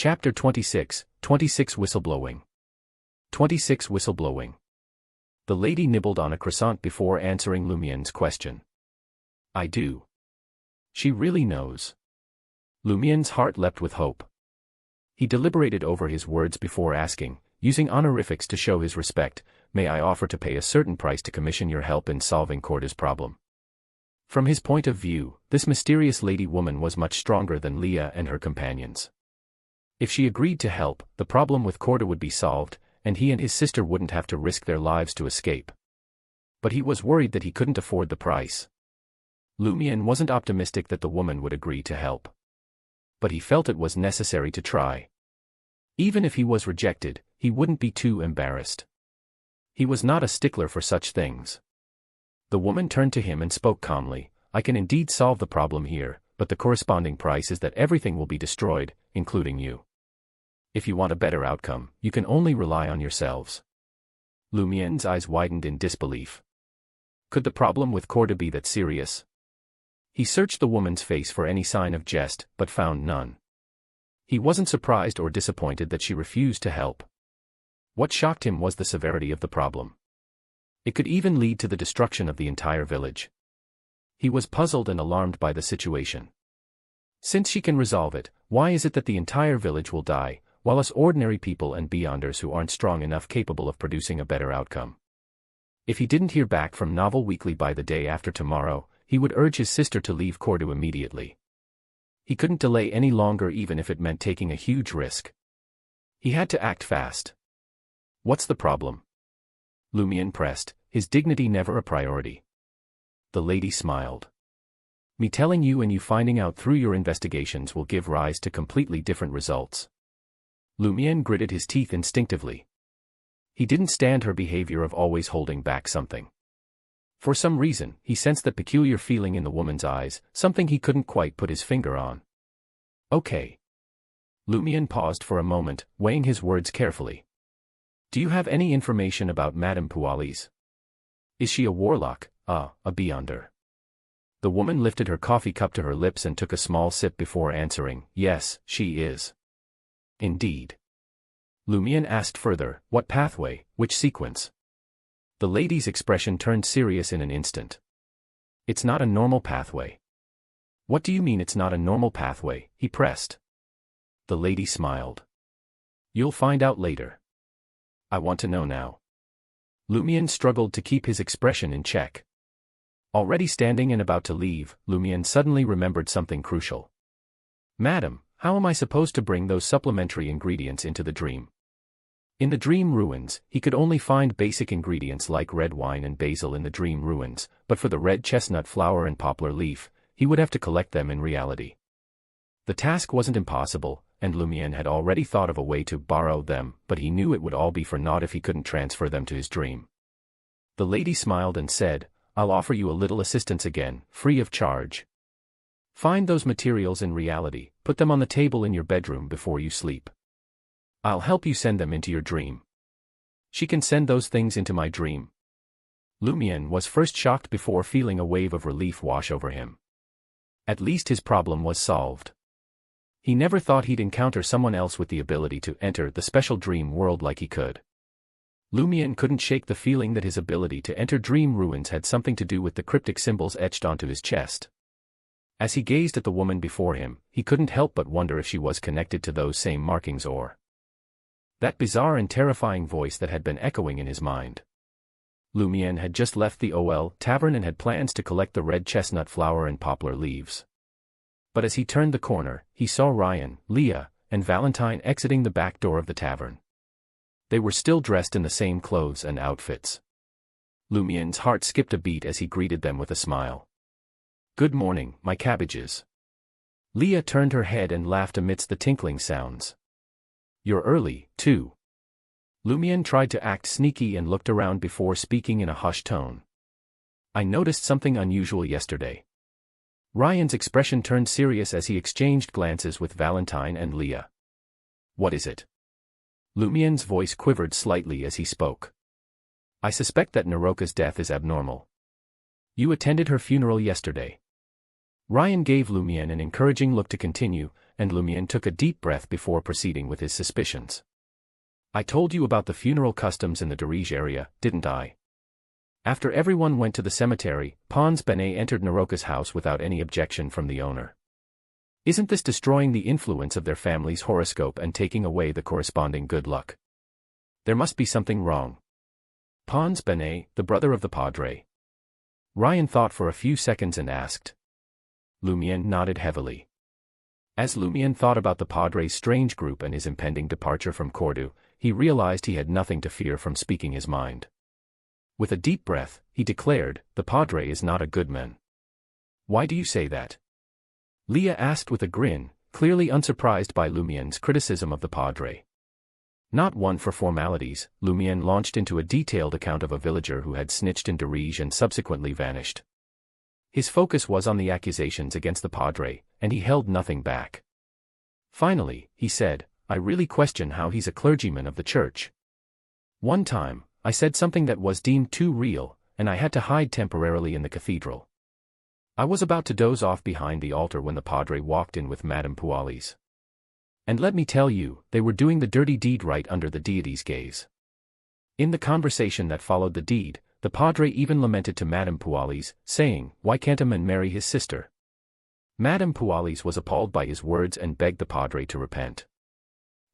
Chapter 26, 26 Whistleblowing. 26 Whistleblowing. The lady nibbled on a croissant before answering Lumien's question. I do. She really knows. Lumien's heart leapt with hope. He deliberated over his words before asking, using honorifics to show his respect, may I offer to pay a certain price to commission your help in solving Corda's problem? From his point of view, this mysterious lady woman was much stronger than Leah and her companions. If she agreed to help, the problem with Corda would be solved, and he and his sister wouldn't have to risk their lives to escape. But he was worried that he couldn't afford the price. Lumien wasn't optimistic that the woman would agree to help. But he felt it was necessary to try. Even if he was rejected, he wouldn't be too embarrassed. He was not a stickler for such things. The woman turned to him and spoke calmly, I can indeed solve the problem here, but the corresponding price is that everything will be destroyed, including you. If you want a better outcome, you can only rely on yourselves. Lumien's eyes widened in disbelief. Could the problem with Corda be that serious? He searched the woman's face for any sign of jest, but found none. He wasn't surprised or disappointed that she refused to help. What shocked him was the severity of the problem. It could even lead to the destruction of the entire village. He was puzzled and alarmed by the situation. Since she can resolve it, why is it that the entire village will die, while us ordinary people and beyonders who aren't strong enough capable of producing a better outcome? If he didn't hear back from Novel Weekly by the day after tomorrow, he would urge his sister to leave Corda immediately. He couldn't delay any longer even if it meant taking a huge risk. He had to act fast. What's the problem? Lumien pressed, his dignity never a priority. The lady smiled. Me telling you and you finding out through your investigations will give rise to completely different results. Lumien gritted his teeth instinctively. He didn't stand her behavior of always holding back something. For some reason, he sensed that peculiar feeling in the woman's eyes, something he couldn't quite put his finger on. Okay. Lumien paused for a moment, weighing his words carefully. Do you have any information about Madame Pualis? Is she a warlock, a beyonder? The woman lifted her coffee cup to her lips and took a small sip before answering, yes, she is. Indeed. Lumien asked further, what pathway, which sequence? The lady's expression turned serious in an instant. It's not a normal pathway. What do you mean it's not a normal pathway? He pressed. The lady smiled. You'll find out later. I want to know now. Lumien struggled to keep his expression in check. Already standing and about to leave, Lumien suddenly remembered something crucial. Madam, how am I supposed to bring those supplementary ingredients into the dream? In the dream ruins, he could only find basic ingredients like red wine and basil in the dream ruins, but for the red chestnut flower and poplar leaf, he would have to collect them in reality. The task wasn't impossible, and Lumien had already thought of a way to borrow them, but he knew it would all be for naught if he couldn't transfer them to his dream. The lady smiled and said, I'll offer you a little assistance again, free of charge. Find those materials in reality, put them on the table in your bedroom before you sleep. I'll help you send them into your dream. She can send those things into my dream. Lumien was first shocked before feeling a wave of relief wash over him. At least his problem was solved. He never thought he'd encounter someone else with the ability to enter the special dream world like he could. Lumien couldn't shake the feeling that his ability to enter dream ruins had something to do with the cryptic symbols etched onto his chest. As he gazed at the woman before him, he couldn't help but wonder if she was connected to those same markings or that bizarre and terrifying voice that had been echoing in his mind. Lumien had just left the OL tavern and had plans to collect the red chestnut flower and poplar leaves. But as he turned the corner, he saw Ryan, Leah, and Valentine exiting the back door of the tavern. They were still dressed in the same clothes and outfits. Lumien's heart skipped a beat as he greeted them with a smile. Good morning, my cabbages. Leah turned her head and laughed amidst the tinkling sounds. You're early, too. Lumien tried to act sneaky and looked around before speaking in a hushed tone. I noticed something unusual yesterday. Ryan's expression turned serious as he exchanged glances with Valentine and Leah. What is it? Lumien's voice quivered slightly as he spoke. I suspect that Naroka's death is abnormal. You attended her funeral yesterday. Ryan gave Lumien an encouraging look to continue, and Lumian took a deep breath before proceeding with his suspicions. I told you about the funeral customs in the Darij area, didn't I? After everyone went to the cemetery, Pons Benet entered Naroka's house without any objection from the owner. Isn't this destroying the influence of their family's horoscope and taking away the corresponding good luck? There must be something wrong. Pons Benet, the brother of the padre. Ryan thought for a few seconds and asked. Lumian nodded heavily. As Lumian thought about the padre's strange group and his impending departure from Cordu, he realized he had nothing to fear from speaking his mind. With a deep breath, he declared, the padre is not a good man. Why do you say that? Leah asked with a grin, clearly unsurprised by Lumian's criticism of the padre. Not one for formalities, Lumian launched into a detailed account of a villager who had snitched in Darij and subsequently vanished. His focus was on the accusations against the padre, and he held nothing back. Finally, he said, I really question how he's a clergyman of the church. One time, I said something that was deemed too real, and I had to hide temporarily in the cathedral. I was about to doze off behind the altar when the padre walked in with Madame Pualis. And let me tell you, they were doing the dirty deed right under the deity's gaze. In the conversation that followed the deed, the padre even lamented to Madame Pualis, saying, why can't a man marry his sister? Madame Pualis was appalled by his words and begged the padre to repent.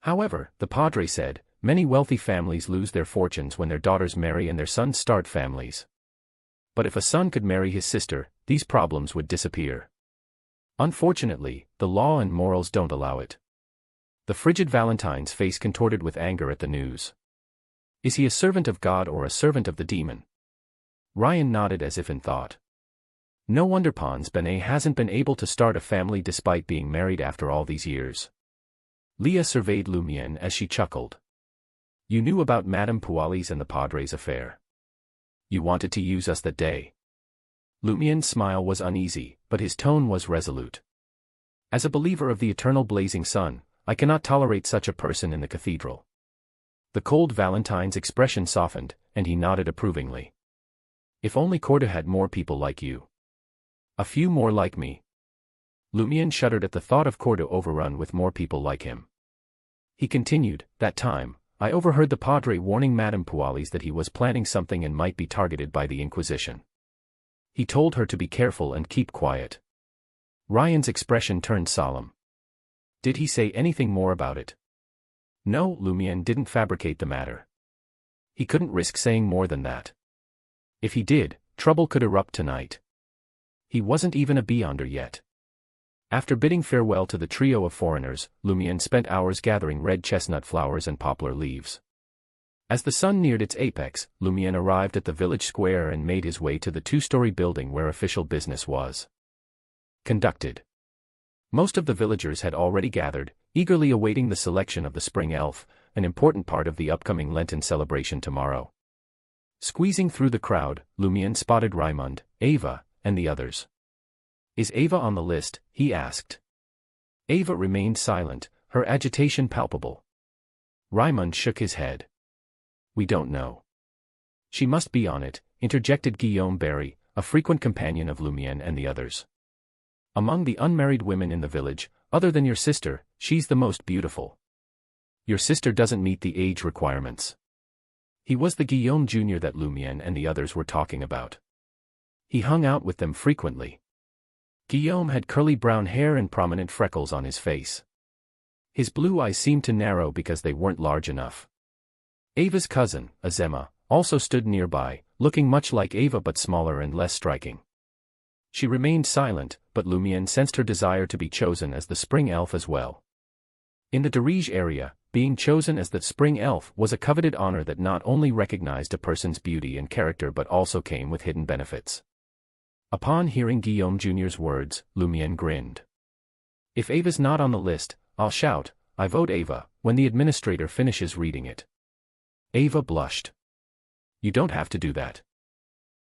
However, the padre said, many wealthy families lose their fortunes when their daughters marry and their sons start families. But if a son could marry his sister, these problems would disappear. Unfortunately, the law and morals don't allow it. The frigid Valentine's face contorted with anger at the news. Is he a servant of God or a servant of the demon? Ryan nodded as if in thought. No wonder Pons Benet hasn't been able to start a family despite being married after all these years. Leah surveyed Lumian as she chuckled. You knew about Madame Pualis and the padre's affair. You wanted to use us that day. Lumian's smile was uneasy, but his tone was resolute. As a believer of the eternal blazing sun, I cannot tolerate such a person in the cathedral. The cold Valentine's expression softened, and he nodded approvingly. If only Cordu had more people like you. A few more like me. Lumian shuddered at the thought of Cordu overrun with more people like him. He continued, that time, I overheard the padre warning Madame Pualis that he was planning something and might be targeted by the Inquisition. He told her to be careful and keep quiet. Ryan's expression turned solemn. Did he say anything more about it? No, Lumian didn't fabricate the matter. He couldn't risk saying more than that. If he did, trouble could erupt tonight. He wasn't even a Beyonder yet. After bidding farewell to the trio of foreigners, Lumian spent hours gathering red chestnut flowers and poplar leaves. As the sun neared its apex, Lumian arrived at the village square and made his way to the two-story building where official business was conducted. Most of the villagers had already gathered, eagerly awaiting the selection of the spring elf, an important part of the upcoming Lenten celebration tomorrow. Squeezing through the crowd, Lumian spotted Raimund, Ava, and the others. Is Ava on the list? He asked. Ava remained silent, her agitation palpable. Raimund shook his head. We don't know. She must be on it, interjected Guillaume Barry, a frequent companion of Lumian and the others. Among the unmarried women in the village, other than your sister, she's the most beautiful. Your sister doesn't meet the age requirements. He was the Guillaume Jr. that Lumian and the others were talking about. He hung out with them frequently. Guillaume had curly brown hair and prominent freckles on his face. His blue eyes seemed to narrow because they weren't large enough. Ava's cousin, Azema, also stood nearby, looking much like Ava but smaller and less striking. She remained silent, but Lumian sensed her desire to be chosen as the spring elf as well. In the Darij area, being chosen as the spring elf was a coveted honor that not only recognized a person's beauty and character but also came with hidden benefits. Upon hearing Guillaume Jr.'s words, Lumian grinned. If Ava's not on the list, I'll shout, I vote Ava, when the administrator finishes reading it. Ava blushed. You don't have to do that.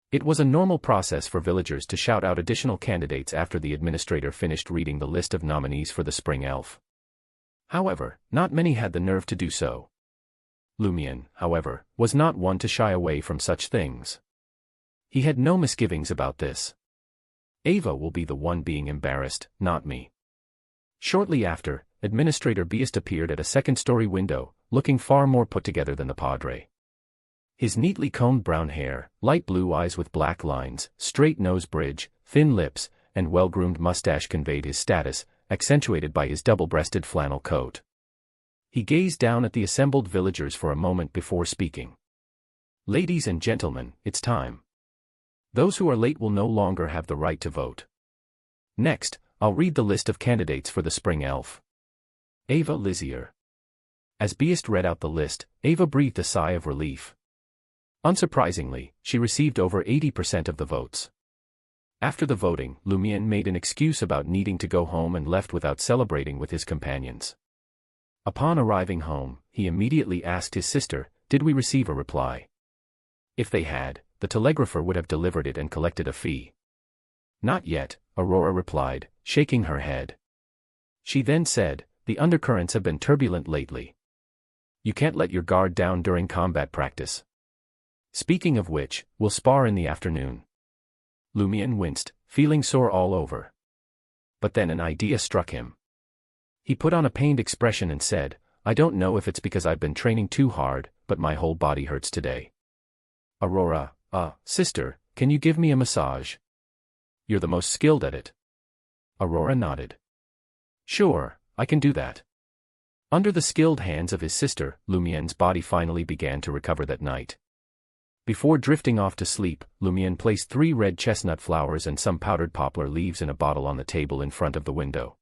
It was a normal process for villagers to shout out additional candidates after the administrator finished reading the list of nominees for the spring elf. However, not many had the nerve to do so. Lumian, however, was not one to shy away from such things. He had no misgivings about this. Ava will be the one being embarrassed, not me. Shortly after, Administrator Beast appeared at a second-story window, looking far more put together than the Padre. His neatly combed brown hair, light blue eyes with black lines, straight nose bridge, thin lips, and well-groomed mustache conveyed his status, accentuated by his double-breasted flannel coat. He gazed down at the assembled villagers for a moment before speaking. "Ladies and gentlemen, it's time. Those who are late will no longer have the right to vote. Next, I'll read the list of candidates for the Spring Elf. Ava Lizier." As Beast read out the list, Ava breathed a sigh of relief. Unsurprisingly, she received over 80% of the votes. After the voting, Lumien made an excuse about needing to go home and left without celebrating with his companions. Upon arriving home, he immediately asked his sister, "Did we receive a reply?" If they had, the telegrapher would have delivered it and collected a fee. "Not yet," Aurora replied, shaking her head. She then said, "The undercurrents have been turbulent lately. You can't let your guard down during combat practice. Speaking of which, we'll spar in the afternoon." Lumien winced, feeling sore all over. But then an idea struck him. He put on a pained expression and said, "I don't know if it's because I've been training too hard, but my whole body hurts today. Aurora, sister, can you give me a massage? You're the most skilled at it." Aurora nodded. "Sure, I can do that." Under the skilled hands of his sister, Lumien's body finally began to recover that night. Before drifting off to sleep, Lumien placed 3 red chestnut flowers and some powdered poplar leaves in a bottle on the table in front of the window.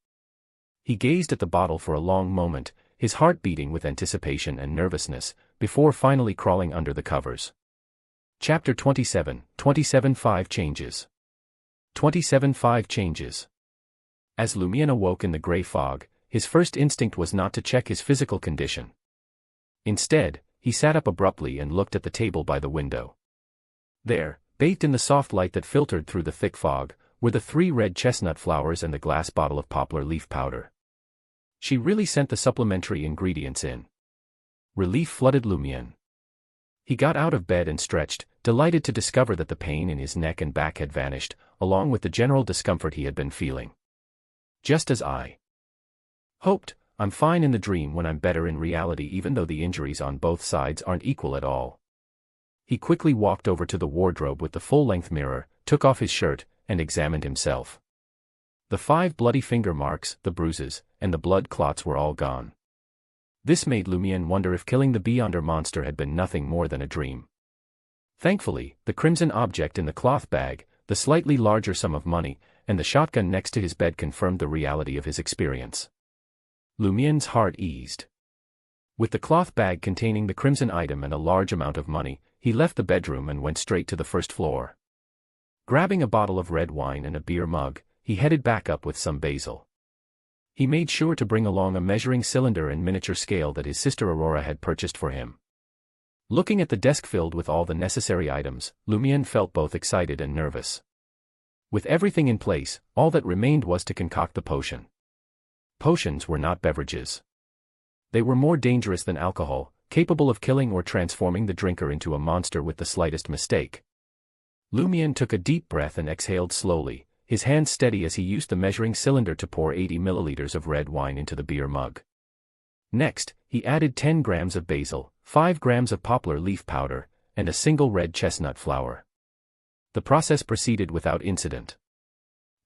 He gazed at the bottle for a long moment, his heart beating with anticipation and nervousness, before finally crawling under the covers. Chapter 27, 27-5 Changes. 27-5 Changes. As Lumien awoke in the gray fog, his first instinct was not to check his physical condition. Instead, he sat up abruptly and looked at the table by the window. There, bathed in the soft light that filtered through the thick fog, were the 3 red chestnut flowers and the glass bottle of poplar leaf powder. She really sent the supplementary ingredients in. Relief flooded Lumien. He got out of bed and stretched, delighted to discover that the pain in his neck and back had vanished, along with the general discomfort he had been feeling. "Just as I hoped, I'm fine in the dream when I'm better in reality, even though the injuries on both sides aren't equal at all." He quickly walked over to the wardrobe with the full-length mirror, took off his shirt, and examined himself. The 5 bloody finger marks, the bruises, and the blood clots were all gone. This made Lumien wonder if killing the Beyonder monster had been nothing more than a dream. Thankfully, the crimson object in the cloth bag, the slightly larger sum of money, and the shotgun next to his bed confirmed the reality of his experience. Lumien's heart eased. With the cloth bag containing the crimson item and a large amount of money, he left the bedroom and went straight to the first floor. Grabbing a bottle of red wine and a beer mug, he headed back up with some basil. He made sure to bring along a measuring cylinder and miniature scale that his sister Aurora had purchased for him. Looking at the desk filled with all the necessary items, Lumien felt both excited and nervous. With everything in place, all that remained was to concoct the potion. Potions were not beverages. They were more dangerous than alcohol, capable of killing or transforming the drinker into a monster with the slightest mistake. Lumien took a deep breath and exhaled slowly, his hands steady as he used the measuring cylinder to pour 80 milliliters of red wine into the beer mug. Next, he added 10 grams of basil, 5 grams of poplar leaf powder, and a single red chestnut flower. The process proceeded without incident.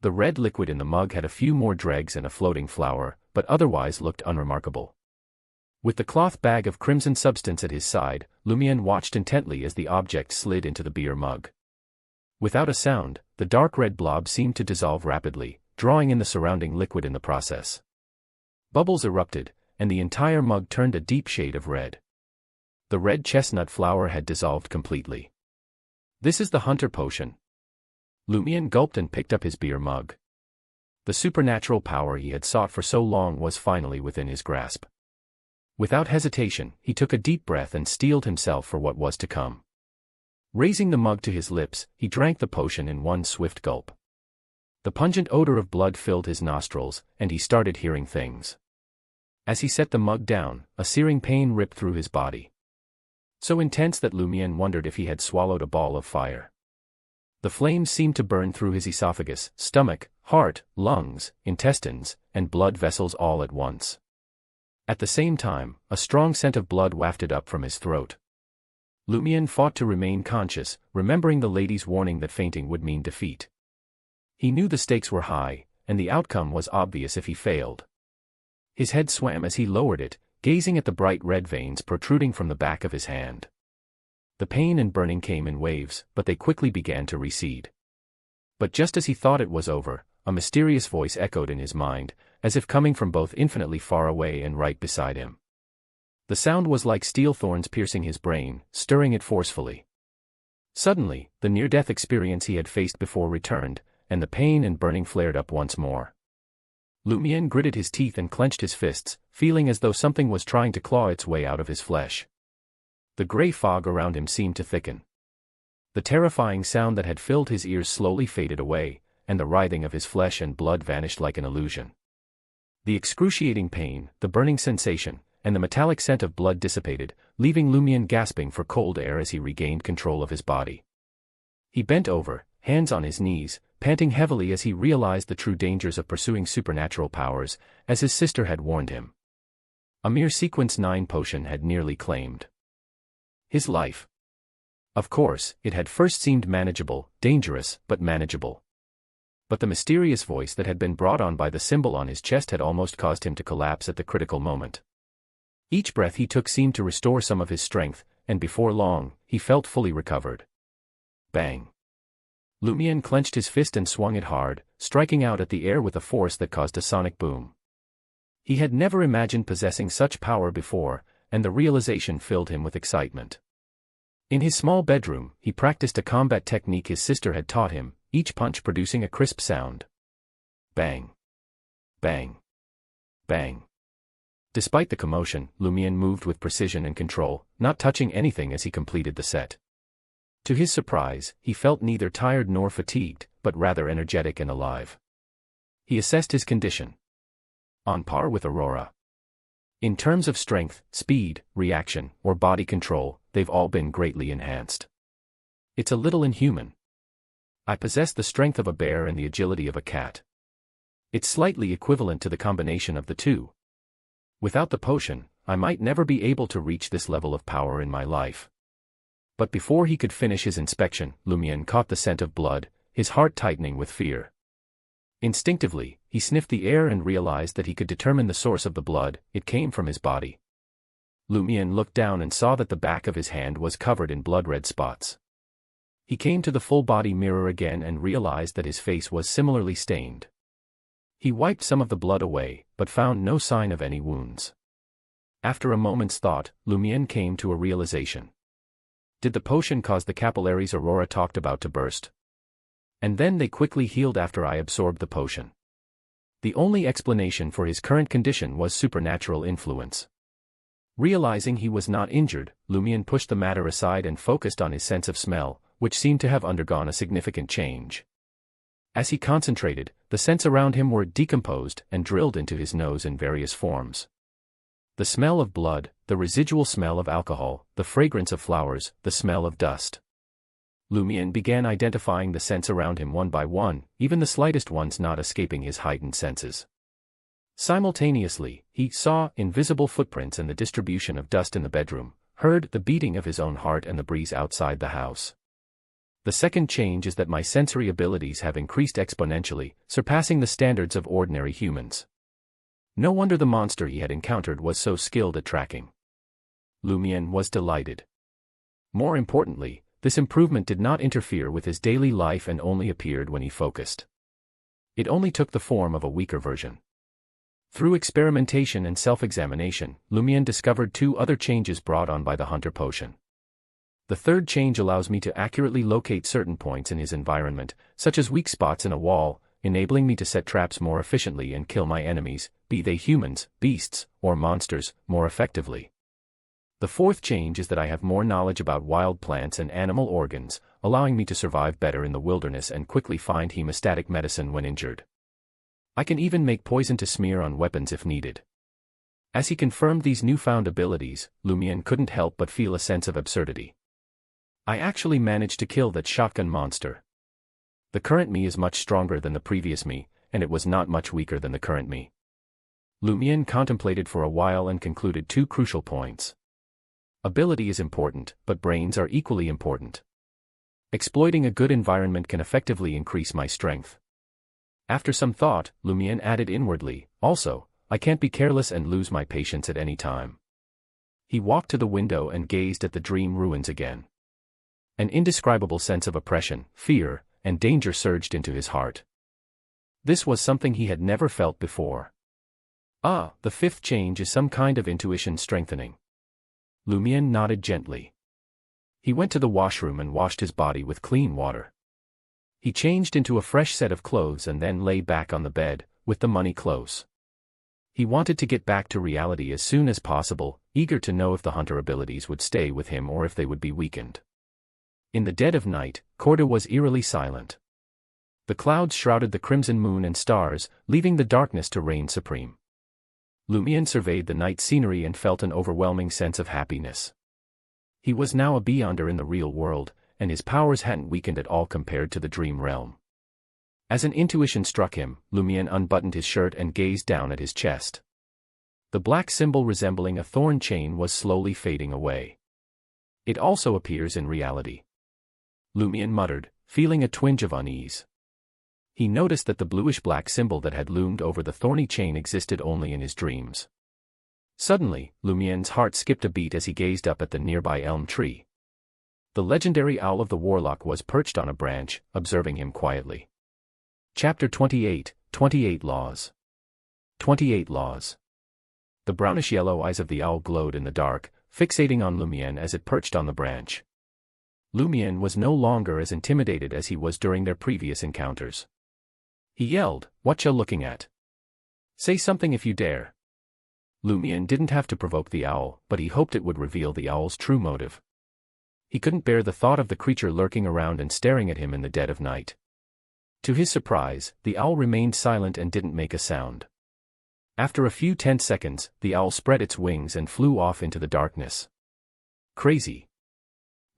The red liquid in the mug had a few more dregs and a floating flower, but otherwise looked unremarkable. With the cloth bag of crimson substance at his side, Lumien watched intently as the object slid into the beer mug. Without a sound, the dark red blob seemed to dissolve rapidly, drawing in the surrounding liquid in the process. Bubbles erupted, and the entire mug turned a deep shade of red. The red chestnut flower had dissolved completely. "This is the hunter potion." Lumien gulped and picked up his beer mug. The supernatural power he had sought for so long was finally within his grasp. Without hesitation, he took a deep breath and steeled himself for what was to come. Raising the mug to his lips, he drank the potion in one swift gulp. The pungent odor of blood filled his nostrils, and he started hearing things. As he set the mug down, a searing pain ripped through his body. So intense that Lumien wondered if he had swallowed a ball of fire. The flames seemed to burn through his esophagus, stomach, heart, lungs, intestines, and blood vessels all at once. At the same time, a strong scent of blood wafted up from his throat. Lumian fought to remain conscious, remembering the lady's warning that fainting would mean defeat. He knew the stakes were high, and the outcome was obvious if he failed. His head swam as he lowered it, gazing at the bright red veins protruding from the back of his hand. The pain and burning came in waves, but they quickly began to recede. But just as he thought it was over, a mysterious voice echoed in his mind, as if coming from both infinitely far away and right beside him. The sound was like steel thorns piercing his brain, stirring it forcefully. Suddenly, the near-death experience he had faced before returned, and the pain and burning flared up once more. Lumian gritted his teeth and clenched his fists, feeling as though something was trying to claw its way out of his flesh. The gray fog around him seemed to thicken. The terrifying sound that had filled his ears slowly faded away, and the writhing of his flesh and blood vanished like an illusion. The excruciating pain, the burning sensation, and the metallic scent of blood dissipated, leaving Lumian gasping for cold air as he regained control of his body. He bent over, hands on his knees, panting heavily as he realized the true dangers of pursuing supernatural powers, as his sister had warned him. A mere Sequence 9 potion had nearly claimed his life. Of course, it had first seemed manageable, dangerous, but manageable. But the mysterious voice that had been brought on by the symbol on his chest had almost caused him to collapse at the critical moment. Each breath he took seemed to restore some of his strength, and before long, he felt fully recovered. Bang! Lumian clenched his fist and swung it hard, striking out at the air with a force that caused a sonic boom. He had never imagined possessing such power before, and the realization filled him with excitement. In his small bedroom, he practiced a combat technique his sister had taught him, each punch producing a crisp sound. Bang! Bang! Bang! Despite the commotion, Lumian moved with precision and control, not touching anything as he completed the set. To his surprise, he felt neither tired nor fatigued, but rather energetic and alive. He assessed his condition. On par with Aurora. In terms of strength, speed, reaction, or body control, they've all been greatly enhanced. It's a little inhuman. I possess the strength of a bear and the agility of a cat. It's slightly equivalent to the combination of the two. Without the potion, I might never be able to reach this level of power in my life. But before he could finish his inspection, Lumian caught the scent of blood, his heart tightening with fear. Instinctively, he sniffed the air and realized that he could determine the source of the blood. It came from his body. Lumian looked down and saw that the back of his hand was covered in blood-red spots. He came to the full-body mirror again and realized that his face was similarly stained. He wiped some of the blood away, but found no sign of any wounds. After a moment's thought, Lumian came to a realization. Did the potion cause the capillaries Aurora talked about to burst? And then they quickly healed after I absorbed the potion. The only explanation for his current condition was supernatural influence. Realizing he was not injured, Lumian pushed the matter aside and focused on his sense of smell, which seemed to have undergone a significant change. As he concentrated, the scents around him were decomposed and drilled into his nose in various forms. The smell of blood, the residual smell of alcohol, the fragrance of flowers, the smell of dust. Lumian began identifying the scents around him one by one, even the slightest ones not escaping his heightened senses. Simultaneously, he saw invisible footprints and the distribution of dust in the bedroom, heard the beating of his own heart and the breeze outside the house. The second change is that my sensory abilities have increased exponentially, surpassing the standards of ordinary humans. No wonder the monster he had encountered was so skilled at tracking. Lumian was delighted. More importantly, this improvement did not interfere with his daily life and only appeared when he focused. It only took the form of a weaker version. Through experimentation and self-examination, Lumian discovered two other changes brought on by the Hunter potion. The third change allows me to accurately locate certain points in his environment, such as weak spots in a wall, enabling me to set traps more efficiently and kill my enemies, be they humans, beasts, or monsters, more effectively. The fourth change is that I have more knowledge about wild plants and animal organs, allowing me to survive better in the wilderness and quickly find hemostatic medicine when injured. I can even make poison to smear on weapons if needed. As he confirmed these newfound abilities, Lumian couldn't help but feel a sense of absurdity. I actually managed to kill that shotgun monster. The current me is much stronger than the previous me, and it was not much weaker than the current me. Lumian contemplated for a while and concluded two crucial points. Ability is important, but brains are equally important. Exploiting a good environment can effectively increase my strength. After some thought, Lumian added inwardly, also, I can't be careless and lose my patience at any time. He walked to the window and gazed at the dream ruins again. An indescribable sense of oppression, fear, and danger surged into his heart. This was something he had never felt before. Ah, the fifth change is some kind of intuition strengthening. Lumian nodded gently. He went to the washroom and washed his body with clean water. He changed into a fresh set of clothes and then lay back on the bed, with the money close. He wanted to get back to reality as soon as possible, eager to know if the hunter abilities would stay with him or if they would be weakened. In the dead of night, Corda was eerily silent. The clouds shrouded the crimson moon and stars, leaving the darkness to reign supreme. Lumian surveyed the night scenery and felt an overwhelming sense of happiness. He was now a beyonder in the real world, and his powers hadn't weakened at all compared to the dream realm. As an intuition struck him, Lumian unbuttoned his shirt and gazed down at his chest. The black symbol resembling a thorn chain was slowly fading away. It also appears in reality. Lumian muttered, feeling a twinge of unease. He noticed that the bluish-black symbol that had loomed over the thorny chain existed only in his dreams. Suddenly, Lumian's heart skipped a beat as he gazed up at the nearby elm tree. The legendary owl of the warlock was perched on a branch, observing him quietly. Chapter 28, 28 Laws. 28 Laws. The brownish-yellow eyes of the owl glowed in the dark, fixating on Lumian as it perched on the branch. Lumian was no longer as intimidated as he was during their previous encounters. He yelled, "What you looking at? Say something if you dare." Lumian didn't have to provoke the owl, but he hoped it would reveal the owl's true motive. He couldn't bear the thought of the creature lurking around and staring at him in the dead of night. To his surprise, the owl remained silent and didn't make a sound. After a few tense seconds, the owl spread its wings and flew off into the darkness. Crazy.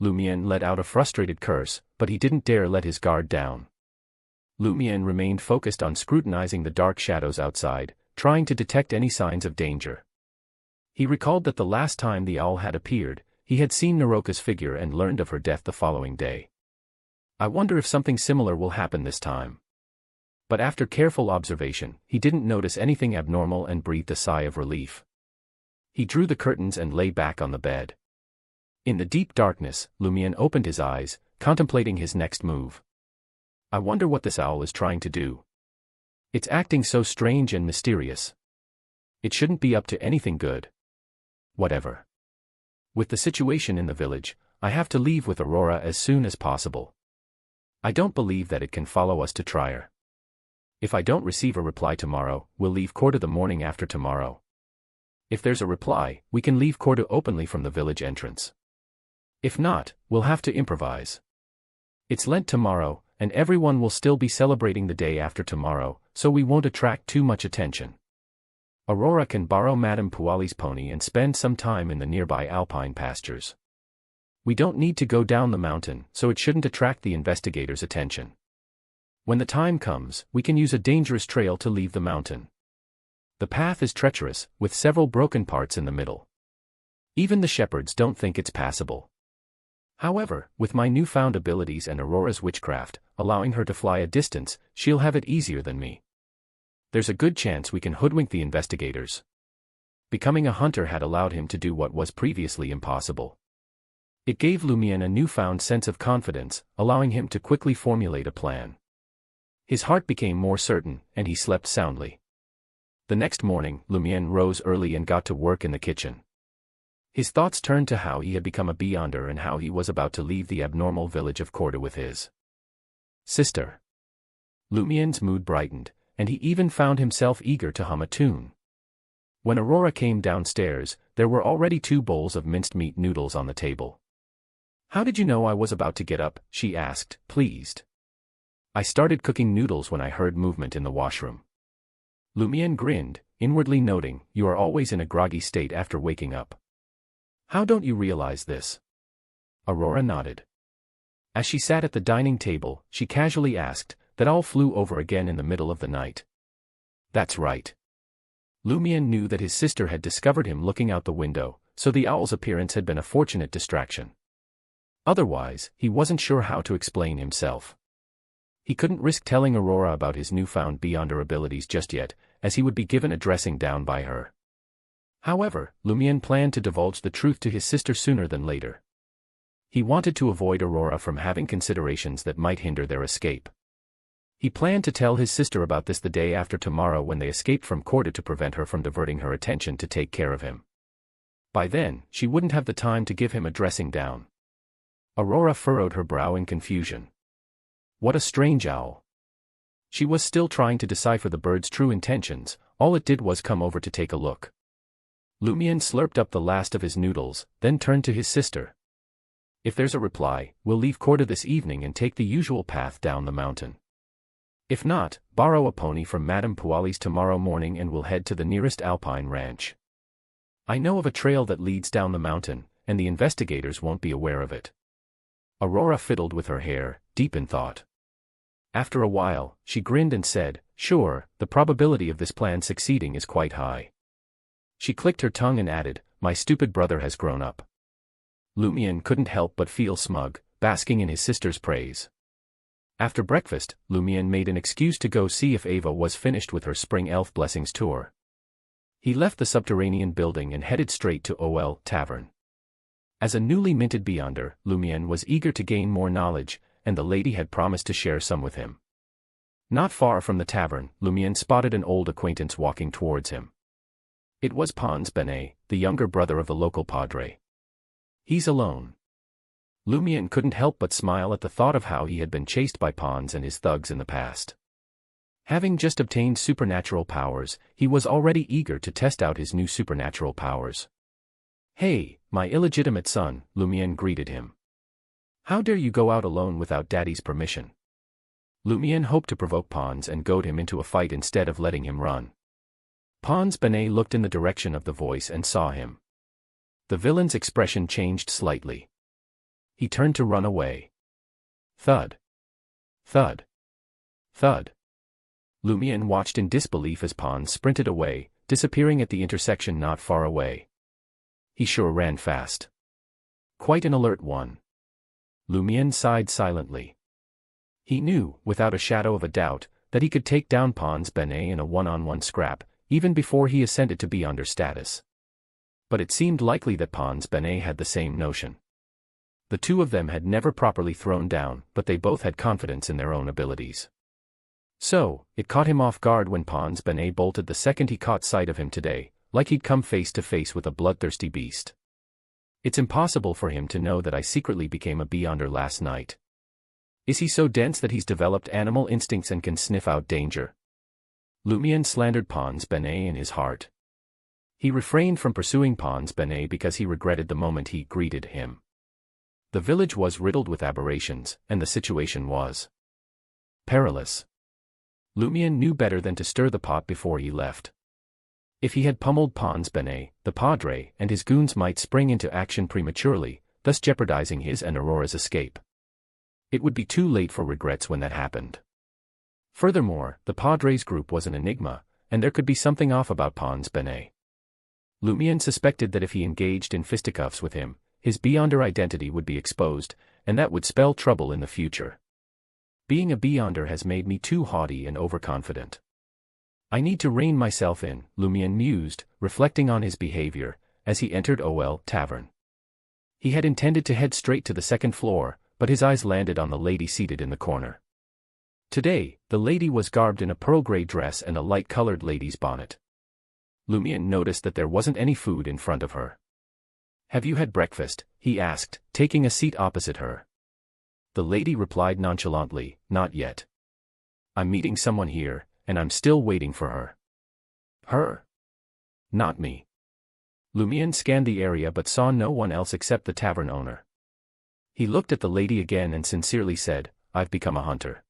Lumian let out a frustrated curse, but he didn't dare let his guard down. Lumian remained focused on scrutinizing the dark shadows outside, trying to detect any signs of danger. He recalled that the last time the owl had appeared, he had seen Naroka's figure and learned of her death the following day. I wonder if something similar will happen this time. But after careful observation, he didn't notice anything abnormal and breathed a sigh of relief. He drew the curtains and lay back on the bed. In the deep darkness, Lumian opened his eyes, contemplating his next move. I wonder what this owl is trying to do. It's acting so strange and mysterious. It shouldn't be up to anything good. Whatever. With the situation in the village, I have to leave with Aurora as soon as possible. I don't believe that it can follow us to Trier. If I don't receive a reply tomorrow, we'll leave Corda the morning after tomorrow. If there's a reply, we can leave Corda openly from the village entrance. If not, we'll have to improvise. It's Lent tomorrow, and everyone will still be celebrating the day after tomorrow, so we won't attract too much attention. Aurora can borrow Madame Puali's pony and spend some time in the nearby alpine pastures. We don't need to go down the mountain, so it shouldn't attract the investigators' attention. When the time comes, we can use a dangerous trail to leave the mountain. The path is treacherous, with several broken parts in the middle. Even the shepherds don't think it's passable. However, with my newfound abilities and Aurora's witchcraft, allowing her to fly a distance, she'll have it easier than me. There's a good chance we can hoodwink the investigators. Becoming a hunter had allowed him to do what was previously impossible. It gave Lumian a newfound sense of confidence, allowing him to quickly formulate a plan. His heart became more certain, and he slept soundly. The next morning, Lumian rose early and got to work in the kitchen. His thoughts turned to how he had become a beyonder and how he was about to leave the abnormal village of Corda with his sister. Lumian's mood brightened, and he even found himself eager to hum a tune. When Aurora came downstairs, there were already 2 bowls of minced meat noodles on the table. "How did you know I was about to get up?" she asked, pleased. "I started cooking noodles when I heard movement in the washroom." Lumian grinned, inwardly noting, "You are always in a groggy state after waking up. How don't you realize this?" Aurora nodded. As she sat at the dining table, she casually asked, "That all flew over again in the middle of the night?" "That's right." Lumian knew that his sister had discovered him looking out the window, so the owl's appearance had been a fortunate distraction. Otherwise, he wasn't sure how to explain himself. He couldn't risk telling Aurora about his newfound Beyonder abilities just yet, as he would be given a dressing down by her. However, Lumian planned to divulge the truth to his sister sooner than later. He wanted to avoid Aurora from having considerations that might hinder their escape. He planned to tell his sister about this the day after tomorrow when they escaped from Corda to prevent her from diverting her attention to take care of him. By then, she wouldn't have the time to give him a dressing down. Aurora furrowed her brow in confusion. What a strange owl. She was still trying to decipher the bird's true intentions. All it did was come over to take a look. Lumian slurped up the last of his noodles, then turned to his sister. "If there's a reply, we'll leave Corda this evening and take the usual path down the mountain. If not, borrow a pony from Madame Puali's tomorrow morning and we'll head to the nearest alpine ranch. I know of a trail that leads down the mountain, and the investigators won't be aware of it." Aurora fiddled with her hair, deep in thought. After a while, she grinned and said, "Sure, the probability of this plan succeeding is quite high." She clicked her tongue and added, "My stupid brother has grown up." Lumian couldn't help but feel smug, basking in his sister's praise. After breakfast, Lumian made an excuse to go see if Ava was finished with her Spring Elf Blessings tour. He left the subterranean building and headed straight to OL Tavern. As a newly minted Beyonder, Lumian was eager to gain more knowledge, and the lady had promised to share some with him. Not far from the tavern, Lumian spotted an old acquaintance walking towards him. It was Pons Benet, the younger brother of the local padre. "He's alone." Lumian couldn't help but smile at the thought of how he had been chased by Pons and his thugs in the past. Having just obtained supernatural powers, he was already eager to test out his new supernatural powers. "Hey, my illegitimate son," Lumian greeted him. "How dare you go out alone without Daddy's permission?" Lumian hoped to provoke Pons and goad him into a fight instead of letting him run. Pons Benet looked in the direction of the voice and saw him. The villain's expression changed slightly. He turned to run away. Thud. Thud. Thud. Lumian watched in disbelief as Pons sprinted away, disappearing at the intersection not far away. He sure ran fast. Quite an alert one. Lumian sighed silently. He knew, without a shadow of a doubt, that he could take down Pons Benet in a one-on-one scrap, even before he ascended to Beyonder status. But it seemed likely that Pons Benet had the same notion. The two of them had never properly thrown down, but they both had confidence in their own abilities. So, it caught him off guard when Pons Benet bolted the second he caught sight of him today, like he'd come face to face with a bloodthirsty beast. "It's impossible for him to know that I secretly became a Beyonder last night. Is he so dense that he's developed animal instincts and can sniff out danger?" Lumian slandered Pons Benet in his heart. He refrained from pursuing Pons Benet because he regretted the moment he greeted him. The village was riddled with aberrations, and the situation was perilous. Lumian knew better than to stir the pot before he left. If he had pummeled Pons Benet, the padre and his goons might spring into action prematurely, thus jeopardizing his and Aurora's escape. It would be too late for regrets when that happened. Furthermore, the padre's group was an enigma, and there could be something off about Pons Benet. Lumian suspected that if he engaged in fisticuffs with him, his Beyonder identity would be exposed, and that would spell trouble in the future. Being a Beyonder has made me too haughty and overconfident. I need to rein myself in, Lumian mused, reflecting on his behavior, as he entered OL Tavern. He had intended to head straight to the second floor, but his eyes landed on the lady seated in the corner. Today, the lady was garbed in a pearl gray dress and a light-colored lady's bonnet. Lumian noticed that there wasn't any food in front of her. "Have you had breakfast?" he asked, taking a seat opposite her. The lady replied nonchalantly, "Not yet. I'm meeting someone here, and I'm still waiting for her." "Her? Not me." Lumian scanned the area but saw no one else except the tavern owner. He looked at the lady again and sincerely said, "I've become a hunter.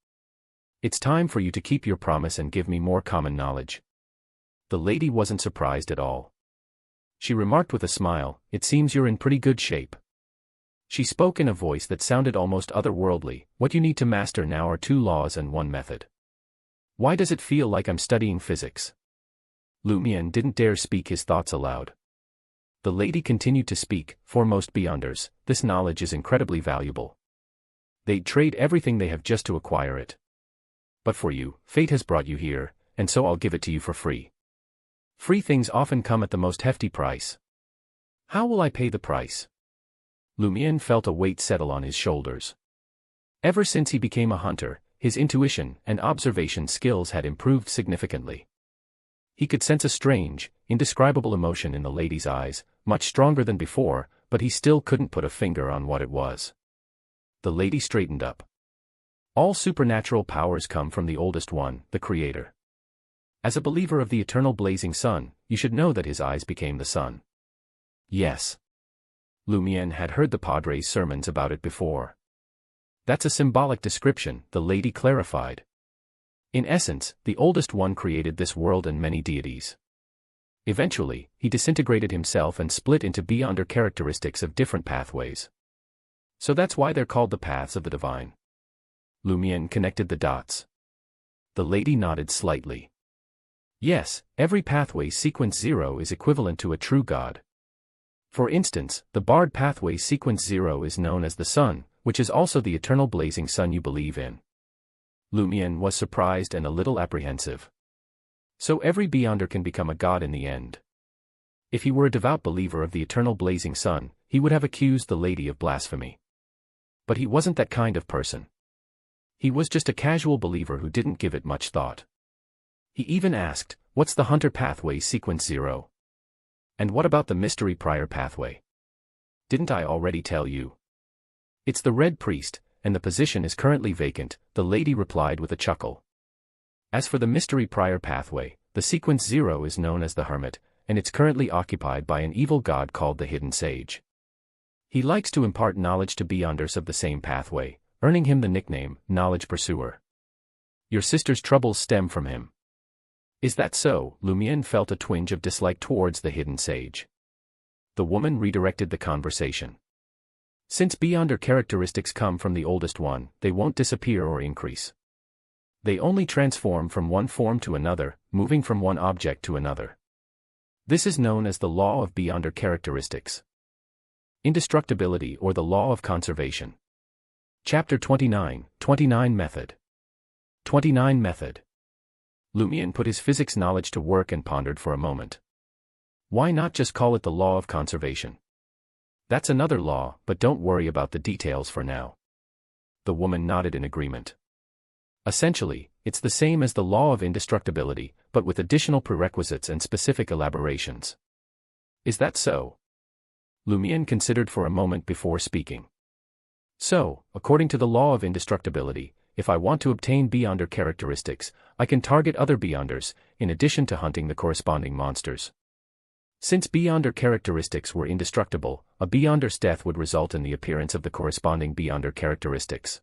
It's time for you to keep your promise and give me more common knowledge." The lady wasn't surprised at all. She remarked with a smile, "It seems you're in pretty good shape." She spoke in a voice that sounded almost otherworldly. What you need to master now are 2 laws and 1 method. Why does it feel like I'm studying physics? Lumian didn't dare speak his thoughts aloud. The lady continued to speak. For most Beyonders, this knowledge is incredibly valuable. They'd trade everything they have just to acquire it. But for you, fate has brought you here, and so I'll give it to you for free. Free things often come at the most hefty price. How will I pay the price? Lumian felt a weight settle on his shoulders. Ever since he became a hunter, his intuition and observation skills had improved significantly. He could sense a strange, indescribable emotion in the lady's eyes, much stronger than before, but he still couldn't put a finger on what it was. The lady straightened up. All supernatural powers come from the oldest one, the Creator. As a believer of the eternal blazing sun, you should know that his eyes became the sun. Yes. Lumian had heard the Padre's sermons about it before. That's a symbolic description, the lady clarified. In essence, the oldest one created this world and many deities. Eventually, he disintegrated himself and split into Beyonder characteristics of different pathways. So that's why they're called the paths of the divine. Lumian connected the dots. The lady nodded slightly. Yes, every pathway sequence 0 is equivalent to a true god. For instance, the barred pathway sequence 0 is known as the sun, which is also the eternal blazing sun you believe in. Lumian was surprised and a little apprehensive. So every Beyonder can become a god in the end. If he were a devout believer of the eternal blazing sun, he would have accused the lady of blasphemy. But he wasn't that kind of person. He was just a casual believer who didn't give it much thought. He even asked, "What's the hunter pathway sequence 0? And what about the mystery prior pathway? Didn't I already tell you? It's the Red Priest, and the position is currently vacant," the lady replied with a chuckle. As for the mystery prior pathway, the sequence 0 is known as the Hermit, and it's currently occupied by an evil god called the Hidden Sage. He likes to impart knowledge to Beyonders of the same pathway, earning him the nickname, Knowledge Pursuer. Your sister's troubles stem from him. Is that so? Lumian felt a twinge of dislike towards the Hidden Sage. The woman redirected the conversation. Since Beyonder characteristics come from the oldest one, they won't disappear or increase. They only transform from one form to another, moving from one object to another. This is known as the law of Beyonder characteristics. Indestructibility or the law of conservation. Chapter 29, 29 Method. 29 Method. Lumian put his physics knowledge to work and pondered for a moment. Why not just call it the law of conservation? That's another law, but don't worry about the details for now. The woman nodded in agreement. Essentially, it's the same as the law of indestructibility, but with additional prerequisites and specific elaborations. Is that so? Lumian considered for a moment before speaking. So, according to the law of indestructibility, if I want to obtain Beyonder characteristics, I can target other Beyonders, in addition to hunting the corresponding monsters. Since Beyonder characteristics were indestructible, a Beyonder's death would result in the appearance of the corresponding Beyonder characteristics.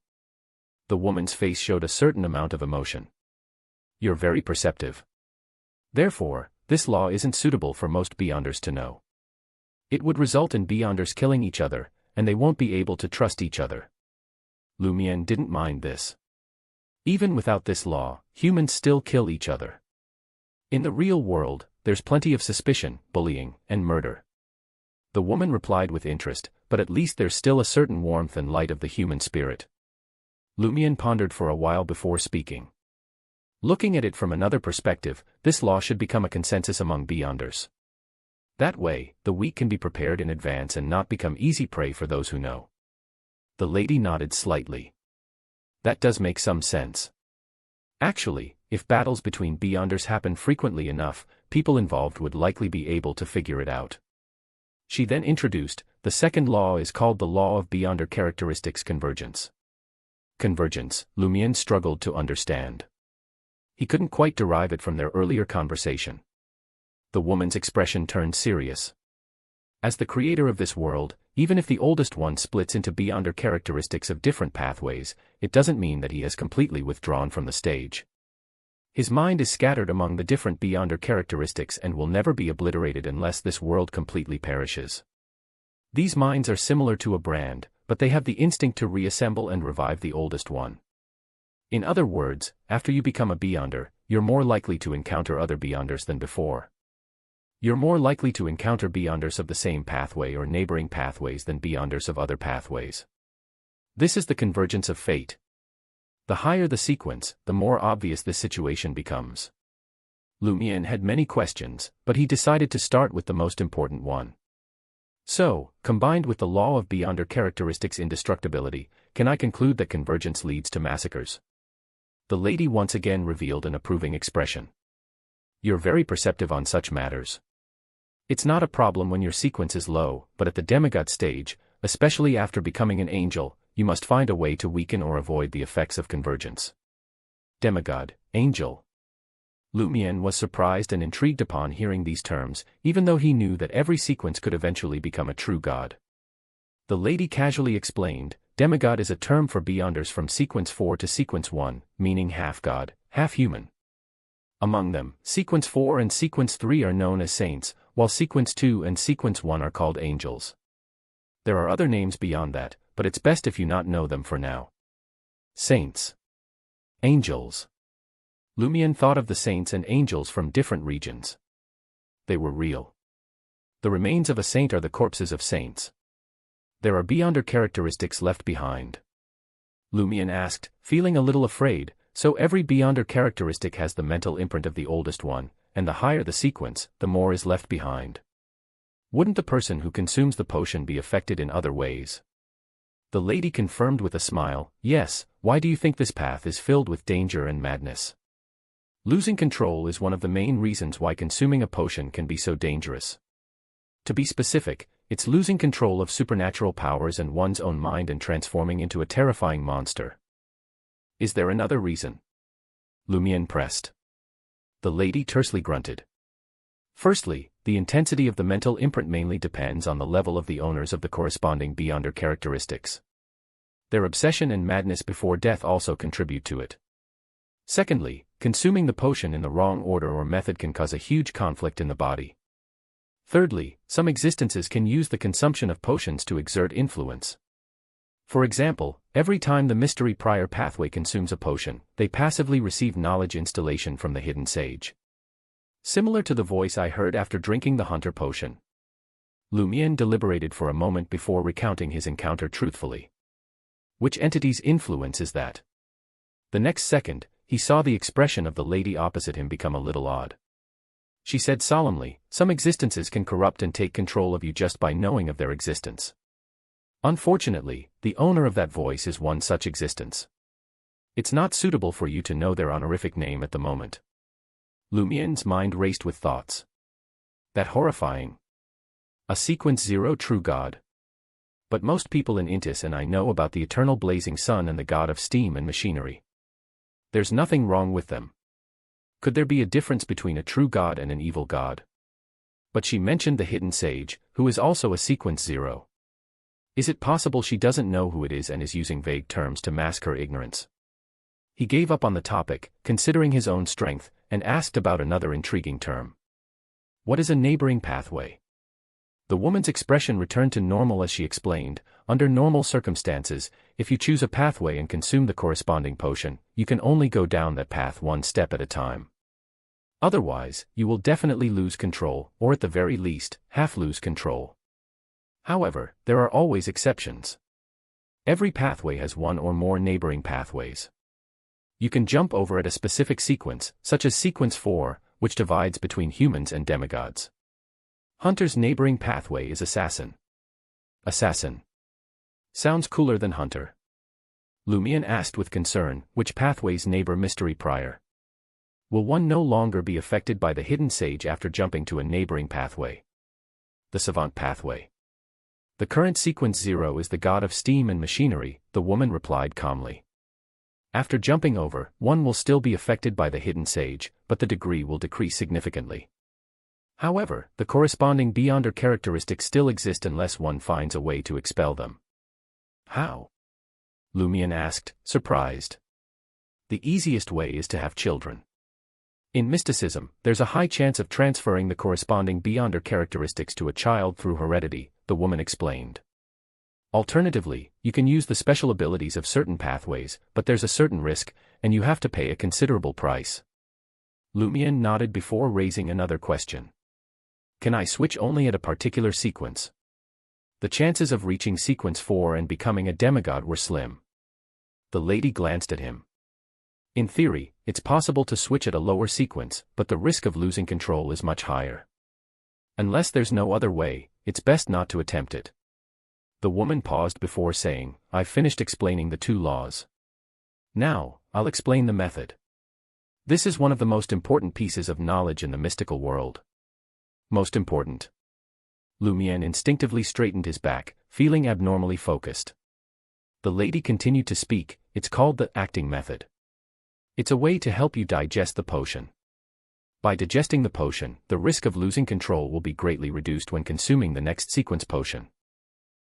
The woman's face showed a certain amount of emotion. You're very perceptive. Therefore, this law isn't suitable for most Beyonders to know. It would result in Beyonders killing each other, and they won't be able to trust each other. Lumian didn't mind this. Even without this law, humans still kill each other. In the real world, there's plenty of suspicion, bullying, and murder. The woman replied with interest, but at least there's still a certain warmth and light of the human spirit. Lumian pondered for a while before speaking. Looking at it from another perspective, this law should become a consensus among Beyonders. That way, the weak can be prepared in advance and not become easy prey for those who know. The lady nodded slightly. That does make some sense. Actually, if battles between Beyonders happen frequently enough, people involved would likely be able to figure it out. She then introduced, the second law is called the law of Beyonder characteristics convergence. Convergence, Lumian struggled to understand. He couldn't quite derive it from their earlier conversation. The woman's expression turned serious. As the creator of this world, even if the oldest one splits into Beyonder characteristics of different pathways, it doesn't mean that he has completely withdrawn from the stage. His mind is scattered among the different Beyonder characteristics and will never be obliterated unless this world completely perishes. These minds are similar to a brand, but they have the instinct to reassemble and revive the oldest one. In other words, after you become a Beyonder, you're more likely to encounter other Beyonders than before. You're more likely to encounter Beyonders of the same pathway or neighboring pathways than Beyonders of other pathways. This is the convergence of fate. The higher the sequence, the more obvious this situation becomes. Lumian had many questions, but he decided to start with the most important one. So, combined with the law of Beyonder characteristics indestructibility, can I conclude that convergence leads to massacres? The lady once again revealed an approving expression. You're very perceptive on such matters. It's not a problem when your sequence is low, but at the demigod stage, especially after becoming an angel, you must find a way to weaken or avoid the effects of convergence. Demigod, angel. Lumian was surprised and intrigued upon hearing these terms, even though he knew that every sequence could eventually become a true god. The lady casually explained, demigod is a term for Beyonders from sequence 4 to sequence 1, meaning half god, half human. Among them, sequence 4 and sequence 3 are known as saints, while sequence 2 and sequence 1 are called angels. There are other names beyond that, but it's best if you not know them for now. Saints. Angels. Lumian thought of the saints and angels from different regions. They were real. The remains of a saint are the corpses of saints. There are Beyonder characteristics left behind. Lumian asked, feeling a little afraid, so every Beyonder characteristic has the mental imprint of the oldest one, and the higher the sequence, the more is left behind. Wouldn't the person who consumes the potion be affected in other ways? The lady confirmed with a smile, yes, why do you think this path is filled with danger and madness? Losing control is one of the main reasons why consuming a potion can be so dangerous. To be specific, it's losing control of supernatural powers and one's own mind and transforming into a terrifying monster. Is there another reason? Lumian pressed. The lady tersely grunted. Firstly, the intensity of the mental imprint mainly depends on the level of the owners of the corresponding Beyonder characteristics. Their obsession and madness before death also contribute to it. Secondly, consuming the potion in the wrong order or method can cause a huge conflict in the body. Thirdly, some existences can use the consumption of potions to exert influence. For example, every time the mystery prior pathway consumes a potion, they passively receive knowledge installation from the hidden sage. Similar to the voice I heard after drinking the hunter potion. Lumian deliberated for a moment before recounting his encounter truthfully. Which entity's influence is that? The next second, he saw the expression of the lady opposite him become a little odd. She said solemnly, some existences can corrupt and take control of you just by knowing of their existence. Unfortunately, the owner of that voice is one such existence. It's not suitable for you to know their honorific name at the moment. Lumian's mind raced with thoughts. That horrifying. A sequence 0 true god. But most people in Intis and I know about the eternal blazing sun and the god of steam and machinery. There's nothing wrong with them. Could there be a difference between a true god and an evil god? But she mentioned the hidden sage, who is also a sequence 0. Is it possible she doesn't know who it is and is using vague terms to mask her ignorance? He gave up on the topic, considering his own strength, and asked about another intriguing term. What is a neighboring pathway? The woman's expression returned to normal as she explained, under normal circumstances, if you choose a pathway and consume the corresponding potion, you can only go down that path one step at a time. Otherwise, you will definitely lose control, or at the very least, half lose control. However, there are always exceptions. Every pathway has one or more neighboring pathways. You can jump over at a specific sequence, such as sequence 4, which divides between humans and demigods. Hunter's neighboring pathway is Assassin. Assassin. Sounds cooler than Hunter. Lumian asked with concern, which pathways neighbor Mystery Prior? Will one no longer be affected by the hidden sage after jumping to a neighboring pathway? The Savant pathway. The current sequence 0 is the god of steam and machinery, the woman replied calmly. After jumping over, one will still be affected by the hidden sage, but the degree will decrease significantly. However, the corresponding Beyonder characteristics still exist unless one finds a way to expel them. How? Lumian asked, surprised. The easiest way is to have children. In mysticism, there's a high chance of transferring the corresponding Beyonder characteristics to a child through heredity, the woman explained. Alternatively, you can use the special abilities of certain pathways, but there's a certain risk, and you have to pay a considerable price. Lumion nodded before raising another question. Can I switch only at a particular sequence? The chances of reaching sequence 4 and becoming a demigod were slim. The lady glanced at him. In theory, it's possible to switch at a lower sequence, but the risk of losing control is much higher. Unless there's no other way, it's best not to attempt it. The woman paused before saying, I've finished explaining the 2 laws. Now, I'll explain the method. This is one of the most important pieces of knowledge in the mystical world. Most important. Lumion instinctively straightened his back, feeling abnormally focused. The lady continued to speak. It's called the acting method. It's a way to help you digest the potion. By digesting the potion, the risk of losing control will be greatly reduced when consuming the next sequence potion.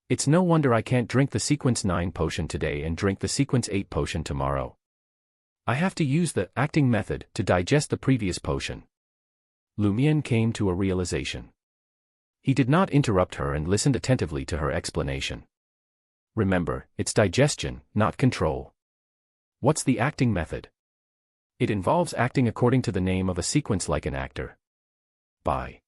It's no wonder I can't drink the sequence 9 potion today and drink the sequence 8 potion tomorrow. I have to use the acting method to digest the previous potion. Lumion came to a realization. He did not interrupt her and listened attentively to her explanation. Remember, it's digestion, not control. What's the acting method? It involves acting according to the name of a sequence like an actor. By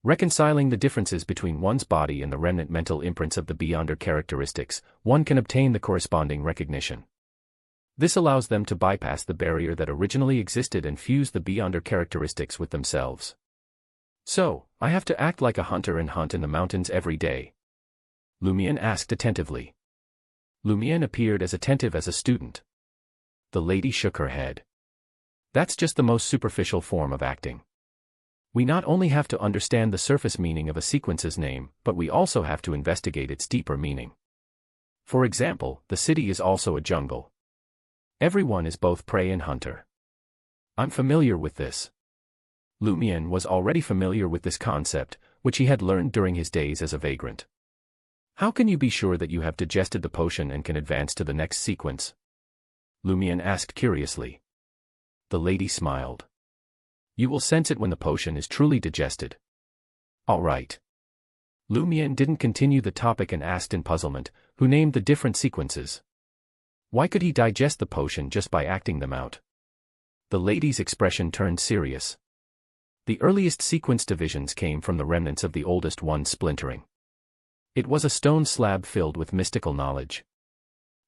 reconciling the differences between one's body and the remnant mental imprints of the Beyonder characteristics, one can obtain the corresponding recognition. This allows them to bypass the barrier that originally existed and fuse the Beyonder characteristics with themselves. So, I have to act like a hunter and hunt in the mountains every day? Lumion asked attentively. Lumion appeared as attentive as a student. The lady shook her head. That's just the most superficial form of acting. We not only have to understand the surface meaning of a sequence's name, but we also have to investigate its deeper meaning. For example, the city is also a jungle. Everyone is both prey and hunter. I'm familiar with this. Lumion was already familiar with this concept, which he had learned during his days as a vagrant. How can you be sure that you have digested the potion and can advance to the next sequence? Lumion asked curiously. The lady smiled. You will sense it when the potion is truly digested. All right. Lumion didn't continue the topic and asked in puzzlement, who named the different sequences? Why could he digest the potion just by acting them out? The lady's expression turned serious. The earliest sequence divisions came from the remnants of the oldest one splintering. It was a stone slab filled with mystical knowledge.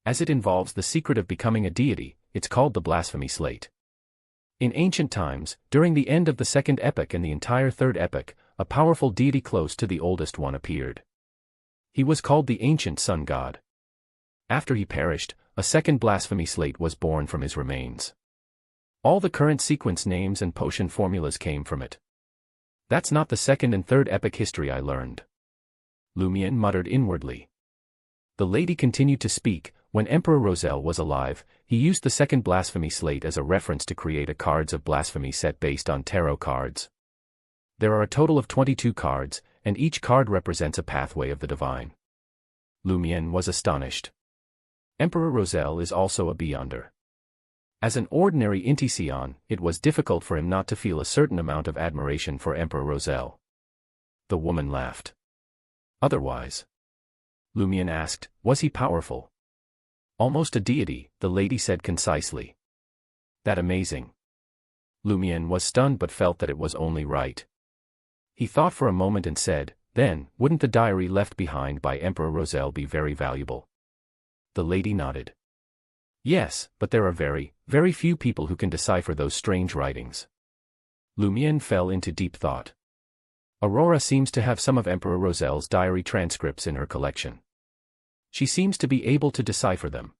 As it involves the secret of becoming a deity, it's called the blasphemy slate. In ancient times, during the end of the second epoch and the entire third epoch, a powerful deity close to the oldest one appeared. He was called the ancient sun god. After he perished, a second blasphemy slate was born from his remains. All the current sequence names and potion formulas came from it. That's not the second and third epoch history I learned. Lumion muttered inwardly. The lady continued to speak. When Emperor Roselle was alive, he used the second blasphemy slate as a reference to create a cards of blasphemy set based on tarot cards. There are a total of 22 cards, and each card represents a pathway of the divine. Lumion was astonished. Emperor Roselle is also a Beyonder. As an ordinary Intision, it was difficult for him not to feel a certain amount of admiration for Emperor Roselle. The woman laughed. Otherwise? Lumion asked, was he powerful? Almost a deity, the lady said concisely. That amazing. Lumion was stunned but felt that it was only right. He thought for a moment and said, then, wouldn't the diary left behind by Emperor Roselle be very valuable? The lady nodded. Yes, but there are very, very few people who can decipher those strange writings. Lumion fell into deep thought. Aurora seems to have some of Emperor Roselle's diary transcripts in her collection. She seems to be able to decipher them.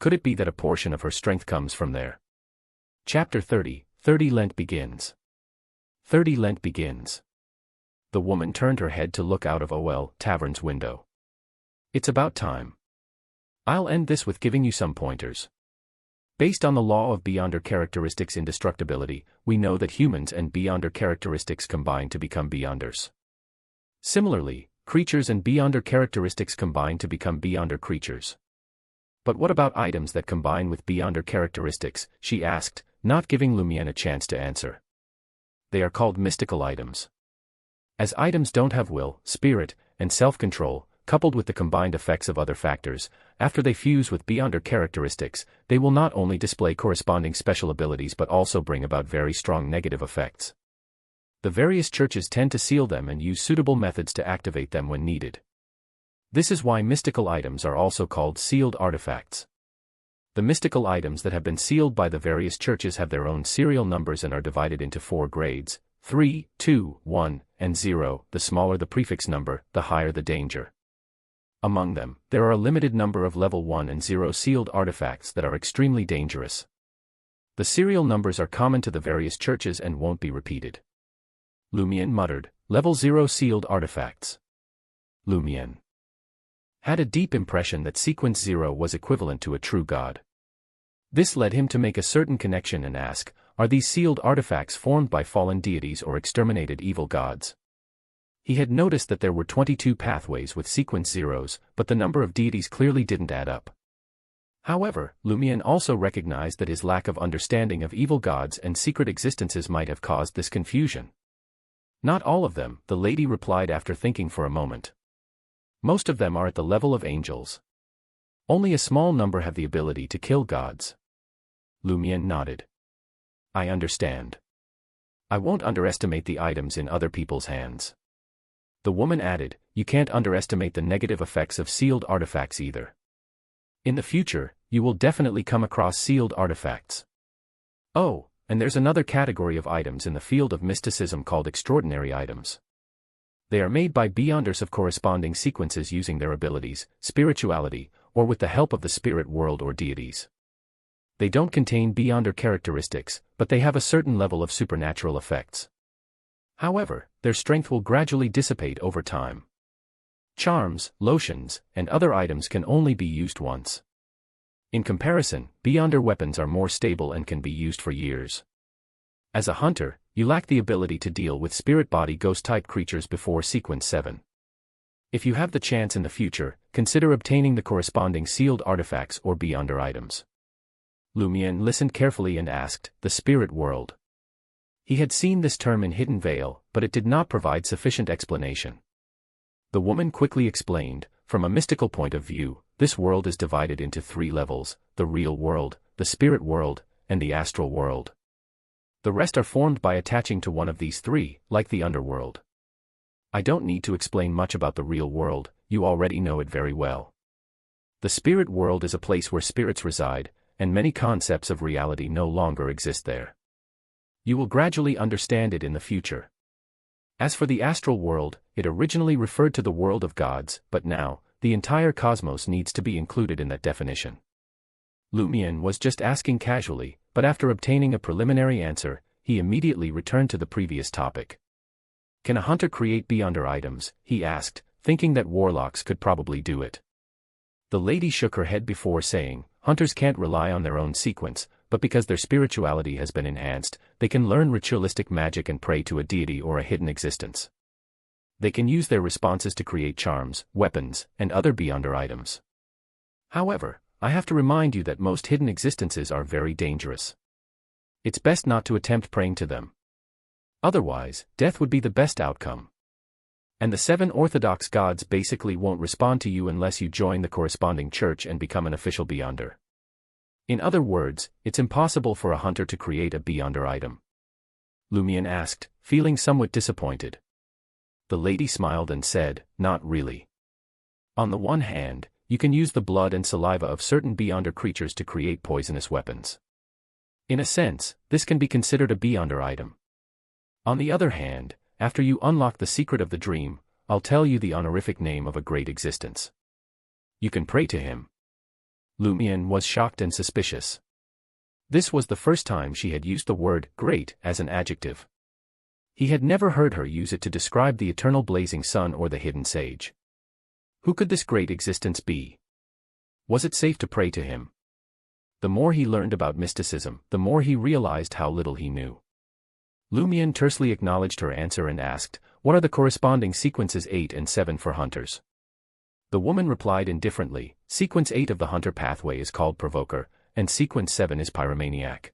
Could it be that a portion of her strength comes from there? Chapter 30, 30 Lent begins. 30 Lent begins. The woman turned her head to look out of OL Tavern's window. It's about time. I'll end this with giving you some pointers. Based on the law of Beyonder characteristics indestructibility, we know that humans and Beyonder characteristics combine to become Beyonders. Similarly, creatures and Beyonder characteristics combine to become Beyonder creatures. But what about items that combine with Beyonder characteristics? She asked, not giving Lumion a chance to answer. They are called mystical items. As items don't have will, spirit, and self-control, coupled with the combined effects of other factors, after they fuse with beyonder characteristics, they will not only display corresponding special abilities but also bring about very strong negative effects. The various churches tend to seal them and use suitable methods to activate them when needed. This is why mystical items are also called sealed artifacts. The mystical items that have been sealed by the various churches have their own serial numbers and are divided into 4 grades: 3, 2, 1, and 0. The smaller the prefix number, the higher the danger. Among them, there are a limited number of level 1 and 0 sealed artifacts that are extremely dangerous. The serial numbers are common to the various churches and won't be repeated. Lumion muttered, "Level 0 sealed artifacts." Lumion had a deep impression that Sequence 0 was equivalent to a true god. This led him to make a certain connection and ask, are these sealed artifacts formed by fallen deities or exterminated evil gods? He had noticed that there were 22 pathways with Sequence 0s, but the number of deities clearly didn't add up. However, Lumion also recognized that his lack of understanding of evil gods and secret existences might have caused this confusion. Not all of them, the lady replied after thinking for a moment. Most of them are at the level of angels. Only a small number have the ability to kill gods. Lumion nodded. I understand. I won't underestimate the items in other people's hands. The woman added, you can't underestimate the negative effects of sealed artifacts either. In the future, you will definitely come across sealed artifacts. Oh, and there's another category of items in the field of mysticism called extraordinary items. They are made by beyonders of corresponding sequences using their abilities, spirituality, or with the help of the spirit world or deities. They don't contain beyonder characteristics, but they have a certain level of supernatural effects. However, their strength will gradually dissipate over time. Charms, lotions, and other items can only be used once. In comparison, beyonder weapons are more stable and can be used for years. As a hunter, you lack the ability to deal with spirit body ghost-type creatures before Sequence 7. If you have the chance in the future, consider obtaining the corresponding sealed artifacts or beyonder items. Lumion listened carefully and asked, the spirit world. He had seen this term in Hidden Veil, but it did not provide sufficient explanation. The woman quickly explained, from a mystical point of view, this world is divided into 3 levels, the real world, the spirit world, and the astral world. The rest are formed by attaching to one of these 3, like the underworld. I don't need to explain much about the real world, you already know it very well. The spirit world is a place where spirits reside, and many concepts of reality no longer exist there. You will gradually understand it in the future. As for the astral world, it originally referred to the world of gods, but now, the entire cosmos needs to be included in that definition. Lumion was just asking casually, but after obtaining a preliminary answer, he immediately returned to the previous topic. Can a hunter create beyonder items? He asked, thinking that warlocks could probably do it. The lady shook her head before saying, hunters can't rely on their own sequence, but because their spirituality has been enhanced, they can learn ritualistic magic and pray to a deity or a hidden existence. They can use their responses to create charms, weapons, and other beyonder items. However, I have to remind you that most hidden existences are very dangerous. It's best not to attempt praying to them. Otherwise, death would be the best outcome. And the 7 orthodox gods basically won't respond to you unless you join the corresponding church and become an official beyonder. In other words, it's impossible for a hunter to create a beyonder item. Lumion asked, feeling somewhat disappointed. The lady smiled and said, not really. On the one hand, you can use the blood and saliva of certain beyonder creatures to create poisonous weapons. In a sense, this can be considered a beyonder item. On the other hand, after you unlock the secret of the dream, I'll tell you the honorific name of a great existence. You can pray to him. Lumion was shocked and suspicious. This was the first time she had used the word great as an adjective. He had never heard her use it to describe the eternal blazing sun or the hidden sage. Who could this great existence be? Was it safe to pray to him? The more he learned about mysticism, the more he realized how little he knew. Lumion tersely acknowledged her answer and asked, what are the corresponding sequences 8 and 7 for hunters? The woman replied indifferently, sequence 8 of the hunter pathway is called Provoker, and sequence 7 is Pyromaniac.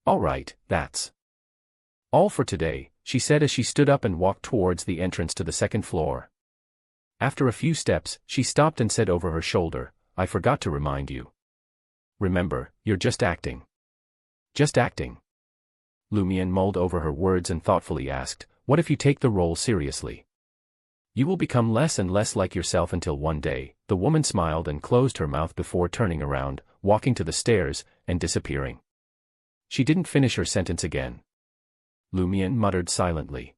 All right, that's all for today, she said as she stood up and walked towards the entrance to the 2nd floor. After a few steps, she stopped and said over her shoulder, "I forgot to remind you. Remember, you're just acting." Just acting. Lumion mulled over her words and thoughtfully asked, "What if you take the role seriously? You will become less and less like yourself until one day." The woman smiled and closed her mouth before turning around, walking to the stairs, and disappearing. She didn't finish her sentence again. Lumion muttered silently.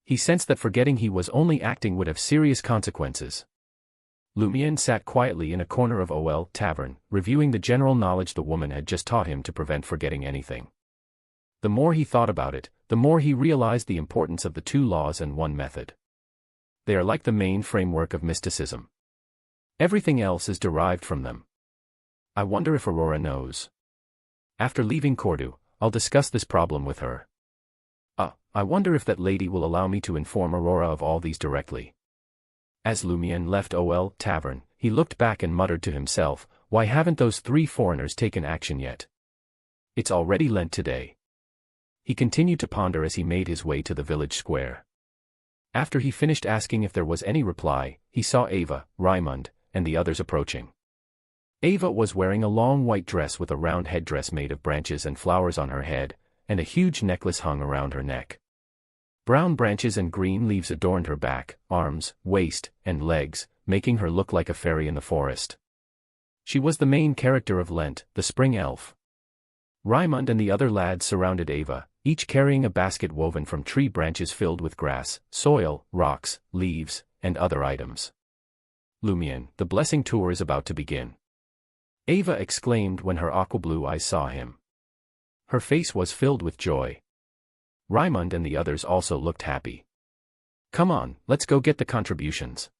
He sensed that forgetting he was only acting would have serious consequences. Lumion sat quietly in a corner of Ol Tavern, reviewing the general knowledge the woman had just taught him to prevent forgetting anything. The more he thought about it, the more he realized the importance of the two laws and one method. They are like the main framework of mysticism. Everything else is derived from them. I wonder if Aurora knows. After leaving Cordu, I'll discuss this problem with her. I wonder if that lady will allow me to inform Aurora of all these directly. As Lumion left Ol Tavern, he looked back and muttered to himself, "Why haven't those three foreigners taken action yet? It's already Lent today." He continued to ponder as he made his way to the village square. After he finished asking if there was any reply, he saw Ava, Raimund, and the others approaching. Ava was wearing a long white dress with a round headdress made of branches and flowers on her head, and a huge necklace hung around her neck. Brown branches and green leaves adorned her back, arms, waist, and legs, making her look like a fairy in the forest. She was the main character of Lent, the spring elf. Raimund and the other lads surrounded Ava, each carrying a basket woven from tree branches filled with grass, soil, rocks, leaves, and other items. "Lumion, the blessing tour is about to begin," Ava exclaimed when her aqua-blue eyes saw him. Her face was filled with joy. Raimund and the others also looked happy. "Come on, let's go get the contributions."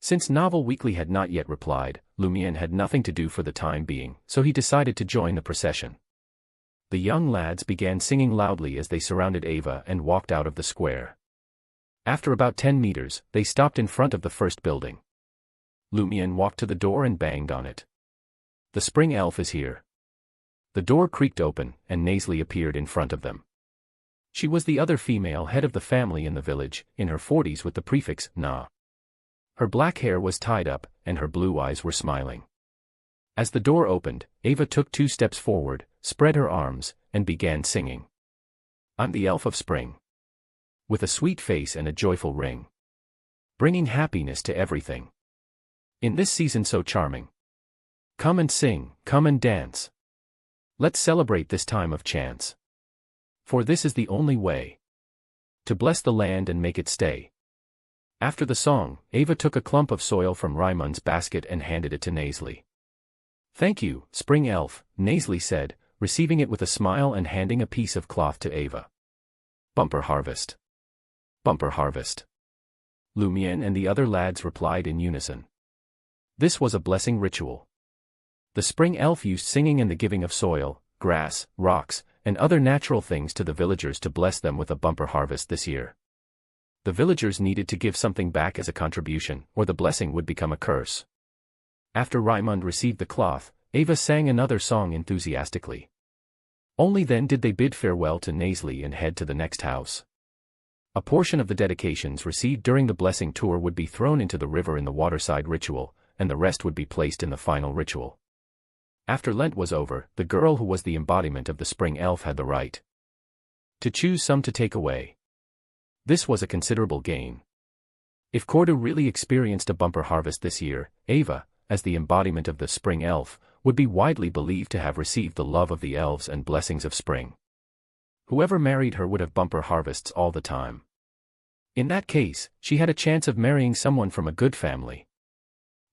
Since Novel Weekly had not yet replied, Lumion had nothing to do for the time being, so he decided to join the procession. The young lads began singing loudly as they surrounded Ava and walked out of the square. After about 10 meters, they stopped in front of the first building. Lumion walked to the door and banged on it. "The spring elf is here." The door creaked open, and Naisley appeared in front of them. She was the other female head of the family in the village, in her 40s with the prefix Na. Her black hair was tied up, and her blue eyes were smiling. As the door opened, Ava took 2 steps forward, spread her arms, and began singing. "I'm the elf of spring. With a sweet face and a joyful ring. Bringing happiness to everything. In this season so charming. Come and sing, come and dance. Let's celebrate this time of chance. For this is the only way to bless the land and make it stay." After the song, Ava took a clump of soil from Raimund's basket and handed it to Naisley. "Thank you, spring elf," Naisley said, receiving it with a smile and handing a piece of cloth to Ava. "Bumper harvest. Bumper harvest." Lumion and the other lads replied in unison. This was a blessing ritual. The spring elf used singing and the giving of soil, grass, rocks, and other natural things to the villagers to bless them with a bumper harvest this year. The villagers needed to give something back as a contribution, or the blessing would become a curse. After Raimund received the cloth, Ava sang another song enthusiastically. Only then did they bid farewell to Naisley and head to the next house. A portion of the dedications received during the blessing tour would be thrown into the river in the waterside ritual, and the rest would be placed in the final ritual. After Lent was over, the girl who was the embodiment of the spring elf had the right to choose some to take away. This was a considerable gain. If Cordu really experienced a bumper harvest this year, Ava, as the embodiment of the spring elf, would be widely believed to have received the love of the elves and blessings of spring. Whoever married her would have bumper harvests all the time. In that case, she had a chance of marrying someone from a good family.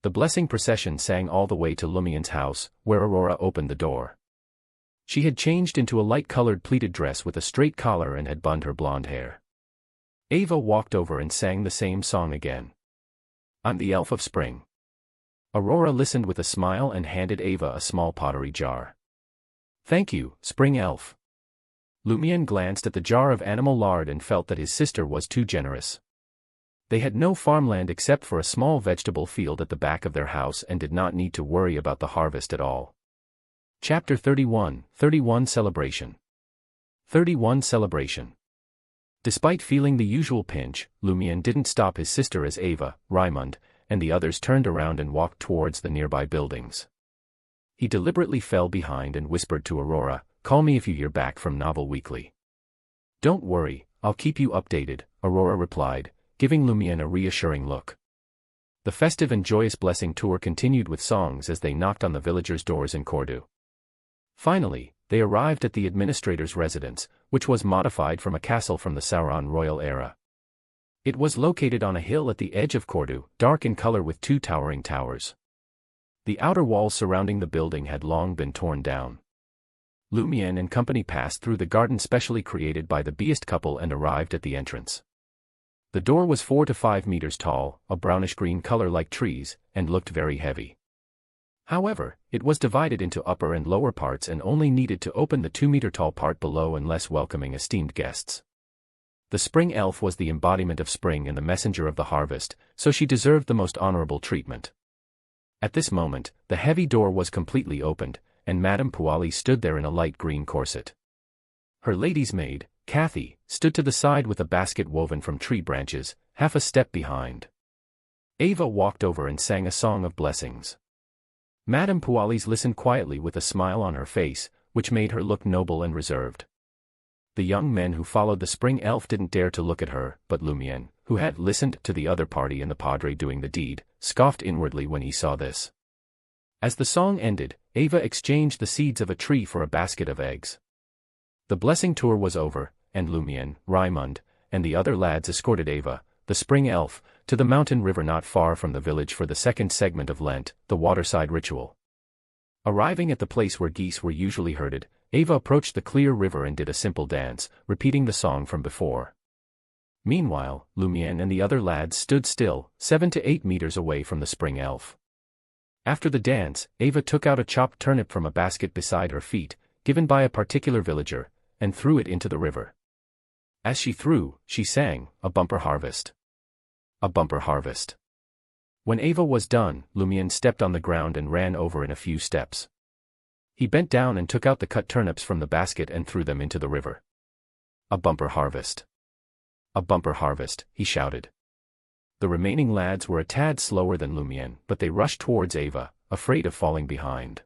The blessing procession sang all the way to Lumion's house, where Aurora opened the door. She had changed into a light-colored pleated dress with a straight collar and had bunned her blonde hair. Ava walked over and sang the same song again. "I'm the elf of spring." Aurora listened with a smile and handed Ava a small pottery jar. "Thank you, spring elf." Lumion glanced at the jar of animal lard and felt that his sister was too generous. They had no farmland except for a small vegetable field at the back of their house and did not need to worry about the harvest at all. Chapter 31, 31 Celebration. 31 Celebration. Despite feeling the usual pinch, Lumion didn't stop his sister as Ava, Raimund, and the others turned around and walked towards the nearby buildings. He deliberately fell behind and whispered to Aurora, "Call me if you hear back from Novel Weekly." "Don't worry, I'll keep you updated," Aurora replied, giving Lumion a reassuring look. The festive and joyous blessing tour continued with songs as they knocked on the villagers' doors in Cordu. Finally, they arrived at the administrator's residence, which was modified from a castle from the Sauron royal era. It was located on a hill at the edge of Cordu, dark in color with two towering towers. The outer walls surrounding the building had long been torn down. Lumion and company passed through the garden specially created by the Beast couple and arrived at the entrance. The door was 4 to 5 meters tall, a brownish-green color like trees, and looked very heavy. However, it was divided into upper and lower parts and only needed to open the 2-meter-tall part below unless welcoming esteemed guests. The spring elf was the embodiment of spring and the messenger of the harvest, so she deserved the most honorable treatment. At this moment, the heavy door was completely opened, and Madame Puali stood there in a light green corset. Her lady's maid, Kathy, stood to the side with a basket woven from tree branches, half a step behind. Ava walked over and sang a song of blessings. Madame Puali's listened quietly with a smile on her face, which made her look noble and reserved. The young men who followed the spring elf didn't dare to look at her, but Lumion, who had listened to the other party and the padre doing the deed, scoffed inwardly when he saw this. As the song ended, Ava exchanged the seeds of a tree for a basket of eggs. The blessing tour was over, and Lumion, Raimund, and the other lads escorted Ava, the spring elf, to the mountain river not far from the village for the second segment of Lent, the waterside ritual. Arriving at the place where geese were usually herded, Ava approached the clear river and did a simple dance, repeating the song from before. Meanwhile, Lumion and the other lads stood still, 7 to 8 meters away from the spring elf. After the dance, Ava took out a chopped turnip from a basket beside her feet, given by a particular villager, and threw it into the river. As she threw, she sang, "A bumper harvest. A bumper harvest." When Ava was done, Lumion stepped on the ground and ran over in a few steps. He bent down and took out the cut turnips from the basket and threw them into the river. "A bumper harvest. A bumper harvest," he shouted. The remaining lads were a tad slower than Lumion, but they rushed towards Ava, afraid of falling behind.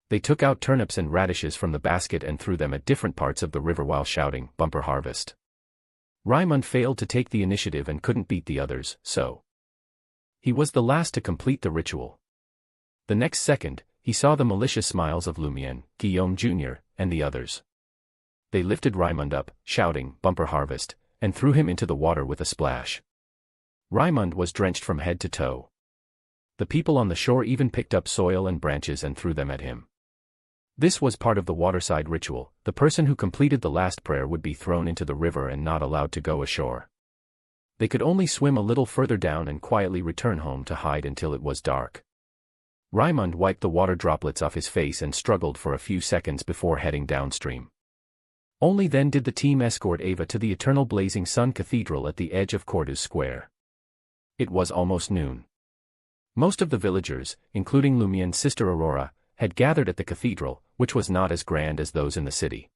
They took out turnips and radishes from the basket and threw them at different parts of the river while shouting, "Bumper harvest." Raimund failed to take the initiative and couldn't beat the others, so he was the last to complete the ritual. The next second, he saw the malicious smiles of Lumion, Guillaume Jr., and the others. They lifted Raimund up, shouting, "Bumper harvest," and threw him into the water with a splash. Raimund was drenched from head to toe. The people on the shore even picked up soil and branches and threw them at him. This was part of the waterside ritual. The person who completed the last prayer would be thrown into the river and not allowed to go ashore. They could only swim a little further down and quietly return home to hide until it was dark. Raimund wiped the water droplets off his face and struggled for a few seconds before heading downstream. Only then did the team escort Ava to the Eternal Blazing Sun Cathedral at the edge of Cordu's Square. It was almost noon. Most of the villagers, including Lumion's sister Aurora, had gathered at the cathedral, which was not as grand as those in the city.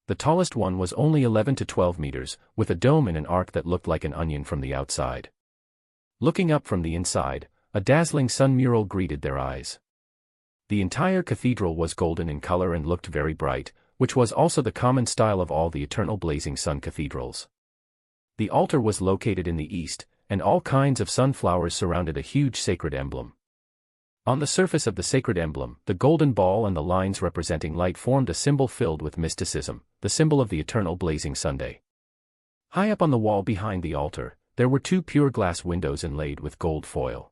The tallest one was only 11 to 12 meters, with a dome and an arc that looked like an onion from the outside. Looking up from the inside, a dazzling sun mural greeted their eyes. The entire cathedral was golden in color and looked very bright, which was also the common style of all the Eternal Blazing Sun cathedrals. The altar was located in the east, and all kinds of sunflowers surrounded a huge sacred emblem. On the surface of the sacred emblem, the golden ball and the lines representing light formed a symbol filled with mysticism, the symbol of the Eternal Blazing Sunday. High up on the wall behind the altar, there were 2 pure glass windows inlaid with gold foil.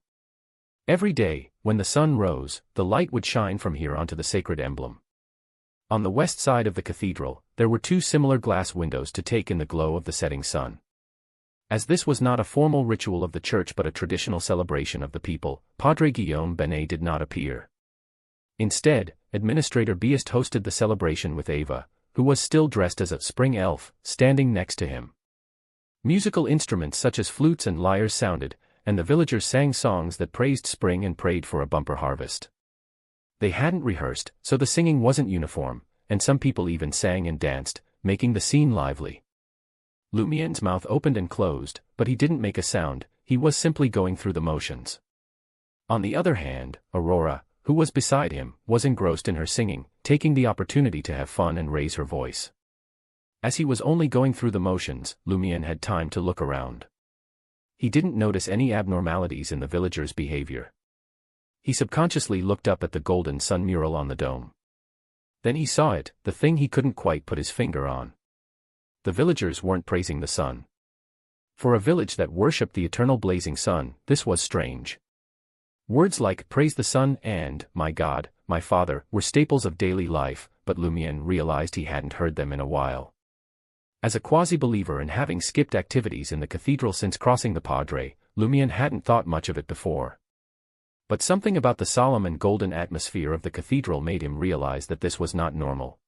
Every day, when the sun rose, the light would shine from here onto the sacred emblem. On the west side of the cathedral, there were 2 similar glass windows to take in the glow of the setting sun. As this was not a formal ritual of the church but a traditional celebration of the people, Padre Guillaume Benet did not appear. Instead, Administrator Beast hosted the celebration with Ava, who was still dressed as a spring elf, standing next to him. Musical instruments such as flutes and lyres sounded, and the villagers sang songs that praised spring and prayed for a bumper harvest. They hadn't rehearsed, so the singing wasn't uniform, and some people even sang and danced, making the scene lively. Lumien's mouth opened and closed, but he didn't make a sound, he was simply going through the motions. On the other hand, Aurora, who was beside him, was engrossed in her singing, taking the opportunity to have fun and raise her voice. As he was only going through the motions, Lumien had time to look around. He didn't notice any abnormalities in the villagers' behavior. He subconsciously looked up at the golden sun mural on the dome. Then he saw it, the thing he couldn't quite put his finger on. The villagers weren't praising the sun. For a village that worshipped the eternal blazing sun, this was strange. Words like "praise the sun" and "my God, my Father" were staples of daily life, but Lumien realized he hadn't heard them in a while. As a quasi-believer and having skipped activities in the cathedral since crossing the Padre, Lumien hadn't thought much of it before. But something about the solemn and golden atmosphere of the cathedral made him realize that this was not normal.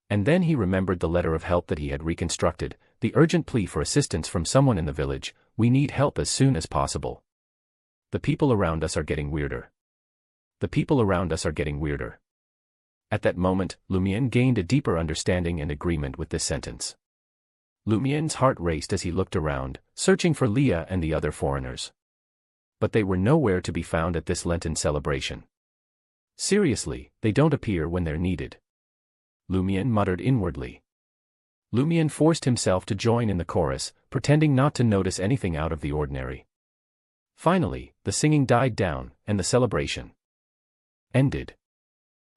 And then he remembered the letter of help that he had reconstructed, the urgent plea for assistance from someone in the village: "We need help as soon as possible. The people around us are getting weirder. The people around us are getting weirder." At that moment, Lumien gained a deeper understanding and agreement with this sentence. Lumien's heart raced as he looked around, searching for Leah and the other foreigners. But they were nowhere to be found at this Lenten celebration. Seriously, they don't appear when they're needed. Lumien muttered inwardly. Lumien forced himself to join in the chorus, pretending not to notice anything out of the ordinary. Finally, the singing died down, and the celebration ended.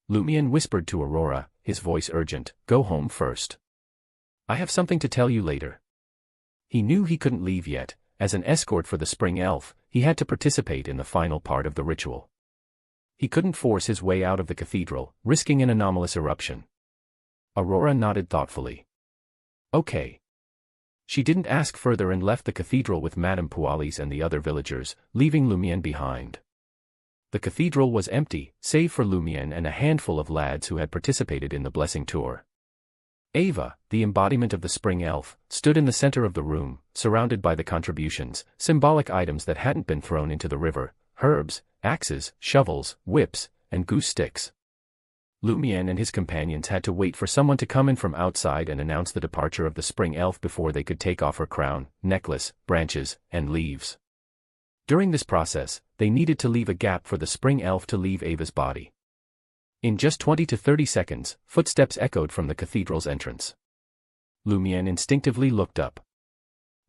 Lumien whispered to Aurora, his voice urgent, "Go home first. I have something to tell you later." He knew he couldn't leave yet. As an escort for the spring elf, he had to participate in the final part of the ritual. He couldn't force his way out of the cathedral, risking an anomalous eruption. Aurora nodded thoughtfully. Okay. She didn't ask further and left the cathedral with Madame Pualis and the other villagers, leaving Lumien behind. The cathedral was empty, save for Lumien and a handful of lads who had participated in the blessing tour. Ava, the embodiment of the spring elf, stood in the center of the room, surrounded by the contributions, symbolic items that hadn't been thrown into the river: herbs, axes, shovels, whips, and goose sticks. Lumien and his companions had to wait for someone to come in from outside and announce the departure of the spring elf before they could take off her crown, necklace, branches, and leaves. During this process, they needed to leave a gap for the spring elf to leave Ava's body. In just 20 to 30 seconds, footsteps echoed from the cathedral's entrance. Lumien instinctively looked up.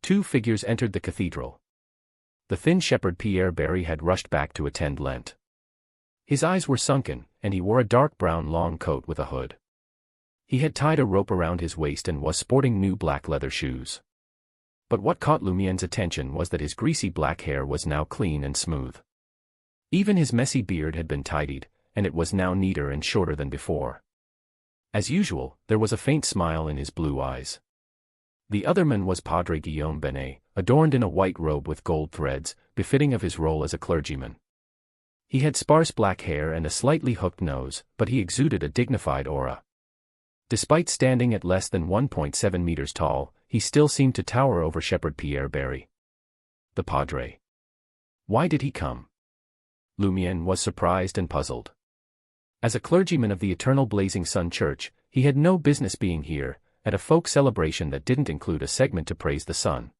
Two figures entered the cathedral. The thin shepherd Pierre Barry had rushed back to attend Lent. His eyes were sunken, and he wore a dark brown long coat with a hood. He had tied a rope around his waist and was sporting new black leather shoes. But what caught Lumien's attention was that his greasy black hair was now clean and smooth. Even his messy beard had been tidied, and it was now neater and shorter than before. As usual, there was a faint smile in his blue eyes. The other man was Padre Guillaume Benet, adorned in a white robe with gold threads, befitting of his role as a clergyman. He had sparse black hair and a slightly hooked nose, but he exuded a dignified aura. Despite standing at less than 1.7 meters tall, he still seemed to tower over Shepherd Pierre Barry. The Padre. Why did he come? Lumien was surprised and puzzled. As a clergyman of the Eternal Blazing Sun Church, he had no business being here, at a folk celebration that didn't include a segment to praise the sun.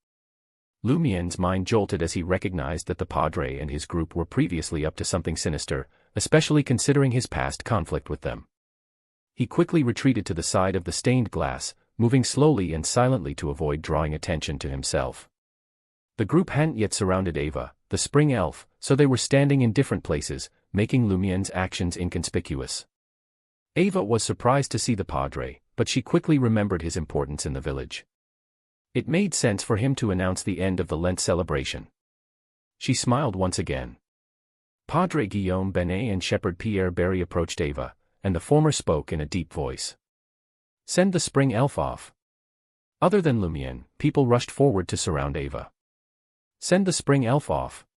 Lumien's mind jolted as he recognized that the Padre and his group were previously up to something sinister, especially considering his past conflict with them. He quickly retreated to the side of the stained glass, moving slowly and silently to avoid drawing attention to himself. The group hadn't yet surrounded Ava, the spring elf, so they were standing in different places, making Lumien's actions inconspicuous. Ava was surprised to see the Padre, but she quickly remembered his importance in the village. It made sense for him to announce the end of the Lent celebration. She smiled once again. Padre Guillaume Benet and Shepherd Pierre Barry approached Ava, and the former spoke in a deep voice. "Send the spring elf off." Other than Lumien, people rushed forward to surround Ava. "Send the spring elf off."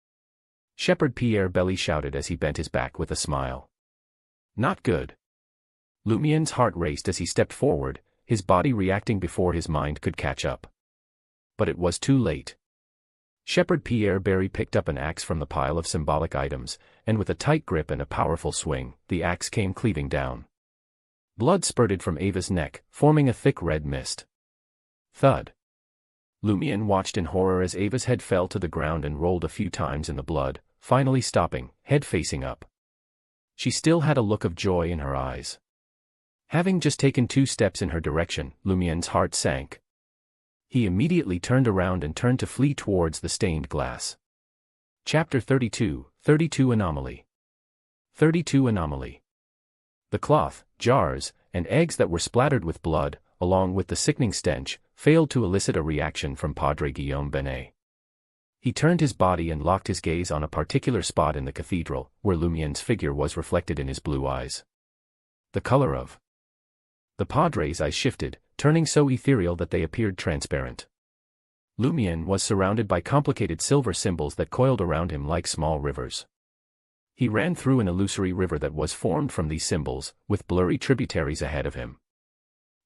Shepherd Pierre Barry shouted as he bent his back with a smile. "Not good." Lumien's heart raced as he stepped forward, his body reacting before his mind could catch up. But it was too late. Shepherd Pierre Barry picked up an axe from the pile of symbolic items, and with a tight grip and a powerful swing, the axe came cleaving down. Blood spurted from Ava's neck, forming a thick red mist. Thud. Lumion watched in horror as Ava's head fell to the ground and rolled a few times in the blood, finally stopping, head facing up. She still had a look of joy in her eyes. Having just taken 2 steps in her direction, Lumion's heart sank. He immediately turned around and turned to flee towards the stained glass. Chapter 32, 32 Anomaly. 32 Anomaly. The cloth, jars, and eggs that were splattered with blood, along with the sickening stench, failed to elicit a reaction from Padre Guillaume Benet. He turned his body and locked his gaze on a particular spot in the cathedral, where Lumion's figure was reflected in his blue eyes. The color of the Padre's eyes shifted, turning so ethereal that they appeared transparent. Lumion was surrounded by complicated silver symbols that coiled around him like small rivers. He ran through an illusory river that was formed from these symbols, with blurry tributaries ahead of him.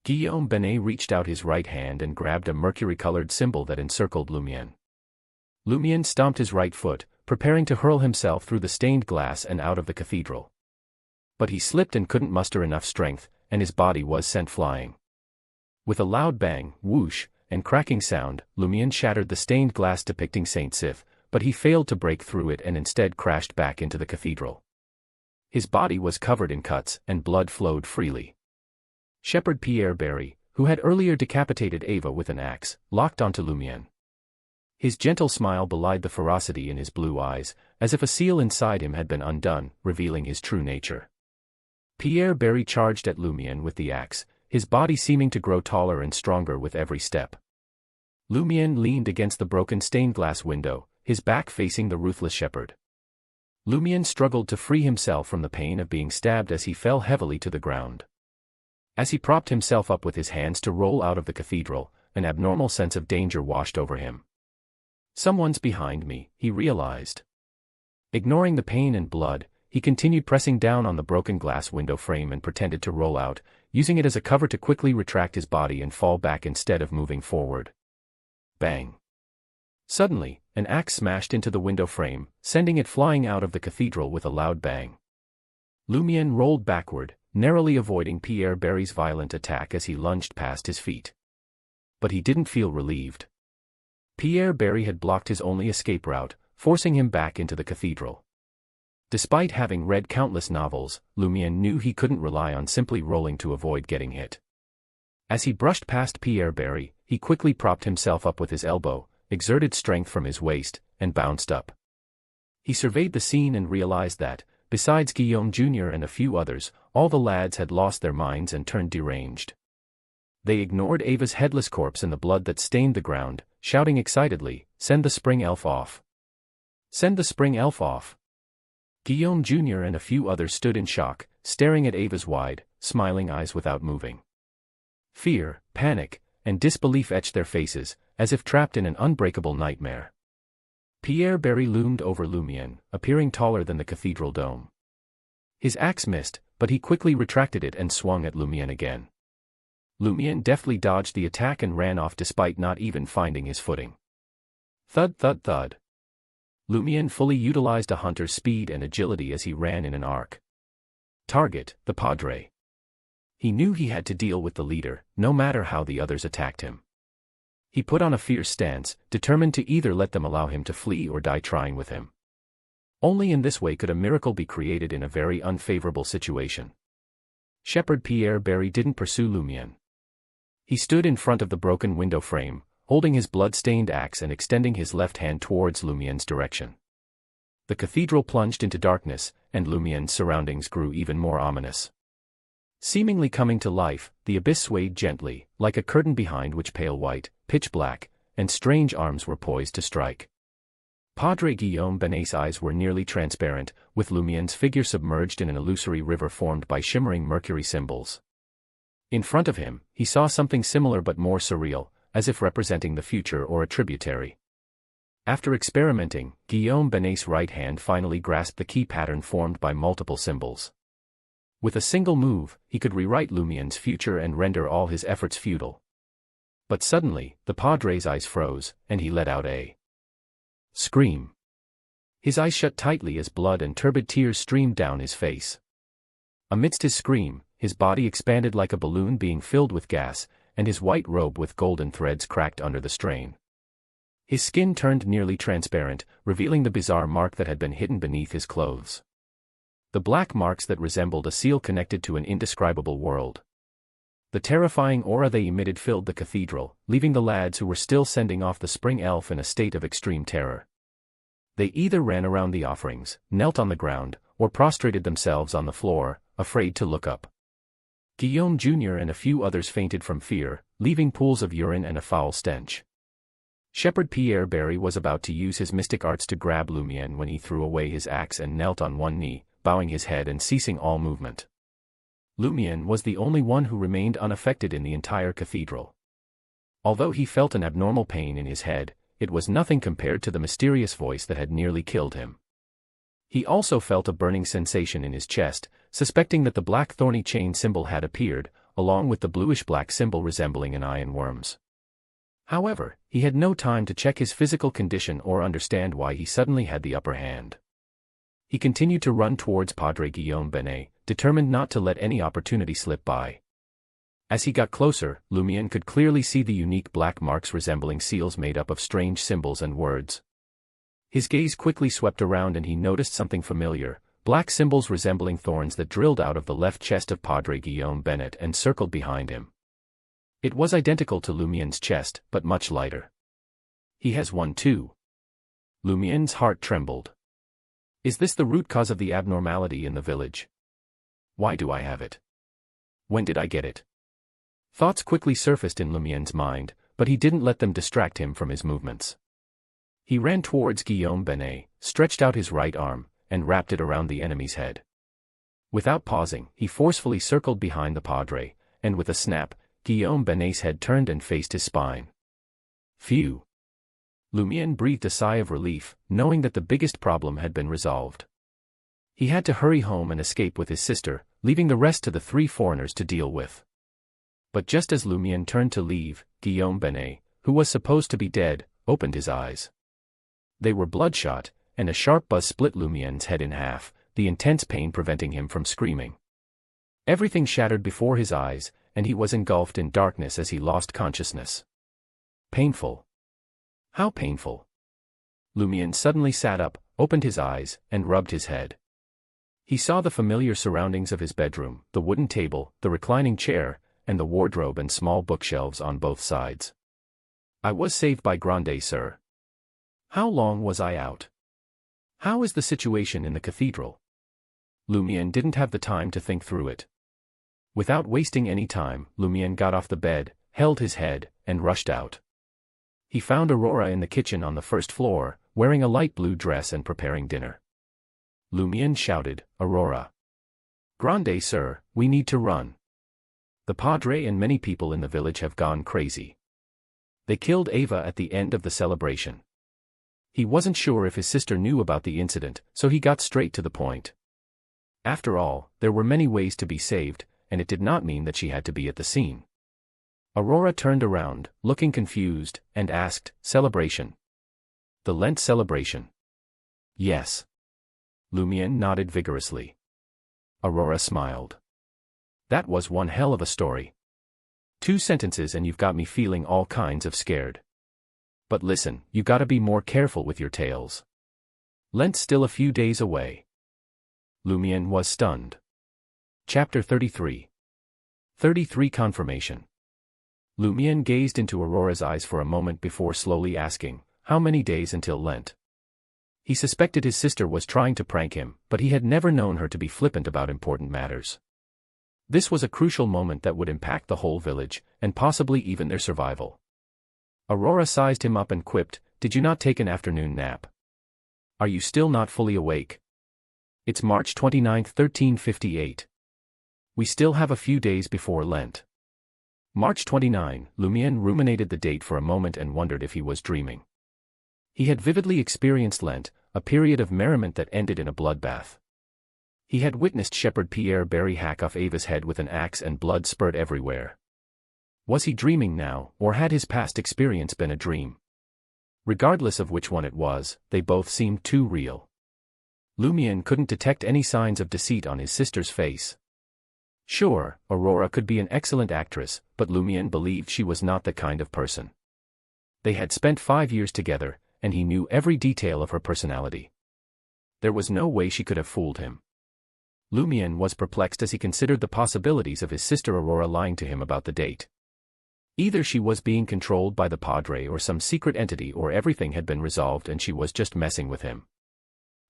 Guillaume Benet reached out his right hand and grabbed a mercury-colored symbol that encircled Lumion. Lumion stomped his right foot, preparing to hurl himself through the stained glass and out of the cathedral. But he slipped and couldn't muster enough strength, and his body was sent flying. With a loud bang, whoosh, and cracking sound, Lumion shattered the stained glass depicting Saint Sif, but he failed to break through it and instead crashed back into the cathedral. His body was covered in cuts, and blood flowed freely. Shepherd Pierre Barry, who had earlier decapitated Ava with an axe, locked onto Lumion. His gentle smile belied the ferocity in his blue eyes, as if a seal inside him had been undone, revealing his true nature. Pierre Barry charged at Lumion with the axe, his body seeming to grow taller and stronger with every step. Lumion leaned against the broken stained glass window, his back facing the ruthless shepherd. Lumion struggled to free himself from the pain of being stabbed as he fell heavily to the ground. As he propped himself up with his hands to roll out of the cathedral, an abnormal sense of danger washed over him. Someone's behind me, he realized. Ignoring the pain and blood, he continued pressing down on the broken glass window frame and pretended to roll out, using it as a cover to quickly retract his body and fall back instead of moving forward. Bang! Suddenly, an axe smashed into the window frame, sending it flying out of the cathedral with a loud bang. Lumion rolled backward, narrowly avoiding Pierre Barry's violent attack as he lunged past his feet. But he didn't feel relieved. Pierre Barry had blocked his only escape route, forcing him back into the cathedral. Despite having read countless novels, Lumion knew he couldn't rely on simply rolling to avoid getting hit. As he brushed past Pierre Barry, he quickly propped himself up with his elbow, exerted strength from his waist, and bounced up. He surveyed the scene and realized that, besides Guillaume Jr. and a few others, all the lads had lost their minds and turned deranged. They ignored Ava's headless corpse and the blood that stained the ground, shouting excitedly, "Send the spring elf off! Send the spring elf off!" Guillaume Jr. and a few others stood in shock, staring at Ava's wide, smiling eyes without moving. Fear, panic, and disbelief etched their faces, as if trapped in an unbreakable nightmare. Pierre Barry loomed over Lumion, appearing taller than the cathedral dome. His axe missed, but he quickly retracted it and swung at Lumion again. Lumion deftly dodged the attack and ran off despite not even finding his footing. Thud thud thud. Lumion fully utilized a hunter's speed and agility as he ran in an arc. Target, the Padre. He knew he had to deal with the leader, no matter how the others attacked him. He put on a fierce stance, determined to either let them allow him to flee or die trying with him. Only in this way could a miracle be created in a very unfavorable situation. Shepherd Pierre Barry didn't pursue Lumion. He stood in front of the broken window frame, holding his blood-stained axe and extending his left hand towards Lumion's direction. The cathedral plunged into darkness, and Lumion's surroundings grew even more ominous. Seemingly coming to life, the abyss swayed gently, like a curtain behind which pale white, pitch black, and strange arms were poised to strike. Padre Guillaume Benet's eyes were nearly transparent, with Lumion's figure submerged in an illusory river formed by shimmering mercury symbols. In front of him, he saw something similar but more surreal, as if representing the future or a tributary. After experimenting, Guillaume Benet's right hand finally grasped the key pattern formed by multiple symbols. With a single move, he could rewrite Lumion's future and render all his efforts futile. But suddenly, the Padre's eyes froze, and he let out a scream. His eyes shut tightly as blood and turbid tears streamed down his face. Amidst his scream, his body expanded like a balloon being filled with gas, and his white robe with golden threads cracked under the strain. His skin turned nearly transparent, revealing the bizarre mark that had been hidden beneath his clothes. The black marks that resembled a seal connected to an indescribable world. The terrifying aura they emitted filled the cathedral, leaving the lads who were still sending off the spring elf in a state of extreme terror. They either ran around the offerings, knelt on the ground, or prostrated themselves on the floor, afraid to look up. Guillaume Jr. and a few others fainted from fear, leaving pools of urine and a foul stench. Shepherd Pierre Barry was about to use his mystic arts to grab Lumien when he threw away his axe and knelt on one knee, bowing his head and ceasing all movement. Lumien was the only one who remained unaffected in the entire cathedral. Although he felt an abnormal pain in his head, it was nothing compared to the mysterious voice that had nearly killed him. He also felt a burning sensation in his chest, suspecting that the black thorny chain symbol had appeared, along with the bluish-black symbol resembling an eye in worms. However, he had no time to check his physical condition or understand why he suddenly had the upper hand. He continued to run towards Padre Guillaume Benet, determined not to let any opportunity slip by. As he got closer, Lumien could clearly see the unique black marks resembling seals made up of strange symbols and words. His gaze quickly swept around and he noticed something familiar, black symbols resembling thorns that drilled out of the left chest of Padre Guillaume Benet and circled behind him. It was identical to Lumien's chest, but much lighter. He has one too. Lumien's heart trembled. Is this the root cause of the abnormality in the village? Why do I have it? When did I get it? Thoughts quickly surfaced in Lumien's mind, but he didn't let them distract him from his movements. He ran towards Guillaume Benet, stretched out his right arm, and wrapped it around the enemy's head. Without pausing, he forcefully circled behind the padre, and with a snap, Guillaume Benet's head turned and faced his spine. Phew! Lumien breathed a sigh of relief, knowing that the biggest problem had been resolved. He had to hurry home and escape with his sister, leaving the rest to the three foreigners to deal with. But just as Lumien turned to leave, Guillaume Benet, who was supposed to be dead, opened his eyes. They were bloodshot, and a sharp buzz split Lumien's head in half, the intense pain preventing him from screaming. Everything shattered before his eyes, and he was engulfed in darkness as he lost consciousness. Painful. How painful. Lumien suddenly sat up, opened his eyes, and rubbed his head. He saw the familiar surroundings of his bedroom, the wooden table, the reclining chair, and the wardrobe and small bookshelves on both sides. I was saved by Grandet, sir. How long was I out? How is the situation in the cathedral? Lumien didn't have the time to think through it. Without wasting any time, Lumien got off the bed, held his head, and rushed out. He found Aurora in the kitchen on the first floor, wearing a light blue dress and preparing dinner. Lumien shouted, "Aurora! Grandet, sir, we need to run. The padre and many people in the village have gone crazy. They killed Ava at the end of the celebration." He wasn't sure if his sister knew about the incident, so he got straight to the point. After all, there were many ways to be saved, and it did not mean that she had to be at the scene. Aurora turned around, looking confused, and asked, "Celebration? The Lent celebration?" "Yes." Lumien nodded vigorously. Aurora smiled. "That was one hell of a story. 2 sentences and you've got me feeling all kinds of scared. But listen, you gotta be more careful with your tales. Lent's still a few days away." Lumien was stunned. Chapter 33. 33 Confirmation. Lumien gazed into Aurora's eyes for a moment before slowly asking, "How many days until Lent?" He suspected his sister was trying to prank him, but he had never known her to be flippant about important matters. This was a crucial moment that would impact the whole village, and possibly even their survival. Aurora sized him up and quipped, "Did you not take an afternoon nap? Are you still not fully awake? It's March 29, 1358. We still have a few days before Lent." March 29, Lumien ruminated the date for a moment and wondered if he was dreaming. He had vividly experienced Lent, a period of merriment that ended in a bloodbath. He had witnessed Shepherd Pierre Barry hack off Ava's head with an axe and blood spurt everywhere. Was he dreaming now, or had his past experience been a dream? Regardless of which one it was, they both seemed too real. Lumien couldn't detect any signs of deceit on his sister's face. Sure, Aurora could be an excellent actress, but Lumien believed she was not that kind of person. They had spent 5 years together, and he knew every detail of her personality. There was no way she could have fooled him. Lumiere was perplexed as he considered the possibilities of his sister Aurora lying to him about the date. Either she was being controlled by the Padre or some secret entity, or everything had been resolved and she was just messing with him.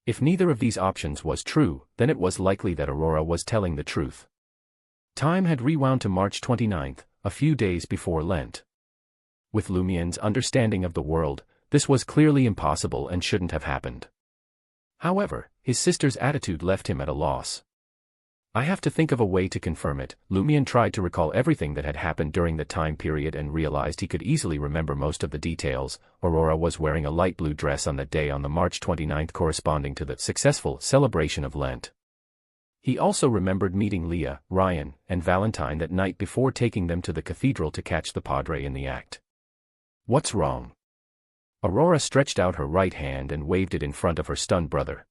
If neither of these options was true, then it was likely that Aurora was telling the truth. Time had rewound to March 29th, a few days before Lent. With Lumiere's understanding of the world, this was clearly impossible and shouldn't have happened. However, his sister's attitude left him at a loss. I have to think of a way to confirm it. Lumiere tried to recall everything that had happened during the time period and realized he could easily remember most of the details. Aurora was wearing a light blue dress on that day on the March 29th, corresponding to the successful celebration of Lent. He also remembered meeting Leah, Ryan, and Valentine that night before taking them to the cathedral to catch the Padre in the act. What's wrong? Aurora stretched out her right hand and waved it in front of her stunned brother.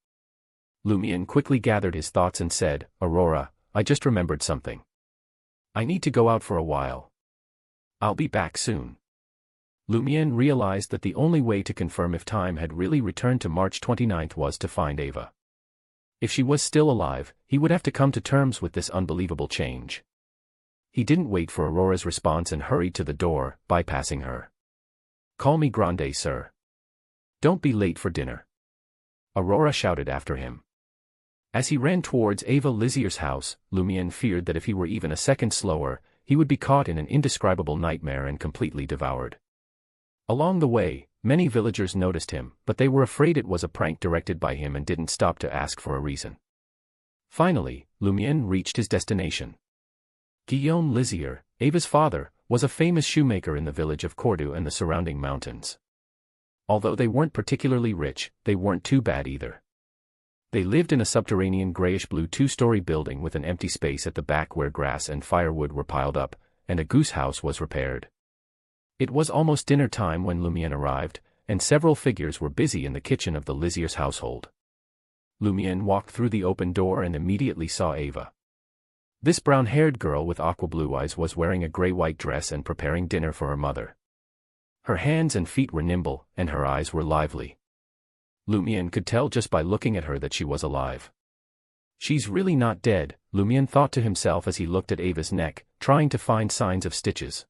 Lumiere quickly gathered his thoughts and said, Aurora, I just remembered something. I need to go out for a while. I'll be back soon. Lumiere realized that the only way to confirm if time had really returned to March 29th was to find Ava. If she was still alive, he would have to come to terms with this unbelievable change. He didn't wait for Aurora's response and hurried to the door, bypassing her. Call me Grande, sir. Don't be late for dinner. Aurora shouted after him. As he ran towards Ava Lizier's house, Lumiere feared that if he were even a second slower, he would be caught in an indescribable nightmare and completely devoured. Along the way, many villagers noticed him, but they were afraid it was a prank directed by him and didn't stop to ask for a reason. Finally, Lumiere reached his destination. Guillaume Lizier, Ava's father, was a famous shoemaker in the village of Cordoue and the surrounding mountains. Although they weren't particularly rich, they weren't too bad either. They lived in a subterranean grayish-blue 2-story building with an empty space at the back where grass and firewood were piled up, and a goose house was repaired. It was almost dinner time when Lumiere arrived, and several figures were busy in the kitchen of the Lizier's household. Lumiere walked through the open door and immediately saw Ava. This brown-haired girl with aqua-blue eyes was wearing a gray-white dress and preparing dinner for her mother. Her hands and feet were nimble, and her eyes were lively. Lumiere could tell just by looking at her that she was alive. She's really not dead, Lumiere thought to himself as he looked at Ava's neck, trying to find signs of stitches.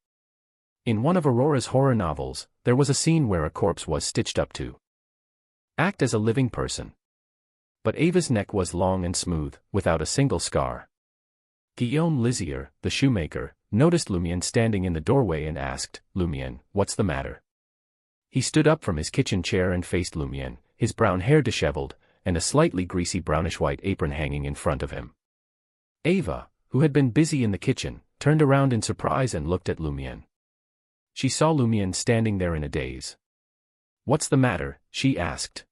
In one of Aurora's horror novels, there was a scene where a corpse was stitched up to act as a living person. But Ava's neck was long and smooth, without a single scar. Guillaume Lizier, the shoemaker, noticed Lumiere standing in the doorway and asked, Lumiere, what's the matter? He stood up from his kitchen chair and faced Lumiere, his brown hair disheveled, and a slightly greasy brownish-white apron hanging in front of him. Ava, who had been busy in the kitchen, turned around in surprise and looked at Lumiere. She saw Lumiere standing there in a daze. What's the matter? She asked.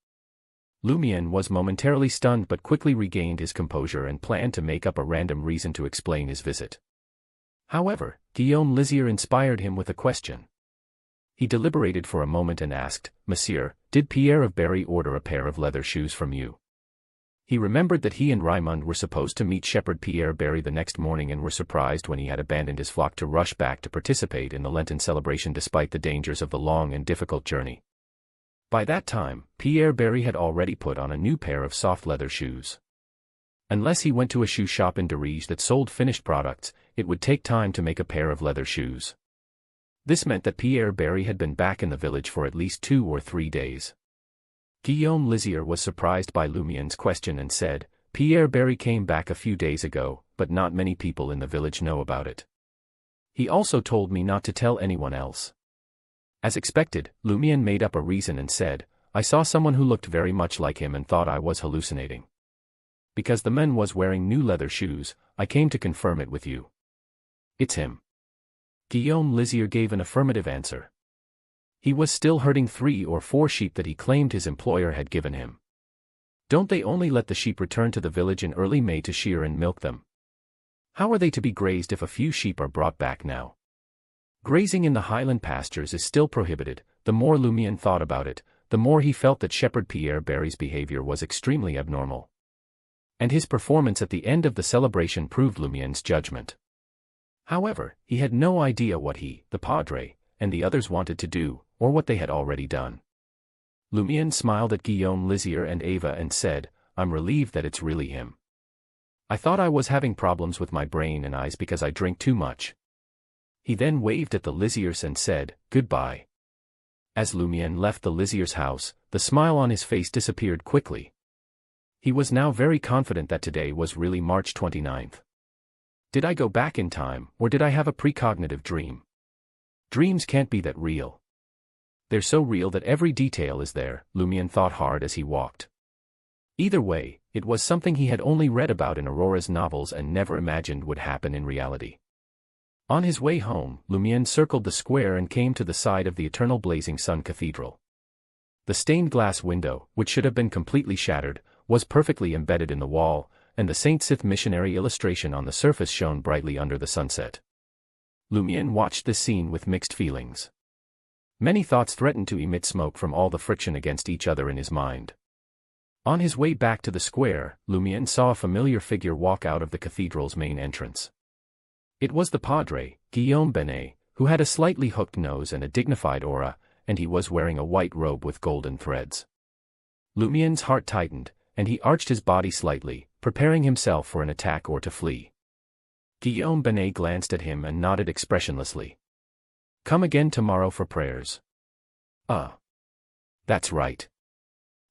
Lumiere was momentarily stunned but quickly regained his composure and planned to make up a random reason to explain his visit. However, Guillaume Lizier inspired him with a question. He deliberated for a moment and asked, Monsieur, did Pierre of Berry order a pair of leather shoes from you? He remembered that he and Raymond were supposed to meet Shepherd Pierre Berry the next morning and were surprised when he had abandoned his flock to rush back to participate in the Lenten celebration despite the dangers of the long and difficult journey. By that time, Pierre Berry had already put on a new pair of soft leather shoes. Unless he went to a shoe shop in Darige that sold finished products, it would take time to make a pair of leather shoes. This meant that Pierre Berry had been back in the village for at least 2 or 3 days. Guillaume Lizier was surprised by Lumiere's question and said, Pierre Berry came back a few days ago, but not many people in the village know about it. He also told me not to tell anyone else. As expected, Lumiere made up a reason and said, I saw someone who looked very much like him and thought I was hallucinating. Because the man was wearing new leather shoes, I came to confirm it with you. It's him. Guillaume Lizier gave an affirmative answer. He was still herding 3 or 4 sheep that he claimed his employer had given him. Don't they only let the sheep return to the village in early May to shear and milk them? How are they to be grazed if a few sheep are brought back now? Grazing in the highland pastures is still prohibited. The more Lumiere thought about it, the more he felt that Shepherd Pierre Berry's behavior was extremely abnormal. And his performance at the end of the celebration proved Lumiere's judgment. However, he had no idea what he, the Padre, and the others wanted to do, or what they had already done. Lumière smiled at Guillaume Lizier and Ava and said, "I'm relieved that it's really him. I thought I was having problems with my brain and eyes because I drink too much." He then waved at the Liziers and said, "Goodbye." As Lumière left the Liziers' house, the smile on his face disappeared quickly. He was now very confident that today was really March 29th. Did I go back in time, or did I have a precognitive dream? Dreams can't be that real. They're so real that every detail is there, Lumière thought hard as he walked. Either way, it was something he had only read about in Aurora's novels and never imagined would happen in reality. On his way home, Lumière circled the square and came to the side of the eternal blazing sun cathedral. The stained glass window, which should have been completely shattered, was perfectly embedded in the wall, and the Saint Sith missionary illustration on the surface shone brightly under the sunset. Lumière watched this scene with mixed feelings. Many thoughts threatened to emit smoke from all the friction against each other in his mind. On his way back to the square, Lumière saw a familiar figure walk out of the cathedral's main entrance. It was the Padre, Guillaume Benet, who had a slightly hooked nose and a dignified aura, and he was wearing a white robe with golden threads. Lumière's heart tightened, and he arched his body slightly, preparing himself for an attack or to flee. Guillaume Benet glanced at him and nodded expressionlessly. "Come again tomorrow for prayers." That's right.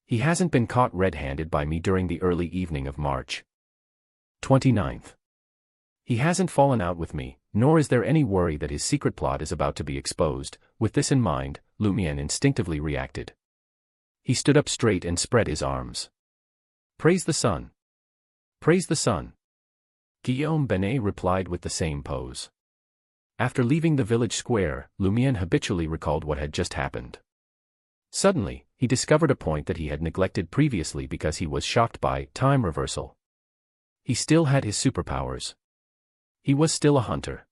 He hasn't been caught red-handed by me during the early evening of March 29th. He hasn't fallen out with me, nor is there any worry that his secret plot is about to be exposed. With this in mind, Lumière instinctively reacted. He stood up straight and spread his arms. "Praise the sun! Praise the sun!" Guillaume Benet replied with the same pose. After leaving the village square, Lumière habitually recalled what had just happened. Suddenly, he discovered a point that he had neglected previously because he was shocked by time reversal. He still had his superpowers. He was still a hunter.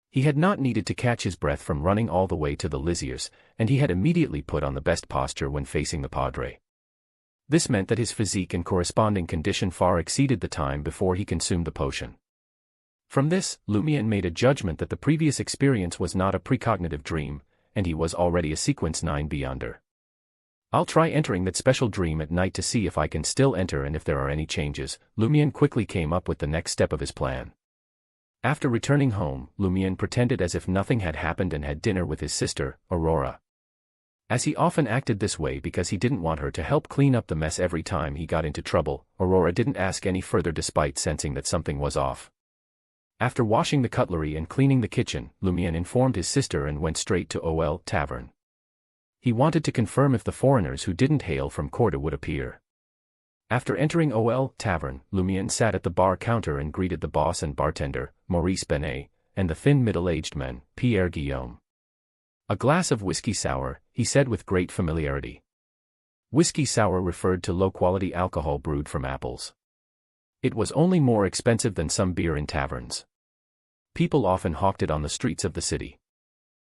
He had not needed to catch his breath from running all the way to the Liziers, and he had immediately put on the best posture when facing the Padre. This meant that his physique and corresponding condition far exceeded the time before he consumed the potion. From this, Lumière made a judgment that the previous experience was not a precognitive dream, and he was already a sequence 9 beyonder. "I'll try entering that special dream at night to see if I can still enter and if there are any changes." Lumière quickly came up with the next step of his plan. After returning home, Lumière pretended as if nothing had happened and had dinner with his sister, Aurora. As he often acted this way because he didn't want her to help clean up the mess every time he got into trouble, Aurora didn't ask any further despite sensing that something was off. After washing the cutlery and cleaning the kitchen, Lumière informed his sister and went straight to OL Tavern. He wanted to confirm if the foreigners who didn't hail from Corda would appear. After entering OL Tavern, Lumière sat at the bar counter and greeted the boss and bartender, Maurice Benet, and the thin middle-aged man, Pierre Guillaume. "A glass of whiskey sour," he said with great familiarity. Whiskey sour referred to low-quality alcohol brewed from apples. It was only more expensive than some beer in taverns. People often hawked it on the streets of the city.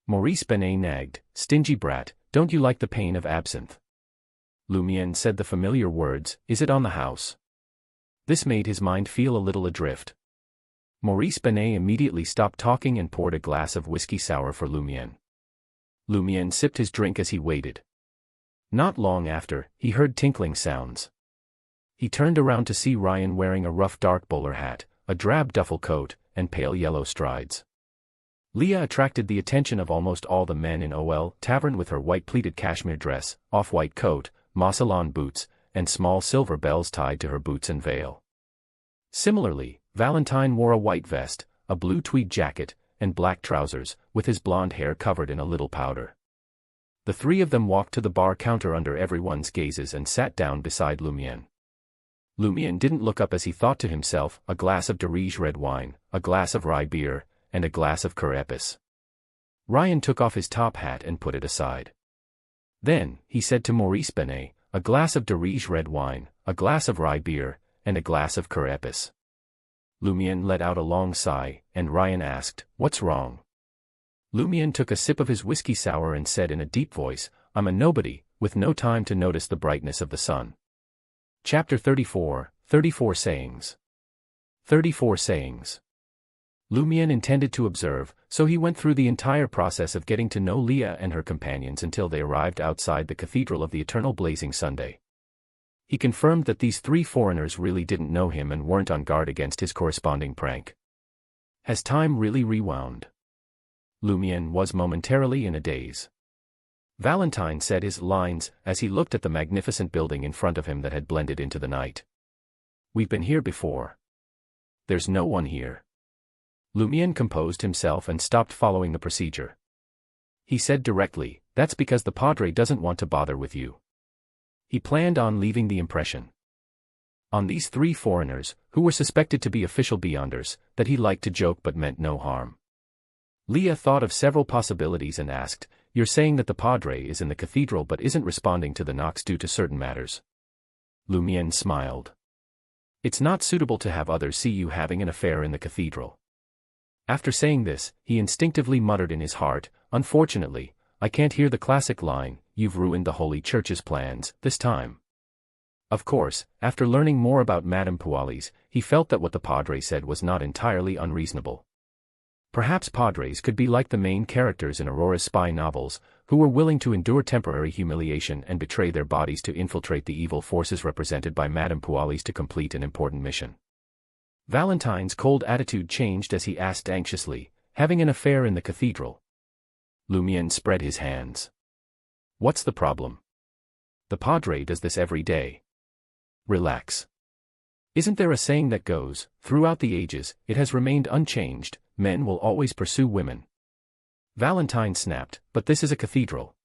Maurice Benet nagged, "Stingy brat, don't you like the pain of absinthe?" Lumière said the familiar words, "Is it on the house?" This made his mind feel a little adrift. Maurice Benet immediately stopped talking and poured a glass of whiskey sour for Lumière. Lumière sipped his drink as he waited. Not long after, he heard tinkling sounds. He turned around to see Ryan wearing a rough dark bowler hat, a drab duffel coat, and pale yellow strides. Leah attracted the attention of almost all the men in OL Tavern with her white pleated cashmere dress, off-white coat, Mousseline boots, and small silver bells tied to her boots and veil. Similarly, Valentine wore a white vest, a blue tweed jacket, and black trousers, with his blonde hair covered in a little powder. The three of them walked to the bar counter under everyone's gazes and sat down beside Lumière. Lumière didn't look up as he thought to himself, a glass of Darige red wine, a glass of rye beer, and a glass of Curepis. Ryan took off his top hat and put it aside. Then, he said to Maurice Benet, "A glass of Darige red wine, a glass of rye beer, and a glass of Curepis." Lumière let out a long sigh, and Ryan asked, "What's wrong?" Lumière took a sip of his whiskey sour and said in a deep voice, "I'm a nobody, with no time to notice the brightness of the sun." Chapter 34, 34 Sayings. 34 Sayings. Lumiere intended to observe, so he went through the entire process of getting to know Leah and her companions until they arrived outside the Cathedral of the Eternal Blazing Sunday. He confirmed that these three foreigners really didn't know him and weren't on guard against his corresponding prank. Has time really rewound? Lumiere was momentarily in a daze. Valentine said his lines as he looked at the magnificent building in front of him that had blended into the night. We've been here before. There's no one here. Lumiere composed himself and stopped following the procedure. He said directly, that's because the Padre doesn't want to bother with you. He planned on leaving the impression on these three foreigners, who were suspected to be official Beyonders, that he liked to joke but meant no harm. Leah thought of several possibilities and asked, "You're saying that the Padre is in the cathedral but isn't responding to the knocks due to certain matters?" Lumiere smiled. It's not suitable to have others see you having an affair in the cathedral. After saying this, he instinctively muttered in his heart, unfortunately, I can't hear the classic line, you've ruined the Holy Church's plans, this time. Of course, after learning more about Madame Pualis, he felt that what the Padre said was not entirely unreasonable. Perhaps Padres could be like the main characters in Aurora's spy novels, who were willing to endure temporary humiliation and betray their bodies to infiltrate the evil forces represented by Madame Pualis to complete an important mission. Valentine's cold attitude changed as he asked anxiously, having an affair in the cathedral? Lumiere spread his hands. What's the problem? The Padre does this every day. Relax. Isn't there a saying that goes, throughout the ages, it has remained unchanged, men will always pursue women? Valentine snapped, but this is a cathedral.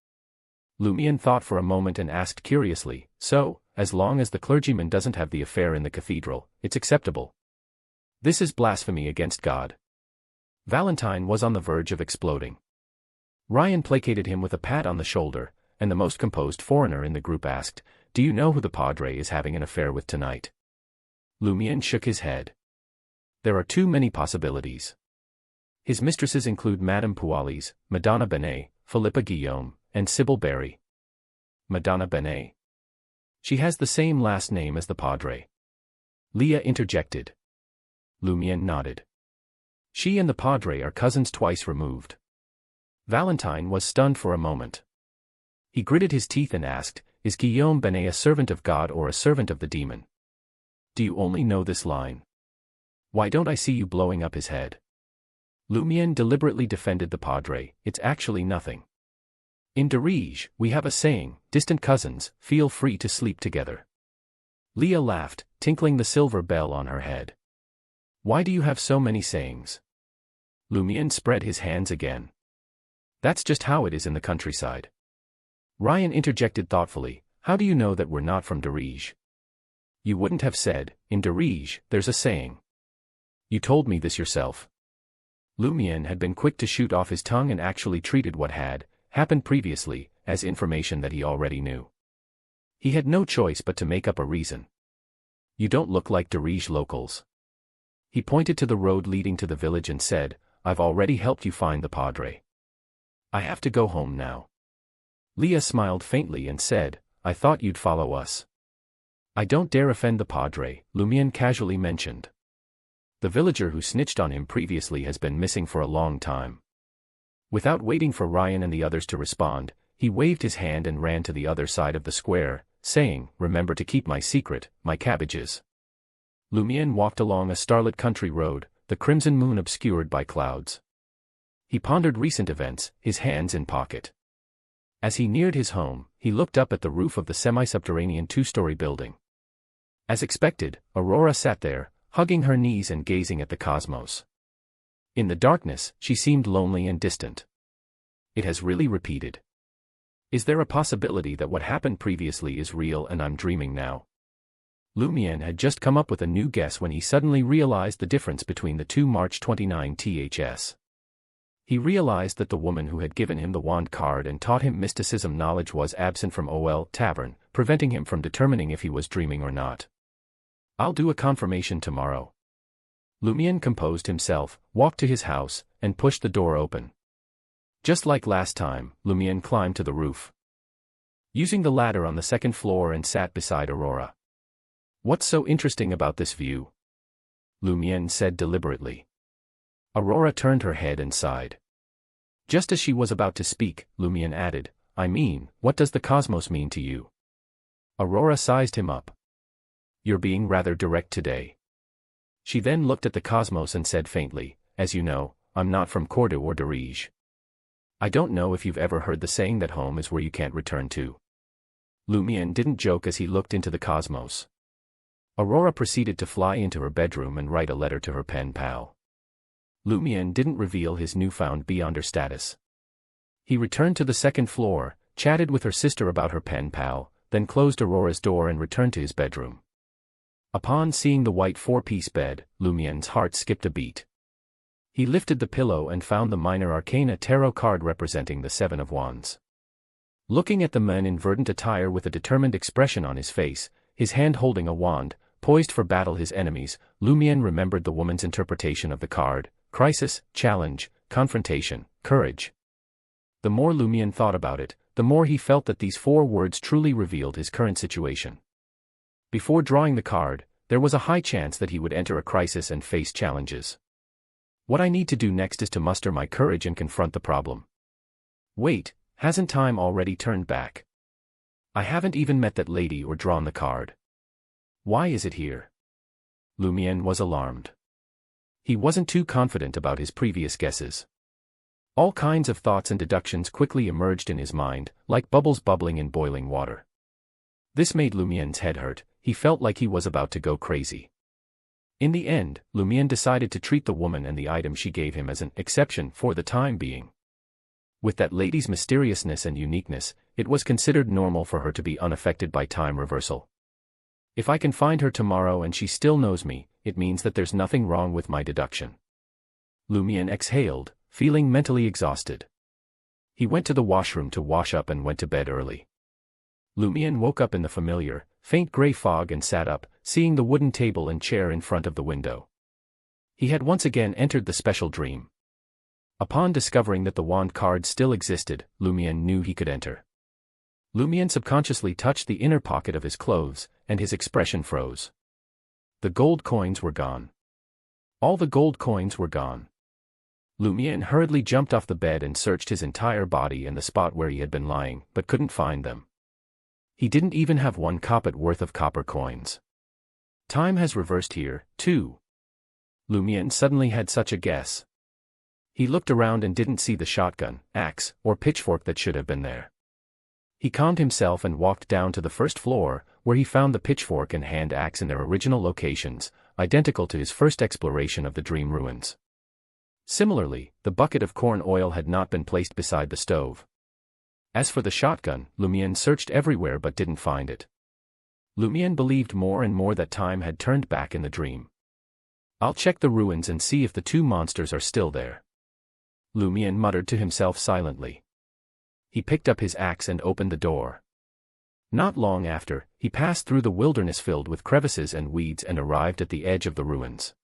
Lumiere thought for a moment and asked curiously, so, as long as the clergyman doesn't have the affair in the cathedral, it's acceptable? This is blasphemy against God. Valentine was on the verge of exploding. Ryan placated him with a pat on the shoulder, and the most composed foreigner in the group asked, do you know who the Padre is having an affair with tonight? Lumiere shook his head. There are too many possibilities. His mistresses include Madame Pualis, Madonna Benet, Philippa Guillaume, and Sybil Berry. Madonna Benet. She has the same last name as the Padre. Leah interjected. Lumiere nodded. She and the Padre are cousins twice removed. Valentine was stunned for a moment. He gritted his teeth and asked, is Guillaume Benet a servant of God or a servant of the demon? Do you only know this line? Why don't I see you blowing up his head? Lumiere deliberately defended the Padre, it's actually nothing. In Dirige, we have a saying, distant cousins, feel free to sleep together. Leah laughed, tinkling the silver bell on her head. Why do you have so many sayings? Lumiere spread his hands again. That's just how it is in the countryside. Ryan interjected thoughtfully, how do you know that we're not from Dirige? You wouldn't have said, in Dirige, there's a saying. You told me this yourself. Lumiere had been quick to shoot off his tongue and actually treated what had happened previously as information that he already knew. He had no choice but to make up a reason. You don't look like Dirige locals. He pointed to the road leading to the village and said, I've already helped you find the Padre. I have to go home now. Leah smiled faintly and said, I thought you'd follow us. I don't dare offend the Padre, Lumiere casually mentioned. The villager who snitched on him previously has been missing for a long time. Without waiting for Ryan and the others to respond, he waved his hand and ran to the other side of the square, saying, remember to keep my secret, my cabbages. Lumiere walked along a starlit country road, the crimson moon obscured by clouds. He pondered recent events, his hands in pocket. As he neared his home, he looked up at the roof of the semi-subterranean two-story building. As expected, Aurora sat there, hugging her knees and gazing at the cosmos. In the darkness, she seemed lonely and distant. It has really repeated. Is there a possibility that what happened previously is real and I'm dreaming now? Lumiere had just come up with a new guess when he suddenly realized the difference between the two March 29 THS. He realized that the woman who had given him the wand card and taught him mysticism knowledge was absent from OL Tavern, preventing him from determining if he was dreaming or not. I'll do a confirmation tomorrow. Lumiere composed himself, walked to his house, and pushed the door open. Just like last time, Lumiere climbed to the roof. Using the ladder on the second floor and sat beside Aurora. What's so interesting about this view? Lumiere said deliberately. Aurora turned her head and sighed. Just as she was about to speak, Lumion added, I mean, what does the cosmos mean to you? Aurora sized him up. You're being rather direct today. She then looked at the cosmos and said faintly, as you know, I'm not from Cordoue or Darige. I don't know if you've ever heard the saying that home is where you can't return to. Lumion didn't joke as he looked into the cosmos. Aurora proceeded to fly into her bedroom and write a letter to her pen pal. Lumion didn't reveal his newfound Beyonder status. He returned to the second floor, chatted with her sister about her pen pal, then closed Aurora's door and returned to his bedroom. Upon seeing the white four-piece bed, Lumion's heart skipped a beat. He lifted the pillow and found the Minor Arcana tarot card representing the Seven of Wands. Looking at the man in verdant attire with a determined expression on his face, his hand holding a wand, poised for battle his enemies, Lumion remembered the woman's interpretation of the card: crisis, challenge, confrontation, courage. The more Lumion thought about it, the more he felt that these four words truly revealed his current situation. Before drawing the card, there was a high chance that he would enter a crisis and face challenges. What I need to do next is to muster my courage and confront the problem. Wait, hasn't time already turned back? I haven't even met that lady or drawn the card. Why is it here? Lumion was alarmed. He wasn't too confident about his previous guesses. All kinds of thoughts and deductions quickly emerged in his mind, like bubbles bubbling in boiling water. This made Lumion's head hurt. He felt like he was about to go crazy. In the end, Lumion decided to treat the woman and the item she gave him as an exception for the time being. With that lady's mysteriousness and uniqueness, it was considered normal for her to be unaffected by time reversal. If I can find her tomorrow and she still knows me, it means that there's nothing wrong with my deduction. Lumion exhaled, feeling mentally exhausted. He went to the washroom to wash up and went to bed early. Lumion woke up in the familiar, faint gray fog and sat up, seeing the wooden table and chair in front of the window. He had once again entered the special dream. Upon discovering that the wand card still existed, Lumion knew he could enter. Lumion subconsciously touched the inner pocket of his clothes, and his expression froze. The gold coins were gone. All the gold coins were gone. Lumion hurriedly jumped off the bed and searched his entire body and the spot where he had been lying, but couldn't find them. He didn't even have one koppet worth of copper coins. Time has reversed here, too. Lumion suddenly had such a guess. He looked around and didn't see the shotgun, axe, or pitchfork that should have been there. He calmed himself and walked down to the first floor, where he found the pitchfork and hand axe in their original locations, identical to his first exploration of the dream ruins. Similarly, the bucket of corn oil had not been placed beside the stove. As for the shotgun, Lumion searched everywhere but didn't find it. Lumion believed more and more that time had turned back in the dream. I'll check the ruins and see if the two monsters are still there. Lumion muttered to himself silently. He picked up his axe and opened the door. Not long after, he passed through the wilderness filled with crevices and weeds and arrived at the edge of the ruins.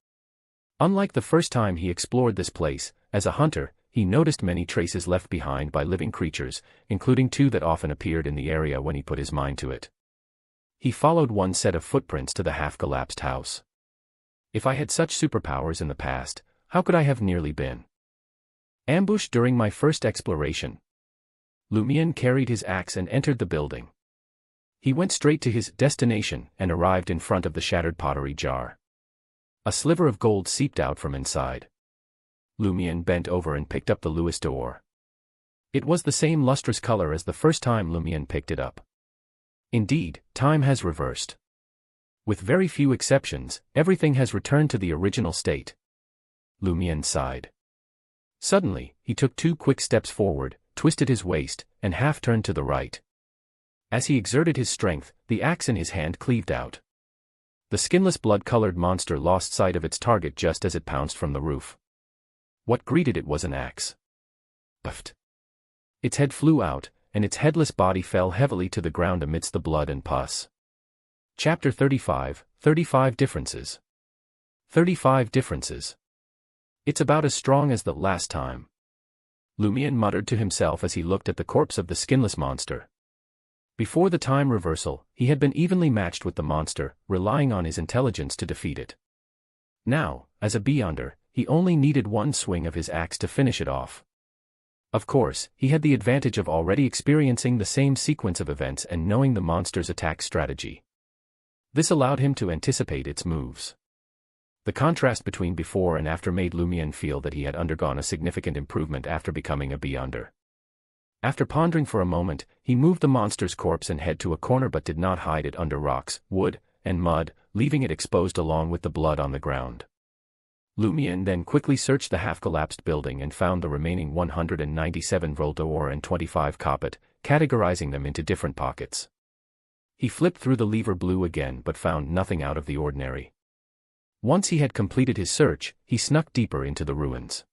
Unlike the first time he explored this place, as a hunter, he noticed many traces left behind by living creatures, including two that often appeared in the area when he put his mind to it. He followed one set of footprints to the half-collapsed house. If I had such superpowers in the past, how could I have nearly been ambushed during my first exploration? Lumion carried his axe and entered the building. He went straight to his destination and arrived in front of the shattered pottery jar. A sliver of gold seeped out from inside. Lumion bent over and picked up the Louis d'Or. It was the same lustrous color as the first time Lumion picked it up. Indeed, time has reversed. With very few exceptions, everything has returned to the original state. Lumion sighed. Suddenly, he took 2 quick steps forward, twisted his waist, and half-turned to the right. As he exerted his strength, the axe in his hand cleaved out. The skinless blood-colored monster lost sight of its target just as it pounced from the roof. What greeted it was an axe. Puffed. Its head flew out, and its headless body fell heavily to the ground amidst the blood and pus. Chapter 35, 35 Differences. 35 Differences. It's about as strong as the last time. Lumion muttered to himself as he looked at the corpse of the skinless monster. Before the time reversal, he had been evenly matched with the monster, relying on his intelligence to defeat it. Now, as a Beyonder, he only needed one swing of his axe to finish it off. Of course, he had the advantage of already experiencing the same sequence of events and knowing the monster's attack strategy. This allowed him to anticipate its moves. The contrast between before and after made Lumion feel that he had undergone a significant improvement after becoming a Beyonder. After pondering for a moment, he moved the monster's corpse and head to a corner but did not hide it under rocks, wood, and mud, leaving it exposed along with the blood on the ground. Lumion then quickly searched the half-collapsed building and found the remaining 197 Voltor and 25 Caput, categorizing them into different pockets. He flipped through the lever blue again but found nothing out of the ordinary. Once he had completed his search, he snuck deeper into the ruins.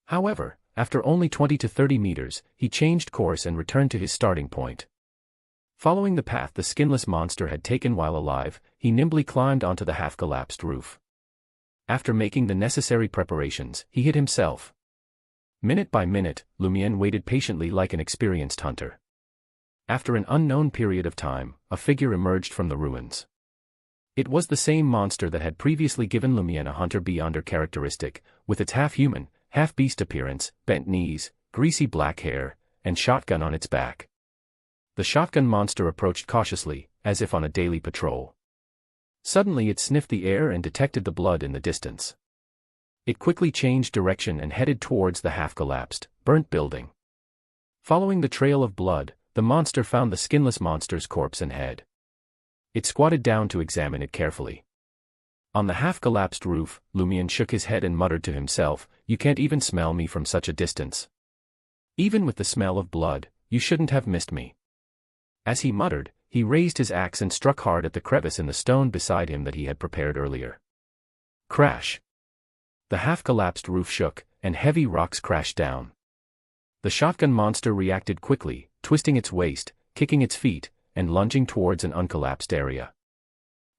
However, after only 20 to 30 meters, he changed course and returned to his starting point. Following the path the skinless monster had taken while alive, he nimbly climbed onto the half-collapsed roof. After making the necessary preparations, he hid himself. Minute by minute, Lumion waited patiently like an experienced hunter. After an unknown period of time, a figure emerged from the ruins. It was the same monster that had previously given Lumion a hunter Beyonder characteristic, with its half-human, half-beast appearance, bent knees, greasy black hair, and shotgun on its back. The shotgun monster approached cautiously, as if on a daily patrol. Suddenly it sniffed the air and detected the blood in the distance. It quickly changed direction and headed towards the half-collapsed, burnt building. Following the trail of blood, the monster found the skinless monster's corpse and head. It squatted down to examine it carefully. On the half-collapsed roof, Lumion shook his head and muttered to himself, "You can't even smell me from such a distance. Even with the smell of blood, you shouldn't have missed me." As he muttered, he raised his axe and struck hard at the crevice in the stone beside him that he had prepared earlier. Crash! The half-collapsed roof shook, and heavy rocks crashed down. The shotgun monster reacted quickly, twisting its waist, kicking its feet, and lunging towards an uncollapsed area.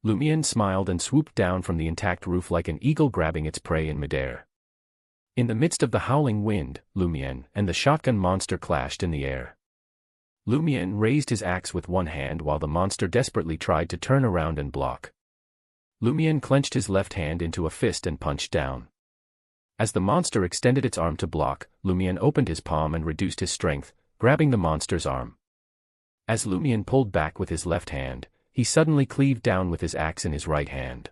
Lumion smiled and swooped down from the intact roof like an eagle grabbing its prey in midair. In the midst of the howling wind, Lumion and the shotgun monster clashed in the air. Lumion raised his axe with one hand while the monster desperately tried to turn around and block. Lumion clenched his left hand into a fist and punched down. As the monster extended its arm to block, Lumion opened his palm and reduced his strength, grabbing the monster's arm. As Lumion pulled back with his left hand, he suddenly cleaved down with his axe in his right hand.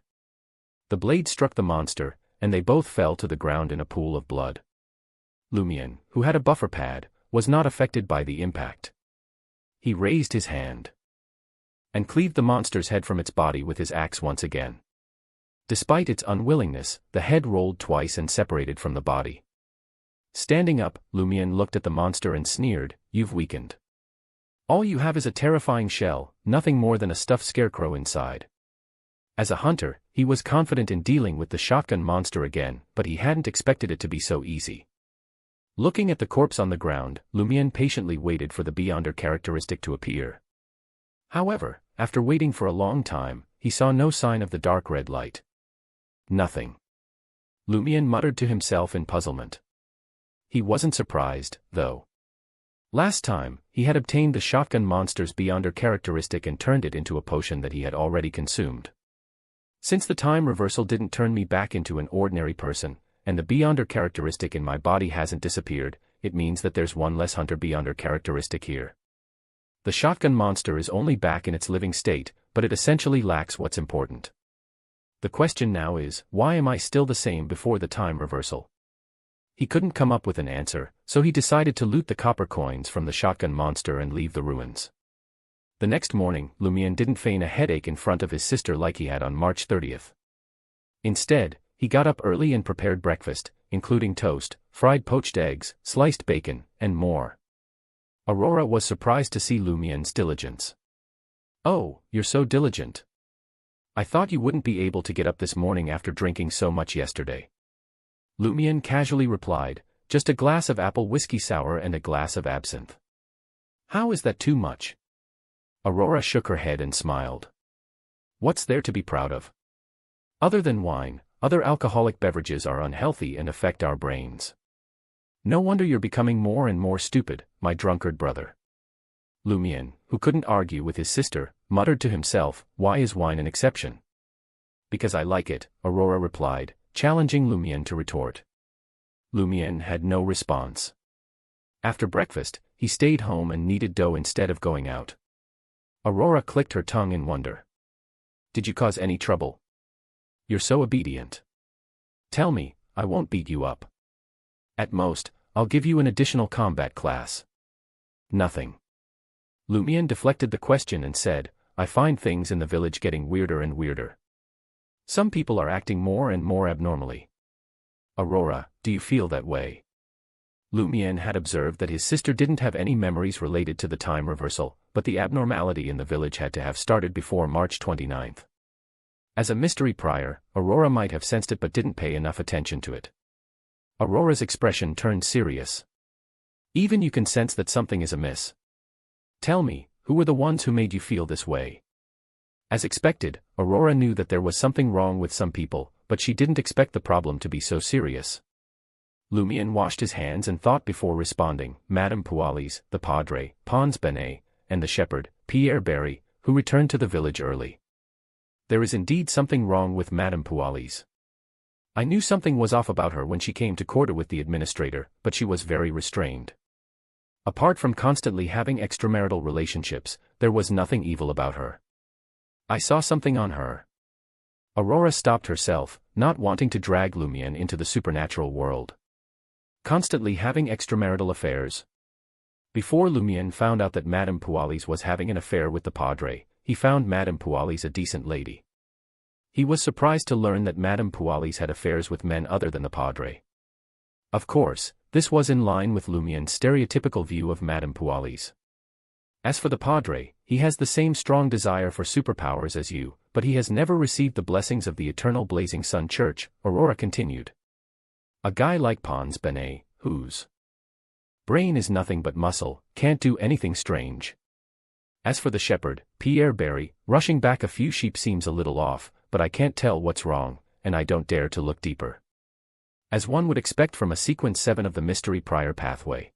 The blade struck the monster, and they both fell to the ground in a pool of blood. Lumion, who had a buffer pad, was not affected by the impact. He raised his hand and cleaved the monster's head from its body with his axe once again. Despite its unwillingness, the head rolled twice and separated from the body. Standing up, Lumion looked at the monster and sneered, "You've weakened. All you have is a terrifying shell, nothing more than a stuffed scarecrow inside." As a hunter, he was confident in dealing with the shotgun monster again, but he hadn't expected it to be so easy. Looking at the corpse on the ground, Lumion patiently waited for the Beyonder characteristic to appear. However, after waiting for a long time, he saw no sign of the dark red light. Nothing. Lumion muttered to himself in puzzlement. He wasn't surprised, though. Last time, he had obtained the shotgun monster's Beyonder characteristic and turned it into a potion that he had already consumed. Since the time reversal didn't turn me back into an ordinary person, and the Beyonder characteristic in my body hasn't disappeared, it means that there's one less hunter Beyonder characteristic here. The shotgun monster is only back in its living state, but it essentially lacks what's important. The question now is, why am I still the same before the time reversal? He couldn't come up with an answer, so he decided to loot the copper coins from the shotgun monster and leave the ruins. The next morning, Lumion didn't feign a headache in front of his sister like he had on March 30th. Instead, he got up early and prepared breakfast, including toast, fried poached eggs, sliced bacon, and more. Aurora was surprised to see Lumion's diligence. "Oh, you're so diligent. I thought you wouldn't be able to get up this morning after drinking so much yesterday." Lumion casually replied, "Just a glass of apple whiskey sour and a glass of absinthe." "How is that too much?" Aurora shook her head and smiled. "What's there to be proud of? Other than wine, other alcoholic beverages are unhealthy and affect our brains. No wonder you're becoming more and more stupid, my drunkard brother." Lumion, who couldn't argue with his sister, muttered to himself, "Why is wine an exception?" "Because I like it," Aurora replied, challenging Lumion to retort. Lumion had no response. After breakfast, he stayed home and kneaded dough instead of going out. Aurora clicked her tongue in wonder. Did you cause any trouble? You're so obedient. Tell me, I won't beat you up. At most, I'll give you an additional combat class. Nothing. Lumion deflected the question and said, I find things in the village getting weirder and weirder. Some people are acting more and more abnormally. Aurora, do you feel that way? Lumion had observed that his sister didn't have any memories related to the time reversal, but the abnormality in the village had to have started before March 29th. As a mystery prior, Aurora might have sensed it but didn't pay enough attention to it. Aurora's expression turned serious. Even you can sense that something is amiss. Tell me, who were the ones who made you feel this way? As expected, Aurora knew that there was something wrong with some people, but she didn't expect the problem to be so serious. Lumion washed his hands and thought before responding. Madame Pualis, the Padre, Pons Benet, and the shepherd, Pierre Barry, who returned to the village early. There is indeed something wrong with Madame Pualis. I knew something was off about her when she came to quarter with the administrator, but she was very restrained. Apart from constantly having extramarital relationships, there was nothing evil about her. I saw something on her. Aurora stopped herself, not wanting to drag Lumion into the supernatural world. Constantly having extramarital affairs. Before Lumion found out that Madame Pualis was having an affair with the Padre, he found Madame Pualis a decent lady. He was surprised to learn that Madame Pualis had affairs with men other than the Padre. Of course, this was in line with Lumion's stereotypical view of Madame Pualis. As for the Padre, he has the same strong desire for superpowers as you, but he has never received the blessings of the eternal blazing sun church, Aurora continued. A guy like Pons Benet, whose brain is nothing but muscle, can't do anything strange. As for the shepherd, Pierre Barry, rushing back a few sheep seems a little off, but I can't tell what's wrong, and I don't dare to look deeper. As one would expect from a sequence 7 of the mystery prior pathway.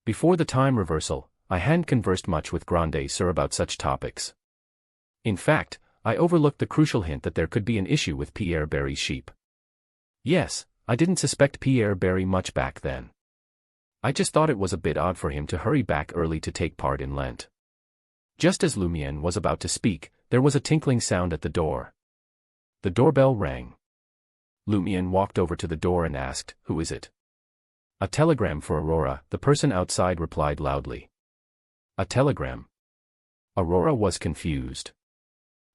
Before the time reversal, I hadn't conversed much with Grande Sir about such topics. In fact, I overlooked the crucial hint that there could be an issue with Pierre Barry's sheep. Yes, I didn't suspect Pierre Barry much back then. I just thought it was a bit odd for him to hurry back early to take part in Lent. Just as Lumion was about to speak, there was a tinkling sound at the door. The doorbell rang. Lumion walked over to the door and asked, "Who is it?" "A telegram for Aurora," the person outside replied loudly. "A telegram?" Aurora was confused.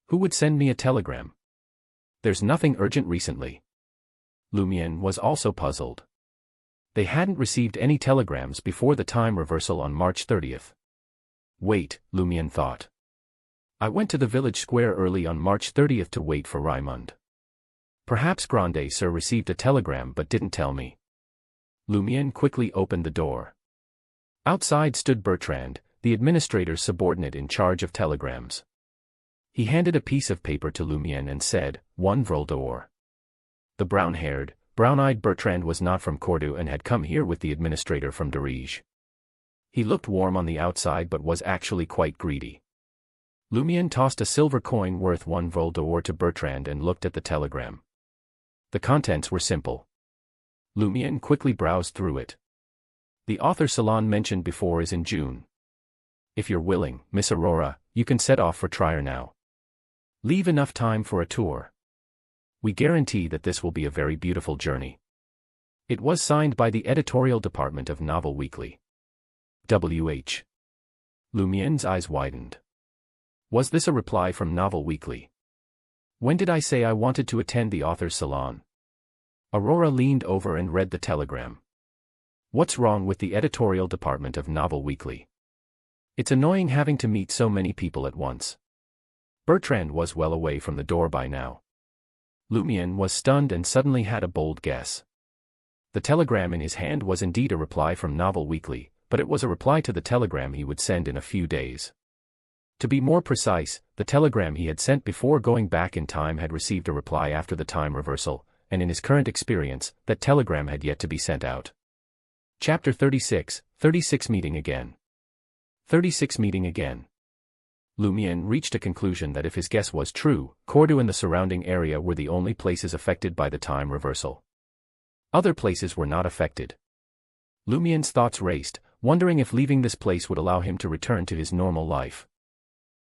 "Who would send me a telegram? There's nothing urgent recently." Lumion was also puzzled. They hadn't received any telegrams before the time reversal on March 30th. Wait, Lumion thought. I went to the village square early on March 30th to wait for Raymond. Perhaps Grande Sir received a telegram but didn't tell me. Lumion quickly opened the door. Outside stood Bertrand, the administrator's subordinate in charge of telegrams. He handed a piece of paper to Lumion and said, "1 vol d'or." The brown-haired, brown-eyed Bertrand was not from Cordoue and had come here with the administrator from Dirige. He looked warm on the outside but was actually quite greedy. Lumion tossed a silver coin worth 1 vol d'or to Bertrand and looked at the telegram. The contents were simple. Lumion quickly browsed through it. The author salon mentioned before is in June. If you're willing, Miss Aurora, you can set off for Trier now. Leave enough time for a tour. We guarantee that this will be a very beautiful journey. It was signed by the editorial department of Novel Weekly. W.H. Lumion's eyes widened. Was this a reply from Novel Weekly? When did I say I wanted to attend the author's salon? Aurora leaned over and read the telegram. What's wrong with the editorial department of Novel Weekly? It's annoying having to meet so many people at once. Bertrand was well away from the door by now. Lumion was stunned and suddenly had a bold guess. The telegram in his hand was indeed a reply from Novel Weekly, but it was a reply to the telegram he would send in a few days. To be more precise, the telegram he had sent before going back in time had received a reply after the time reversal, and in his current experience, that telegram had yet to be sent out. Chapter 36, 36 Meeting Again. 36 Meeting Again. Lumiere reached a conclusion that if his guess was true, Cordu and the surrounding area were the only places affected by the time reversal. Other places were not affected. Lumiere's thoughts raced, wondering if leaving this place would allow him to return to his normal life.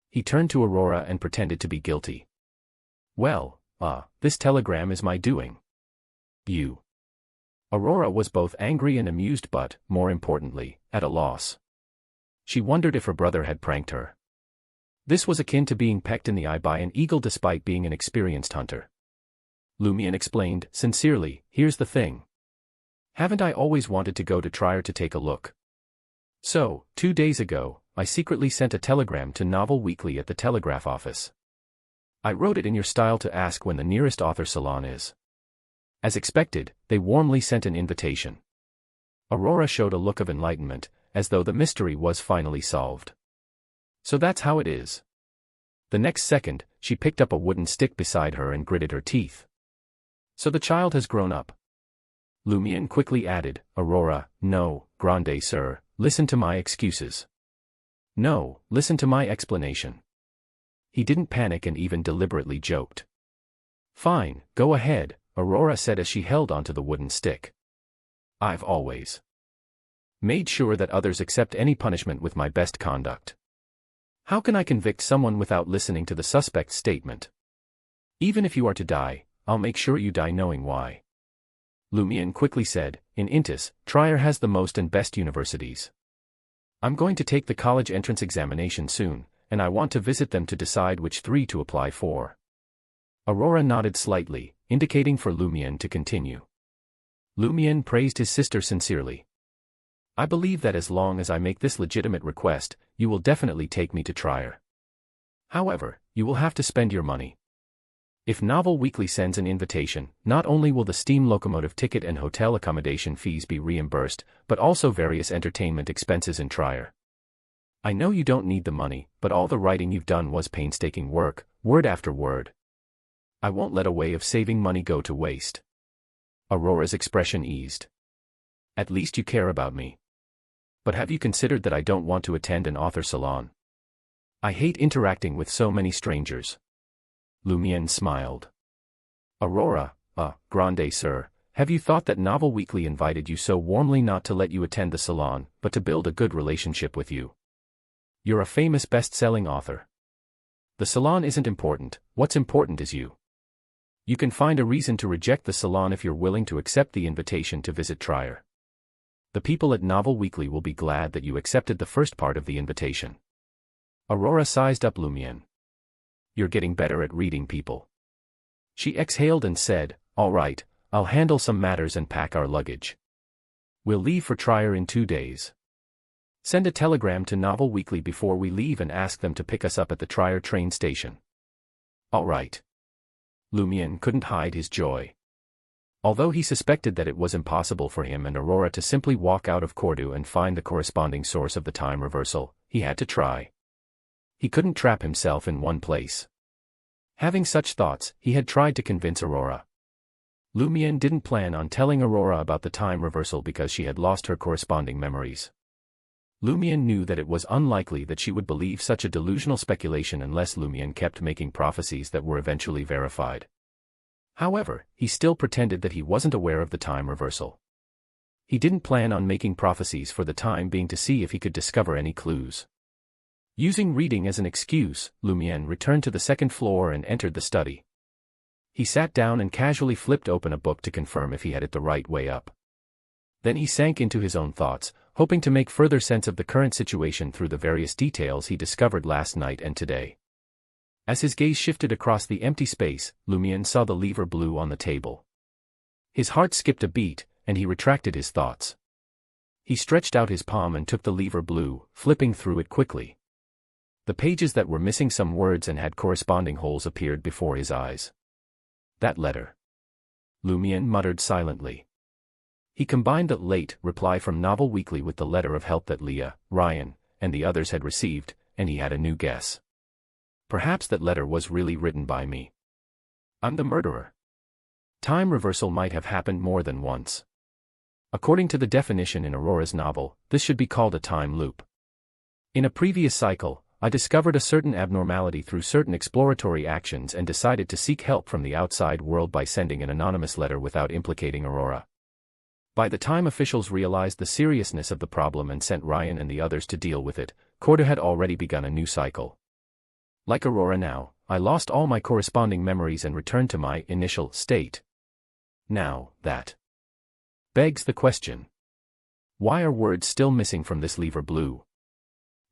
He turned to Aurora and pretended to be guilty. Well, this telegram is my doing. You. Aurora was both angry and amused but, more importantly, at a loss. She wondered if her brother had pranked her. This was akin to being pecked in the eye by an eagle despite being an experienced hunter. Lumiere explained, sincerely, here's the thing. Haven't I always wanted to go to Trier to take a look? So, 2 days ago, I secretly sent a telegram to Novel Weekly at the telegraph office. I wrote it in your style to ask when the nearest author salon is. As expected, they warmly sent an invitation. Aurora showed a look of enlightenment, as though the mystery was finally solved. So that's how it is. The next second, she picked up a wooden stick beside her and gritted her teeth. So the child has grown up. Lumiere quickly added, Aurora, no, grande sir, listen to my excuses. No, listen to my explanation. He didn't panic and even deliberately joked. Fine, go ahead, Aurora said as she held onto the wooden stick. I've always made sure that others accept any punishment with my best conduct. How can I convict someone without listening to the suspect's statement? Even if you are to die, I'll make sure you die knowing why. Lumiere quickly said, in Intis, Trier has the most and best universities. I'm going to take the college entrance examination soon, and I want to visit them to decide which 3 to apply for. Aurora nodded slightly, indicating for Lumiere to continue. Lumiere praised his sister sincerely. I believe that as long as I make this legitimate request, you will definitely take me to Trier. However, you will have to spend your money. If Novel Weekly sends an invitation, not only will the steam locomotive ticket and hotel accommodation fees be reimbursed, but also various entertainment expenses in Trier. I know you don't need the money, but all the writing you've done was painstaking work, word after word. I won't let a way of saving money go to waste. Aurora's expression eased. At least you care about me. But have you considered that I don't want to attend an author salon? I hate interacting with so many strangers. Lumiere smiled. Aurora, grande sir, have you thought that Novel Weekly invited you so warmly not to let you attend the salon, but to build a good relationship with you? You're a famous best-selling author. The salon isn't important, what's important is you. You can find a reason to reject the salon if you're willing to accept the invitation to visit Trier. The people at Novel Weekly will be glad that you accepted the first part of the invitation. Aurora sized up Lumiere. You're getting better at reading people. She exhaled and said, all right, I'll handle some matters and pack our luggage. We'll leave for Trier in 2 days. Send a telegram to Novel Weekly before we leave and ask them to pick us up at the Trier train station. All right. Lumiere couldn't hide his joy. Although he suspected that it was impossible for him and Aurora to simply walk out of Cordu and find the corresponding source of the time reversal, he had to try. He couldn't trap himself in one place. Having such thoughts, he had tried to convince Aurora. Lumiere didn't plan on telling Aurora about the time reversal because she had lost her corresponding memories. Lumiere knew that it was unlikely that she would believe such a delusional speculation unless Lumiere kept making prophecies that were eventually verified. However, he still pretended that he wasn't aware of the time reversal. He didn't plan on making prophecies for the time being to see if he could discover any clues. Using reading as an excuse, Lumiere returned to the second floor and entered the study. He sat down and casually flipped open a book to confirm if he had it the right way up. Then he sank into his own thoughts, hoping to make further sense of the current situation through the various details he discovered last night and today. As his gaze shifted across the empty space, Lumiere saw the lever blue on the table. His heart skipped a beat, and he retracted his thoughts. He stretched out his palm and took the lever blue, flipping through it quickly. The pages that were missing some words and had corresponding holes appeared before his eyes. That letter. Lumiere muttered silently. He combined the late reply from Novel Weekly with the letter of help that Leah, Ryan, and the others had received, and he had a new guess. Perhaps that letter was really written by me. I'm the murderer. Time reversal might have happened more than once. According to the definition in Aurora's novel, this should be called a time loop. In a previous cycle, I discovered a certain abnormality through certain exploratory actions and decided to seek help from the outside world by sending an anonymous letter without implicating Aurora. By the time officials realized the seriousness of the problem and sent Ryan and the others to deal with it, Corda had already begun a new cycle. Like Aurora now, I lost all my corresponding memories and returned to my initial state. Now, that begs the question. Why are words still missing from this lever blue?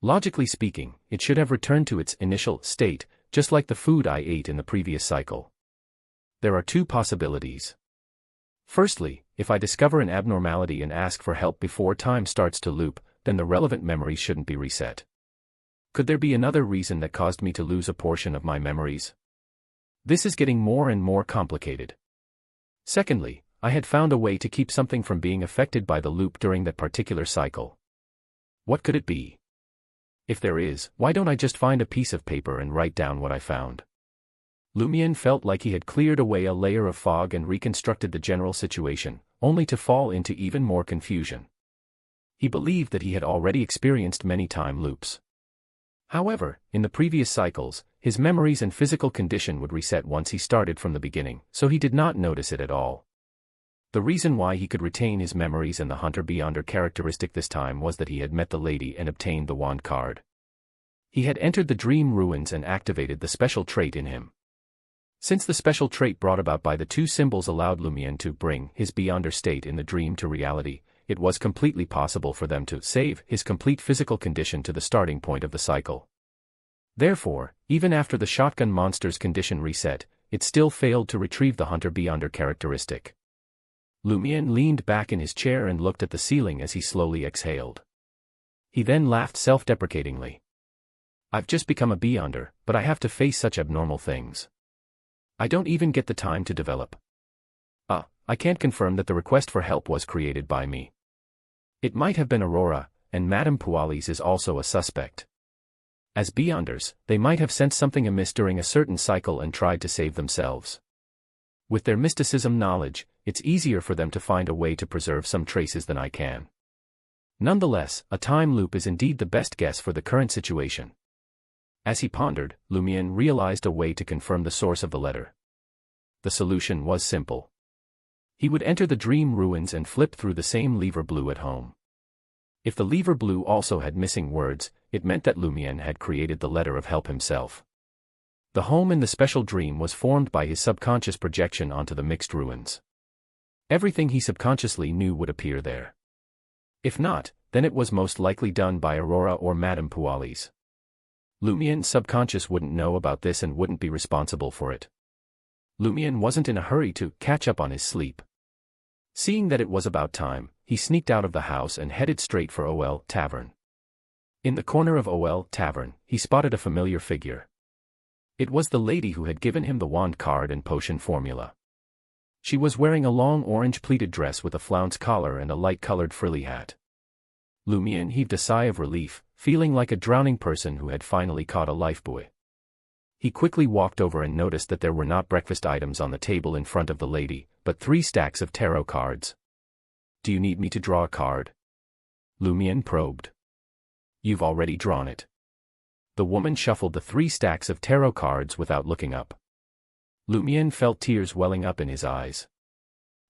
Logically speaking, it should have returned to its initial state, just like the food I ate in the previous cycle. There are two possibilities. Firstly, if I discover an abnormality and ask for help before time starts to loop, then the relevant memories shouldn't be reset. Could there be another reason that caused me to lose a portion of my memories? This is getting more and more complicated. Secondly, I had found a way to keep something from being affected by the loop during that particular cycle. What could it be? If there is, why don't I just find a piece of paper and write down what I found? Lumion felt like he had cleared away a layer of fog and reconstructed the general situation, only to fall into even more confusion. He believed that he had already experienced many time loops. However, in the previous cycles, his memories and physical condition would reset once he started from the beginning, so he did not notice it at all. The reason why he could retain his memories and the Hunter-Beyonder characteristic this time was that he had met the lady and obtained the wand card. He had entered the dream ruins and activated the special trait in him. Since the special trait brought about by the two symbols allowed Lumion to bring his Beyonder state in the dream to reality, it was completely possible for them to save his complete physical condition to the starting point of the cycle. Therefore, even after the shotgun monster's condition reset, it still failed to retrieve the Hunter-Beyonder characteristic. Lumion leaned back in his chair and looked at the ceiling as he slowly exhaled. He then laughed self-deprecatingly. I've just become a Beyonder, but I have to face such abnormal things. I don't even get the time to develop. I can't confirm that the request for help was created by me. It might have been Aurora, and Madame Pualis is also a suspect. As Beyonders, they might have sensed something amiss during a certain cycle and tried to save themselves. With their mysticism knowledge, it's easier for them to find a way to preserve some traces than I can. Nonetheless, a time loop is indeed the best guess for the current situation. As he pondered, Lumion realized a way to confirm the source of the letter. The solution was simple. He would enter the dream ruins and flip through the same lever blue at home. If the lever blue also had missing words, it meant that Lumion had created the letter of help himself. The home in the special dream was formed by his subconscious projection onto the mixed ruins. Everything he subconsciously knew would appear there. If not, then it was most likely done by Aurora or Madame Pualis. Lumion's subconscious wouldn't know about this and wouldn't be responsible for it. Lumion wasn't in a hurry to catch up on his sleep. Seeing that it was about time, he sneaked out of the house and headed straight for OL Tavern. In the corner of OL Tavern, he spotted a familiar figure. It was the lady who had given him the wand card and potion formula. She was wearing a long orange pleated dress with a flounce collar and a light-colored frilly hat. Lumion heaved a sigh of relief, feeling like a drowning person who had finally caught a lifebuoy. He quickly walked over and noticed that there were not breakfast items on the table in front of the lady, but 3 stacks of tarot cards. Do you need me to draw a card? Lumion probed. You've already drawn it. The woman shuffled the 3 stacks of tarot cards without looking up. Lumion felt tears welling up in his eyes.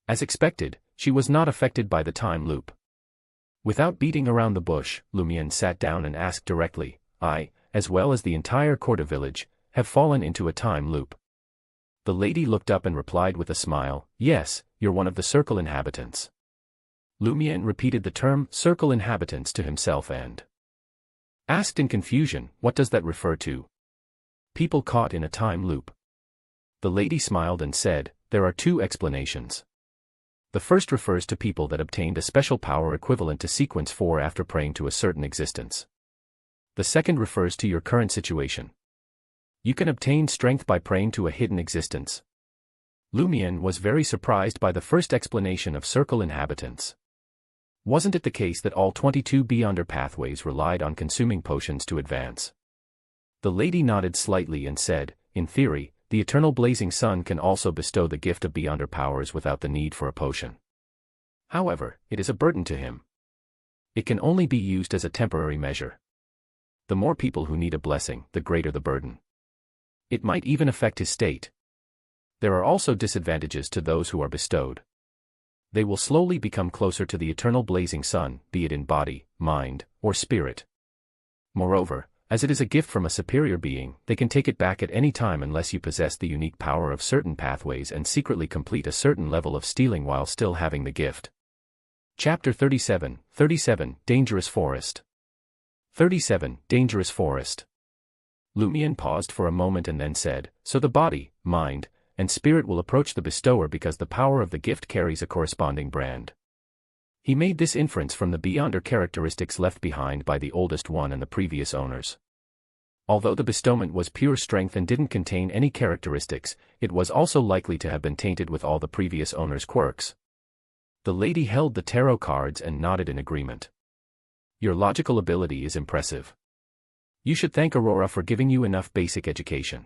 As expected, she was not affected by the time loop. Without beating around the bush, Lumion sat down and asked directly, I, as well as the entire Corda village, have fallen into a time loop. The lady looked up and replied with a smile, yes, you're one of the circle inhabitants. Lumion repeated the term circle inhabitants to himself and asked in confusion, what does that refer to? People caught in a time loop. The lady smiled and said, there are 2 explanations. The first refers to people that obtained a special power equivalent to sequence 4 after praying to a certain existence. The second refers to your current situation. You can obtain strength by praying to a hidden existence. Lumion was very surprised by the first explanation of circle inhabitants. Wasn't it the case that all 22 Beyonder pathways relied on consuming potions to advance? The lady nodded slightly and said, in theory, the eternal blazing sun can also bestow the gift of Beyonder powers without the need for a potion. However, it is a burden to him. It can only be used as a temporary measure. The more people who need a blessing, the greater the burden. It might even affect his state. There are also disadvantages to those who are bestowed. They will slowly become closer to the eternal blazing sun, be it in body, mind, or spirit. Moreover, as it is a gift from a superior being, they can take it back at any time unless you possess the unique power of certain pathways and secretly complete a certain level of stealing while still having the gift. Chapter 37, Dangerous Forest. 37, Dangerous Forest. Lumian paused for a moment and then said, so the body, mind, and spirit will approach the bestower because the power of the gift carries a corresponding brand. He made this inference from the beyonder characteristics left behind by the oldest one and the previous owners. Although the bestowment was pure strength and didn't contain any characteristics, it was also likely to have been tainted with all the previous owners' quirks. The lady held the tarot cards and nodded in agreement. Your logical ability is impressive. You should thank Aurora for giving you enough basic education.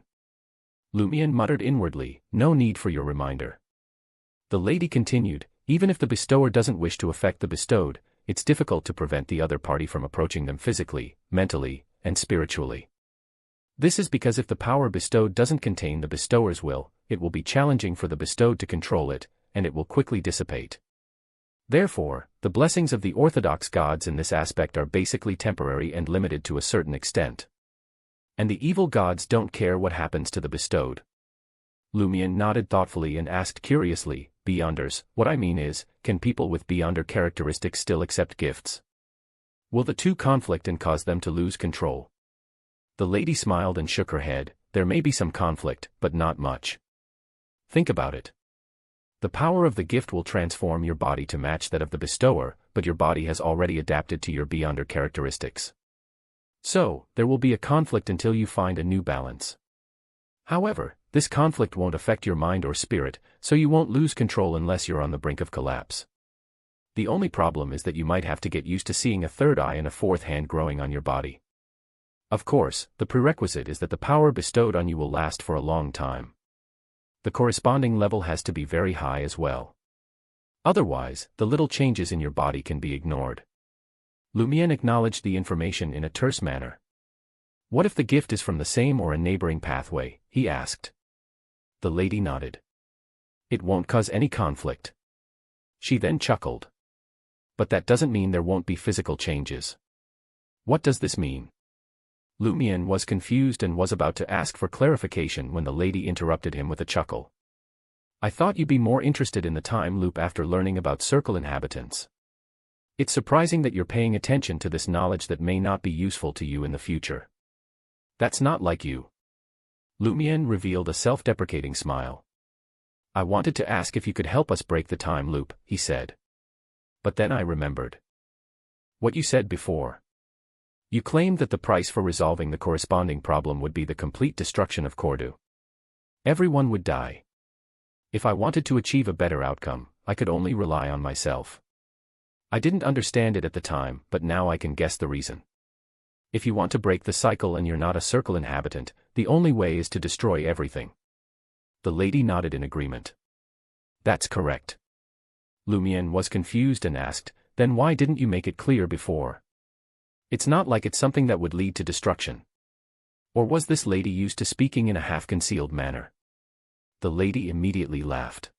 Lumian muttered inwardly, no need for your reminder. The lady continued, even if the bestower doesn't wish to affect the bestowed, it's difficult to prevent the other party from approaching them physically, mentally, and spiritually. This is because if the power bestowed doesn't contain the bestower's will, it will be challenging for the bestowed to control it, and it will quickly dissipate. Therefore, the blessings of the orthodox gods in this aspect are basically temporary and limited to a certain extent. And the evil gods don't care what happens to the bestowed. Lumian nodded thoughtfully and asked curiously, Beyonders, what I mean is, can people with Beyonder characteristics still accept gifts? Will the two conflict and cause them to lose control? The lady smiled and shook her head, there may be some conflict, but not much. Think about it. The power of the gift will transform your body to match that of the bestower, but your body has already adapted to your Beyonder characteristics. So, there will be a conflict until you find a new balance. However, this conflict won't affect your mind or spirit, so you won't lose control unless you're on the brink of collapse. The only problem is that you might have to get used to seeing a third eye and a fourth hand growing on your body. Of course, the prerequisite is that the power bestowed on you will last for a long time. The corresponding level has to be very high as well. Otherwise, the little changes in your body can be ignored. Lumian acknowledged the information in a terse manner. What if the gift is from the same or a neighboring pathway? He asked. The lady nodded. It won't cause any conflict. She then chuckled. But that doesn't mean there won't be physical changes. What does this mean? Lumian was confused and was about to ask for clarification when the lady interrupted him with a chuckle. I thought you'd be more interested in the time loop after learning about circle inhabitants. It's surprising that you're paying attention to this knowledge that may not be useful to you in the future. That's not like you. Lumian revealed a self-deprecating smile. I wanted to ask if you could help us break the time loop, he said. But then I remembered what you said before. You claimed that the price for resolving the corresponding problem would be the complete destruction of Cordu. Everyone would die. If I wanted to achieve a better outcome, I could only rely on myself. I didn't understand it at the time, but now I can guess the reason. If you want to break the cycle and you're not a circle inhabitant, the only way is to destroy everything. The lady nodded in agreement. That's correct. Lumian was confused and asked, then why didn't you make it clear before? It's not like it's something that would lead to destruction. Or was this lady used to speaking in a half-concealed manner? The lady immediately laughed.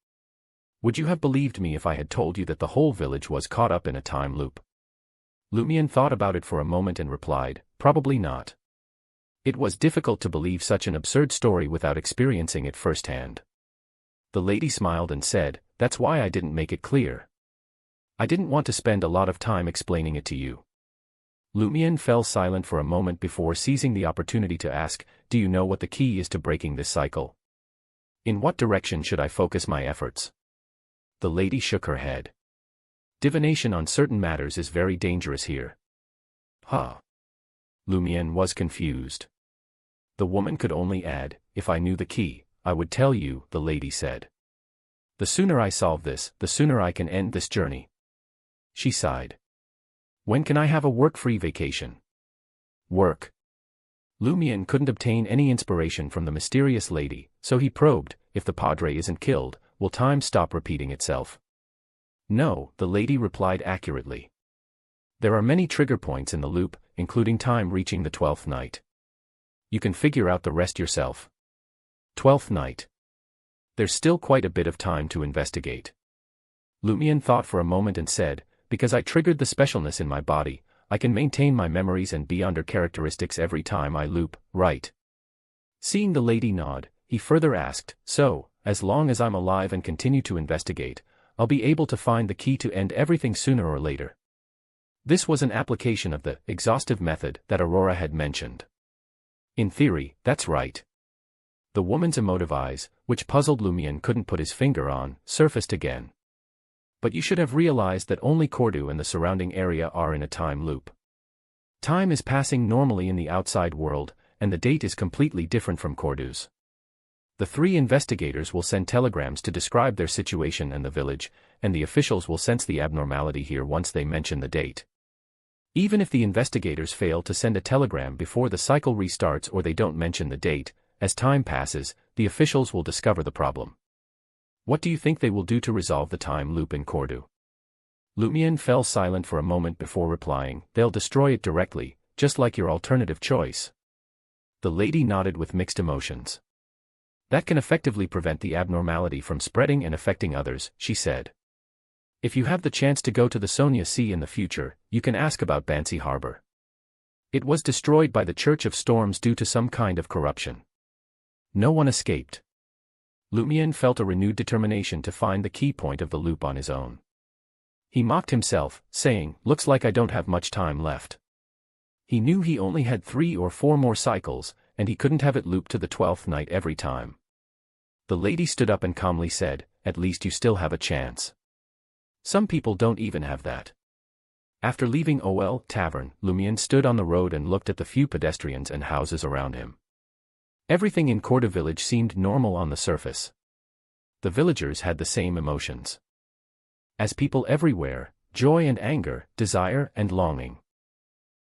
Would you have believed me if I had told you that the whole village was caught up in a time loop? Lumian thought about it for a moment and replied, probably not. It was difficult to believe such an absurd story without experiencing it firsthand. The lady smiled and said, that's why I didn't make it clear. I didn't want to spend a lot of time explaining it to you. Lumian fell silent for a moment before seizing the opportunity to ask, do you know what the key is to breaking this cycle? In what direction should I focus my efforts? The lady shook her head. Divination on certain matters is very dangerous here. Huh? Lumian was confused. The woman could only add, if I knew the key, I would tell you, the lady said. The sooner I solve this, the sooner I can end this journey. She sighed. When can I have a work-free vacation? Work. Lumian couldn't obtain any inspiration from the mysterious lady, so he probed, if the padre isn't killed, will time stop repeating itself? No, the lady replied accurately. There are many trigger points in the loop, including time reaching the 12th night. You can figure out the rest yourself. 12th night. There's still quite a bit of time to investigate. Lumian thought for a moment and said, because I triggered the specialness in my body, I can maintain my memories and be under characteristics every time I loop, right? Seeing the lady nod, he further asked, so, as long as I'm alive and continue to investigate, I'll be able to find the key to end everything sooner or later. This was an application of the exhaustive method that Aurora had mentioned. In theory, that's right. The woman's emotive eyes, which puzzled Lumian couldn't put his finger on, surfaced again. But you should have realized that only Cordu and the surrounding area are in a time loop. Time is passing normally in the outside world, and the date is completely different from Cordu's. The 3 investigators will send telegrams to describe their situation and the village, and the officials will sense the abnormality here once they mention the date. Even if the investigators fail to send a telegram before the cycle restarts or they don't mention the date, as time passes, the officials will discover the problem. What do you think they will do to resolve the time loop in Cordu? Lumian fell silent for a moment before replying, they'll destroy it directly, just like your alternative choice. The lady nodded with mixed emotions. That can effectively prevent the abnormality from spreading and affecting others, she said. If you have the chance to go to the Sonia Sea in the future, you can ask about Bansi Harbor. It was destroyed by the Church of Storms due to some kind of corruption. No one escaped. Lumian felt a renewed determination to find the key point of the loop on his own. He mocked himself, saying, looks like I don't have much time left. He knew he only had 3 or 4 more cycles, and he couldn't have it loop to the 12th night every time. The lady stood up and calmly said, at least you still have a chance. Some people don't even have that. After leaving OL Tavern, Lumian stood on the road and looked at the few pedestrians and houses around him. Everything in Cordu village seemed normal on the surface. The villagers had the same emotions. As people everywhere, joy and anger, desire and longing.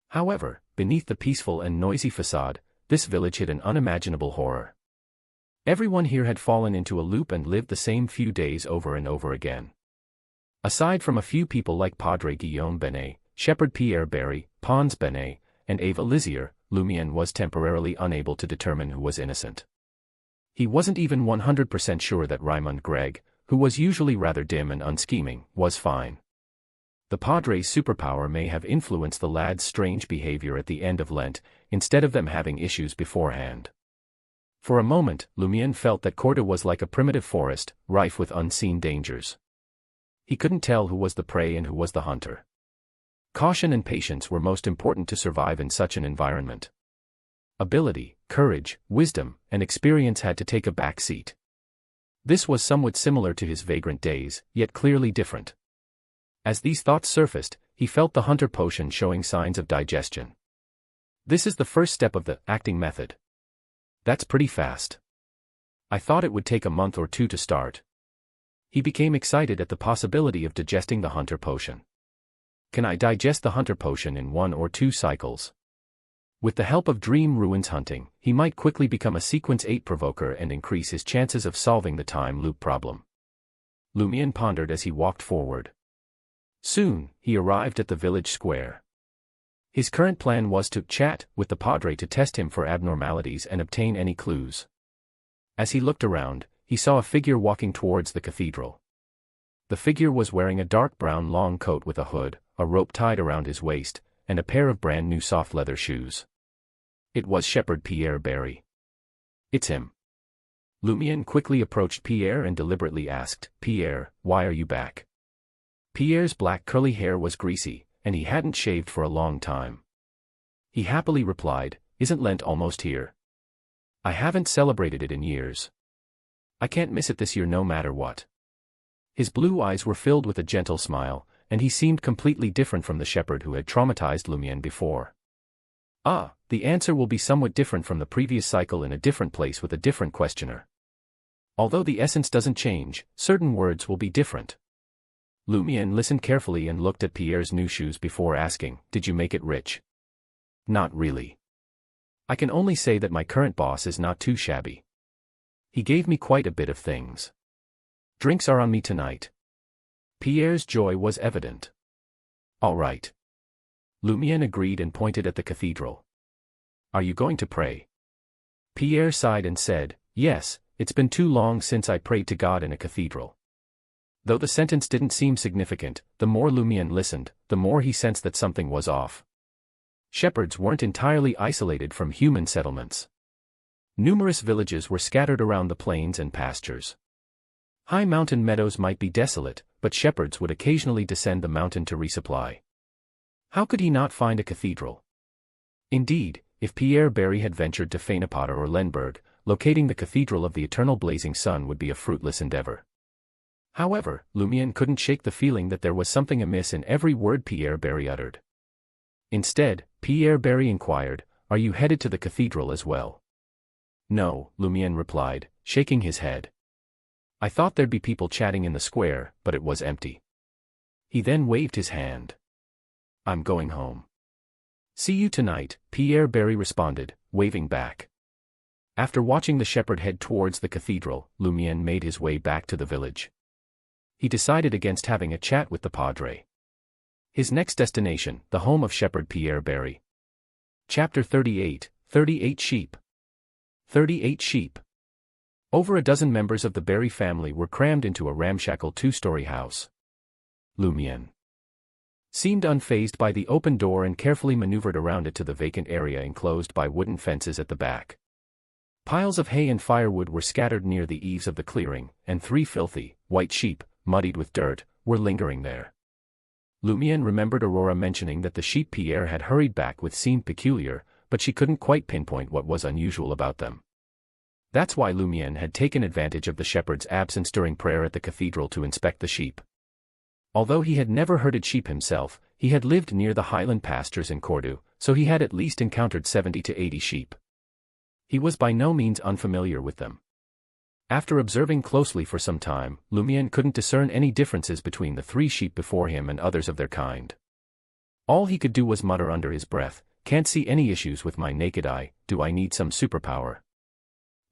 However, beneath the peaceful and noisy facade, this village hid an unimaginable horror. Everyone here had fallen into a loop and lived the same few days over and over again. Aside from a few people like Padre Guillaume Benet, Shepherd Pierre Barry, Pons Benet, and Ava Lizier, Lumian was temporarily unable to determine who was innocent. He wasn't even 100% sure that Raymond Gregg, who was usually rather dim and unscheming, was fine. The Padre's superpower may have influenced the lad's strange behavior at the end of Lent, instead of them having issues beforehand. For a moment, Lumian felt that Cordu was like a primitive forest, rife with unseen dangers. He couldn't tell who was the prey and who was the hunter. Caution and patience were most important to survive in such an environment. Ability, courage, wisdom, and experience had to take a back seat. This was somewhat similar to his vagrant days, yet clearly different. As these thoughts surfaced, he felt the hunter potion showing signs of digestion. This is the first step of the acting method. That's pretty fast. I thought it would take a month or 2 to start. He became excited at the possibility of digesting the hunter potion. Can I digest the hunter potion in 1 or 2 cycles? With the help of Dream Ruins hunting, he might quickly become a Sequence 8 provoker and increase his chances of solving the time loop problem. Lumian pondered as he walked forward. Soon, he arrived at the village square. His current plan was to chat with the Padre to test him for abnormalities and obtain any clues. As he looked around, he saw a figure walking towards the cathedral. The figure was wearing a dark brown long coat with a hood, a rope tied around his waist, and a pair of brand new soft leather shoes. It was Shepherd Pierre Barry. It's him. Lumian quickly approached Pierre and deliberately asked, Pierre, why are you back? Pierre's black curly hair was greasy, and he hadn't shaved for a long time. He happily replied, isn't Lent almost here? I haven't celebrated it in years. I can't miss it this year no matter what. His blue eyes were filled with a gentle smile, and he seemed completely different from the shepherd who had traumatized Lumian before. Ah, the answer will be somewhat different from the previous cycle in a different place with a different questioner. Although the essence doesn't change, certain words will be different. Lumian listened carefully and looked at Pierre's new shoes before asking, did you make it rich? Not really. I can only say that my current boss is not too shabby. He gave me quite a bit of things. Drinks are on me tonight. Pierre's joy was evident. All right. Lumière agreed and pointed at the cathedral. Are you going to pray? Pierre sighed and said, yes, it's been too long since I prayed to God in a cathedral. Though the sentence didn't seem significant, the more Lumière listened, the more he sensed that something was off. Shepherds weren't entirely isolated from human settlements. Numerous villages were scattered around the plains and pastures. High mountain meadows might be desolate, but shepherds would occasionally descend the mountain to resupply. How could he not find a cathedral? Indeed, if Pierre Barry had ventured to Feyenoord or Lemberg, locating the Cathedral of the Eternal Blazing Sun would be a fruitless endeavor. However, Lumière couldn't shake the feeling that there was something amiss in every word Pierre Barry uttered. Instead, Pierre Barry inquired, are you headed to the cathedral as well? No, Lumière replied, shaking his head. I thought there'd be people chatting in the square, but it was empty. He then waved his hand. I'm going home. See you tonight, Pierre Barry responded, waving back. After watching the shepherd head towards the cathedral, Lumière made his way back to the village. He decided against having a chat with the padre. His next destination, the home of shepherd Pierre Barry. Chapter 38, 38 Sheep. 38 sheep. Over a dozen members of the Barry family were crammed into a ramshackle two-story house. Lumière seemed unfazed by the open door and carefully maneuvered around it to the vacant area enclosed by wooden fences at the back. Piles of hay and firewood were scattered near the eaves of the clearing, and 3 filthy, white sheep, muddied with dirt, were lingering there. Lumière remembered Aurora mentioning that the sheep Pierre had hurried back with seemed peculiar, but she couldn't quite pinpoint what was unusual about them. That's why Lumière had taken advantage of the shepherd's absence during prayer at the cathedral to inspect the sheep. Although he had never herded sheep himself, he had lived near the highland pastures in Cordoue, so he had at least encountered 70 to 80 sheep. He was by no means unfamiliar with them. After observing closely for some time, Lumière couldn't discern any differences between the 3 sheep before him and others of their kind. All he could do was mutter under his breath, can't see any issues with my naked eye, do I need some superpower?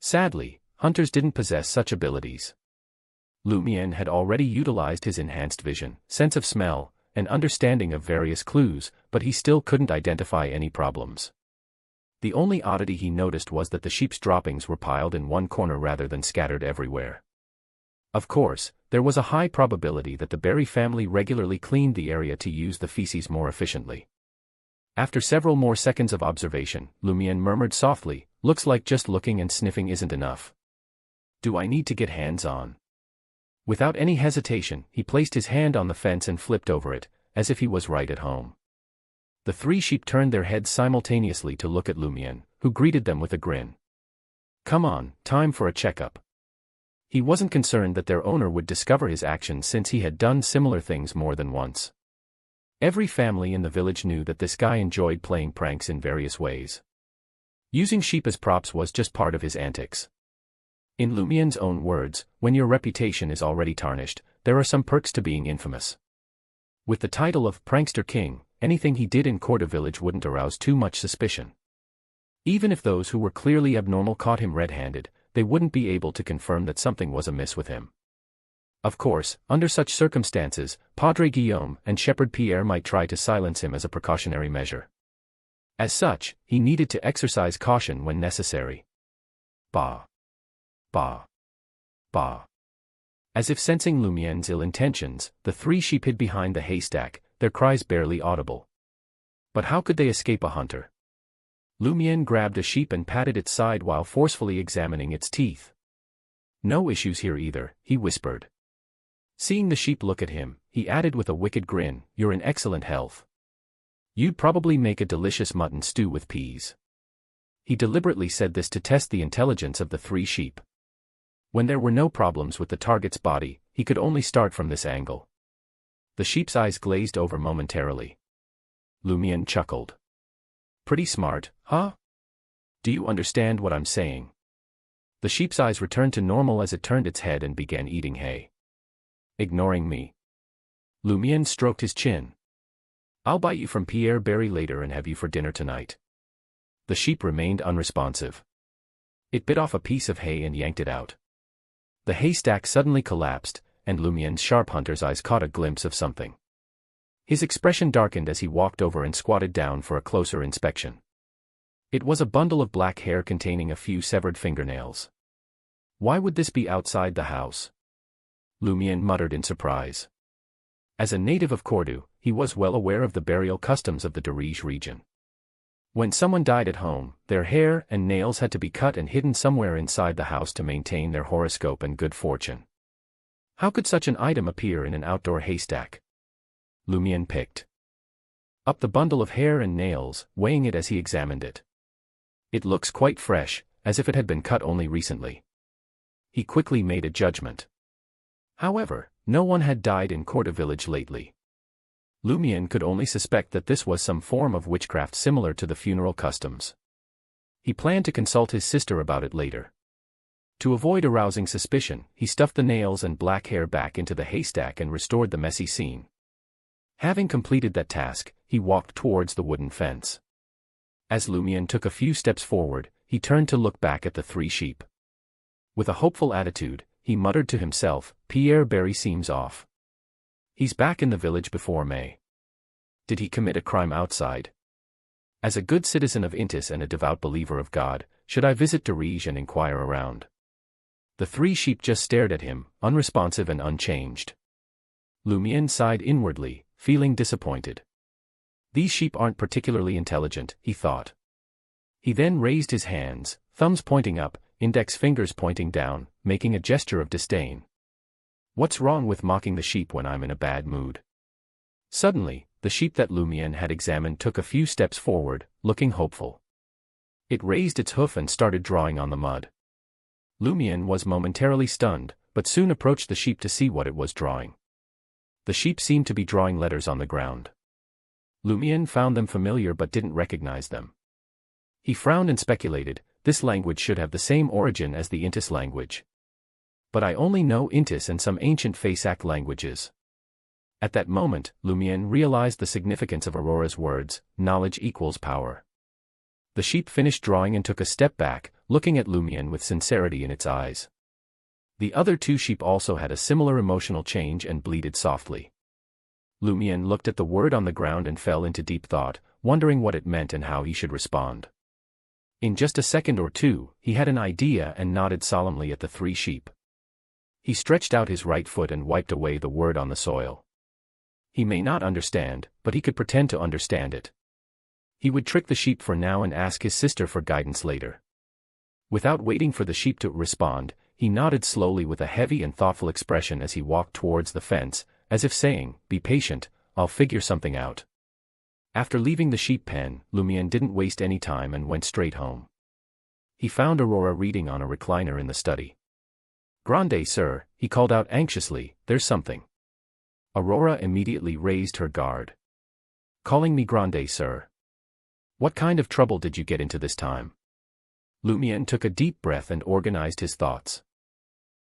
Sadly, hunters didn't possess such abilities. Lumière had already utilized his enhanced vision, sense of smell, and understanding of various clues, but he still couldn't identify any problems. The only oddity he noticed was that the sheep's droppings were piled in one corner rather than scattered everywhere. Of course, there was a high probability that the Barry family regularly cleaned the area to use the feces more efficiently. After several more seconds of observation, Lumière murmured softly, looks like just looking and sniffing isn't enough. Do I need to get hands-on? Without any hesitation, he placed his hand on the fence and flipped over it, as if he was right at home. The 3 sheep turned their heads simultaneously to look at Lumière, who greeted them with a grin. Come on, time for a checkup. He wasn't concerned that their owner would discover his actions since he had done similar things more than once. Every family in the village knew that this guy enjoyed playing pranks in various ways. Using sheep as props was just part of his antics. In Lumière's own words, when your reputation is already tarnished, there are some perks to being infamous. With the title of Prankster King, anything he did in Cordoue village wouldn't arouse too much suspicion. Even if those who were clearly abnormal caught him red-handed, they wouldn't be able to confirm that something was amiss with him. Of course, under such circumstances, Padre Guillaume and Shepherd Pierre might try to silence him as a precautionary measure. As such, he needed to exercise caution when necessary. Bah! Bah! Bah! As if sensing Lumière's ill intentions, the 3 sheep hid behind the haystack, their cries barely audible. But how could they escape a hunter? Lumière grabbed a sheep and patted its side while forcefully examining its teeth. No issues here either, he whispered. Seeing the sheep look at him, he added with a wicked grin, you're in excellent health. You'd probably make a delicious mutton stew with peas. He deliberately said this to test the intelligence of the 3 sheep. When there were no problems with the target's body, he could only start from this angle. The sheep's eyes glazed over momentarily. Lumière chuckled. Pretty smart, huh? Do you understand what I'm saying? The sheep's eyes returned to normal as it turned its head and began eating hay. Ignoring me. Lumière stroked his chin. I'll buy you from Pierre Barry later and have you for dinner tonight. The sheep remained unresponsive. It bit off a piece of hay and yanked it out. The haystack suddenly collapsed, and Lumière's sharp hunter's eyes caught a glimpse of something. His expression darkened as he walked over and squatted down for a closer inspection. It was a bundle of black hair containing a few severed fingernails. Why would this be outside the house? Lumion muttered in surprise. As a native of Cordu, he was well aware of the burial customs of the Darij region. When someone died at home, their hair and nails had to be cut and hidden somewhere inside the house to maintain their horoscope and good fortune. How could such an item appear in an outdoor haystack? Lumion picked up the bundle of hair and nails, weighing it as he examined it. It looks quite fresh, as if it had been cut only recently. He quickly made a judgment. However, no one had died in Cordu village lately. Lumion could only suspect that this was some form of witchcraft similar to the funeral customs. He planned to consult his sister about it later. To avoid arousing suspicion, he stuffed the nails and black hair back into the haystack and restored the messy scene. Having completed that task, he walked towards the wooden fence. As Lumion took a few steps forward, he turned to look back at the 3 sheep. With a hopeful attitude, he muttered to himself, "Pierre Barry seems off. He's back in the village before May. Did he commit a crime outside? As a good citizen of Intis and a devout believer of God, should I visit Darij and inquire around?" The 3 sheep just stared at him, unresponsive and unchanged. Lumion sighed inwardly, feeling disappointed. These sheep aren't particularly intelligent, he thought. He then raised his hands, thumbs pointing up, index fingers pointing down, making a gesture of disdain. What's wrong with mocking the sheep when I'm in a bad mood? Suddenly, the sheep that Lumion had examined took a few steps forward, looking hopeful. It raised its hoof and started drawing on the mud. Lumion was momentarily stunned, but soon approached the sheep to see what it was drawing. The sheep seemed to be drawing letters on the ground. Lumion found them familiar but didn't recognize them. He frowned and speculated, this language should have the same origin as the Intis language. But I only know Intis and some ancient Fasak languages. At that moment, Lumion realized the significance of Aurora's words, knowledge equals power. The sheep finished drawing and took a step back, looking at Lumion with sincerity in its eyes. The other 2 sheep also had a similar emotional change and bleated softly. Lumion looked at the word on the ground and fell into deep thought, wondering what it meant and how he should respond. In just a second or two, he had an idea and nodded solemnly at the 3 sheep. He stretched out his right foot and wiped away the word on the soil. He may not understand, but he could pretend to understand it. He would trick the sheep for now and ask his sister for guidance later. Without waiting for the sheep to respond, he nodded slowly with a heavy and thoughtful expression as he walked towards the fence, as if saying, "Be patient, I'll figure something out." After leaving the sheep pen, Lumion didn't waste any time and went straight home. He found Aurora reading on a recliner in the study. "Grande, sir," he called out anxiously, "there's something." Aurora immediately raised her guard. "Calling me Grande, sir? What kind of trouble did you get into this time?" Lumion took a deep breath and organized his thoughts.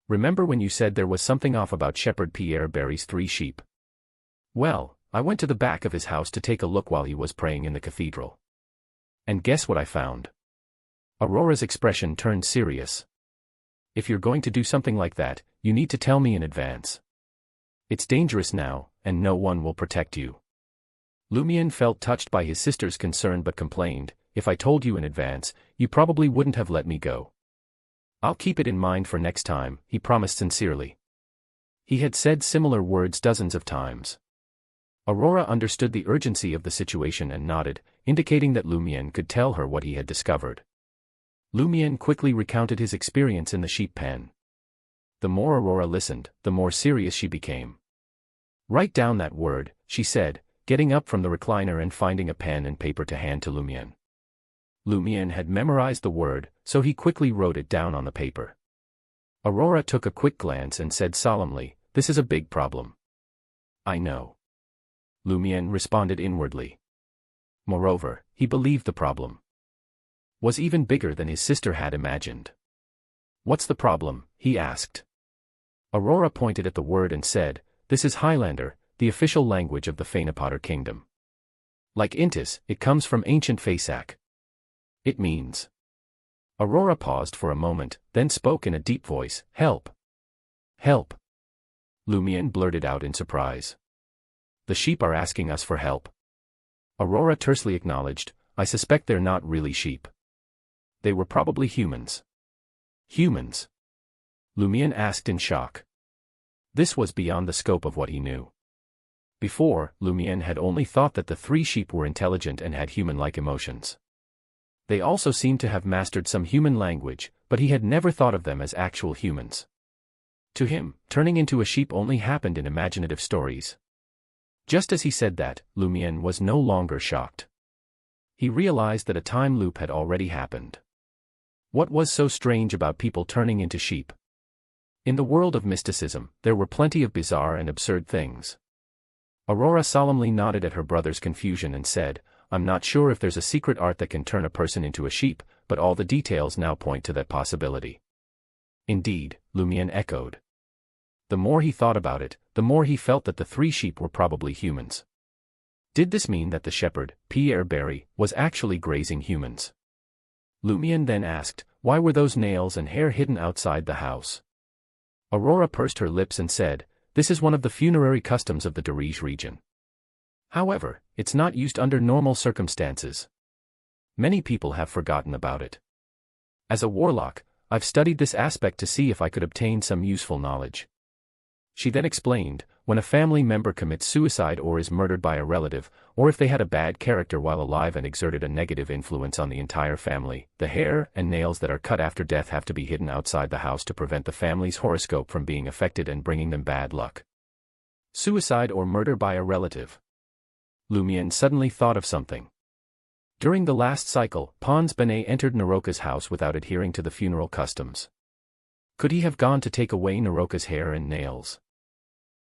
"Remember when you said there was something off about Shepherd Pierre Barry's 3 sheep? Well, I went to the back of his house to take a look while he was praying in the cathedral. And guess what I found?" Aurora's expression turned serious. "If you're going to do something like that, you need to tell me in advance. It's dangerous now, and no one will protect you." Lumion felt touched by his sister's concern but complained, "If I told you in advance, you probably wouldn't have let me go." "I'll keep it in mind for next time," he promised sincerely. He had said similar words dozens of times. Aurora understood the urgency of the situation and nodded, indicating that Lumion could tell her what he had discovered. Lumion quickly recounted his experience in the sheep pen. The more Aurora listened, the more serious she became. "Write down that word," she said, getting up from the recliner and finding a pen and paper to hand to Lumion. Lumion had memorized the word, so he quickly wrote it down on the paper. Aurora took a quick glance and said solemnly, "This is a big problem." "I know." Lumion responded inwardly. Moreover, he believed the problem was even bigger than his sister had imagined. "What's the problem?" he asked. Aurora pointed at the word and said, "This is Highlander, the official language of the Fainapotter kingdom. Like Intis, it comes from ancient Fasak. It means..." Aurora paused for a moment, then spoke in a deep voice, "Help! Help!" Lumion blurted out in surprise. The sheep are asking us for help. Aurora tersely acknowledged, I suspect they're not really sheep. They were probably humans. Humans? Lumion asked in shock. This was beyond the scope of what he knew. Before, Lumion had only thought that the three sheep were intelligent and had human-like emotions. They also seemed to have mastered some human language, but he had never thought of them as actual humans. To him, turning into a sheep only happened in imaginative stories. Just as he said that, Lumion was no longer shocked. He realized that a time loop had already happened. What was so strange about people turning into sheep? In the world of mysticism, there were plenty of bizarre and absurd things. Aurora solemnly nodded at her brother's confusion and said, I'm not sure if there's a secret art that can turn a person into a sheep, but all the details now point to that possibility. Indeed, Lumion echoed. The more he thought about it, the more he felt that the three sheep were probably humans. Did this mean that the shepherd, Pierre Barry, was actually grazing humans? Lumion then asked, why were those nails and hair hidden outside the house? Aurora pursed her lips and said, this is one of the funerary customs of the Darige region. However, it's not used under normal circumstances. Many people have forgotten about it. As a warlock, I've studied this aspect to see if I could obtain some useful knowledge. She then explained, when a family member commits suicide or is murdered by a relative, or if they had a bad character while alive and exerted a negative influence on the entire family, the hair and nails that are cut after death have to be hidden outside the house to prevent the family's horoscope from being affected and bringing them bad luck. Suicide or murder by a relative. Lumion suddenly thought of something. During the last cycle, Pons Benet entered Naroka's house without adhering to the funeral customs. Could he have gone to take away Naroka's hair and nails?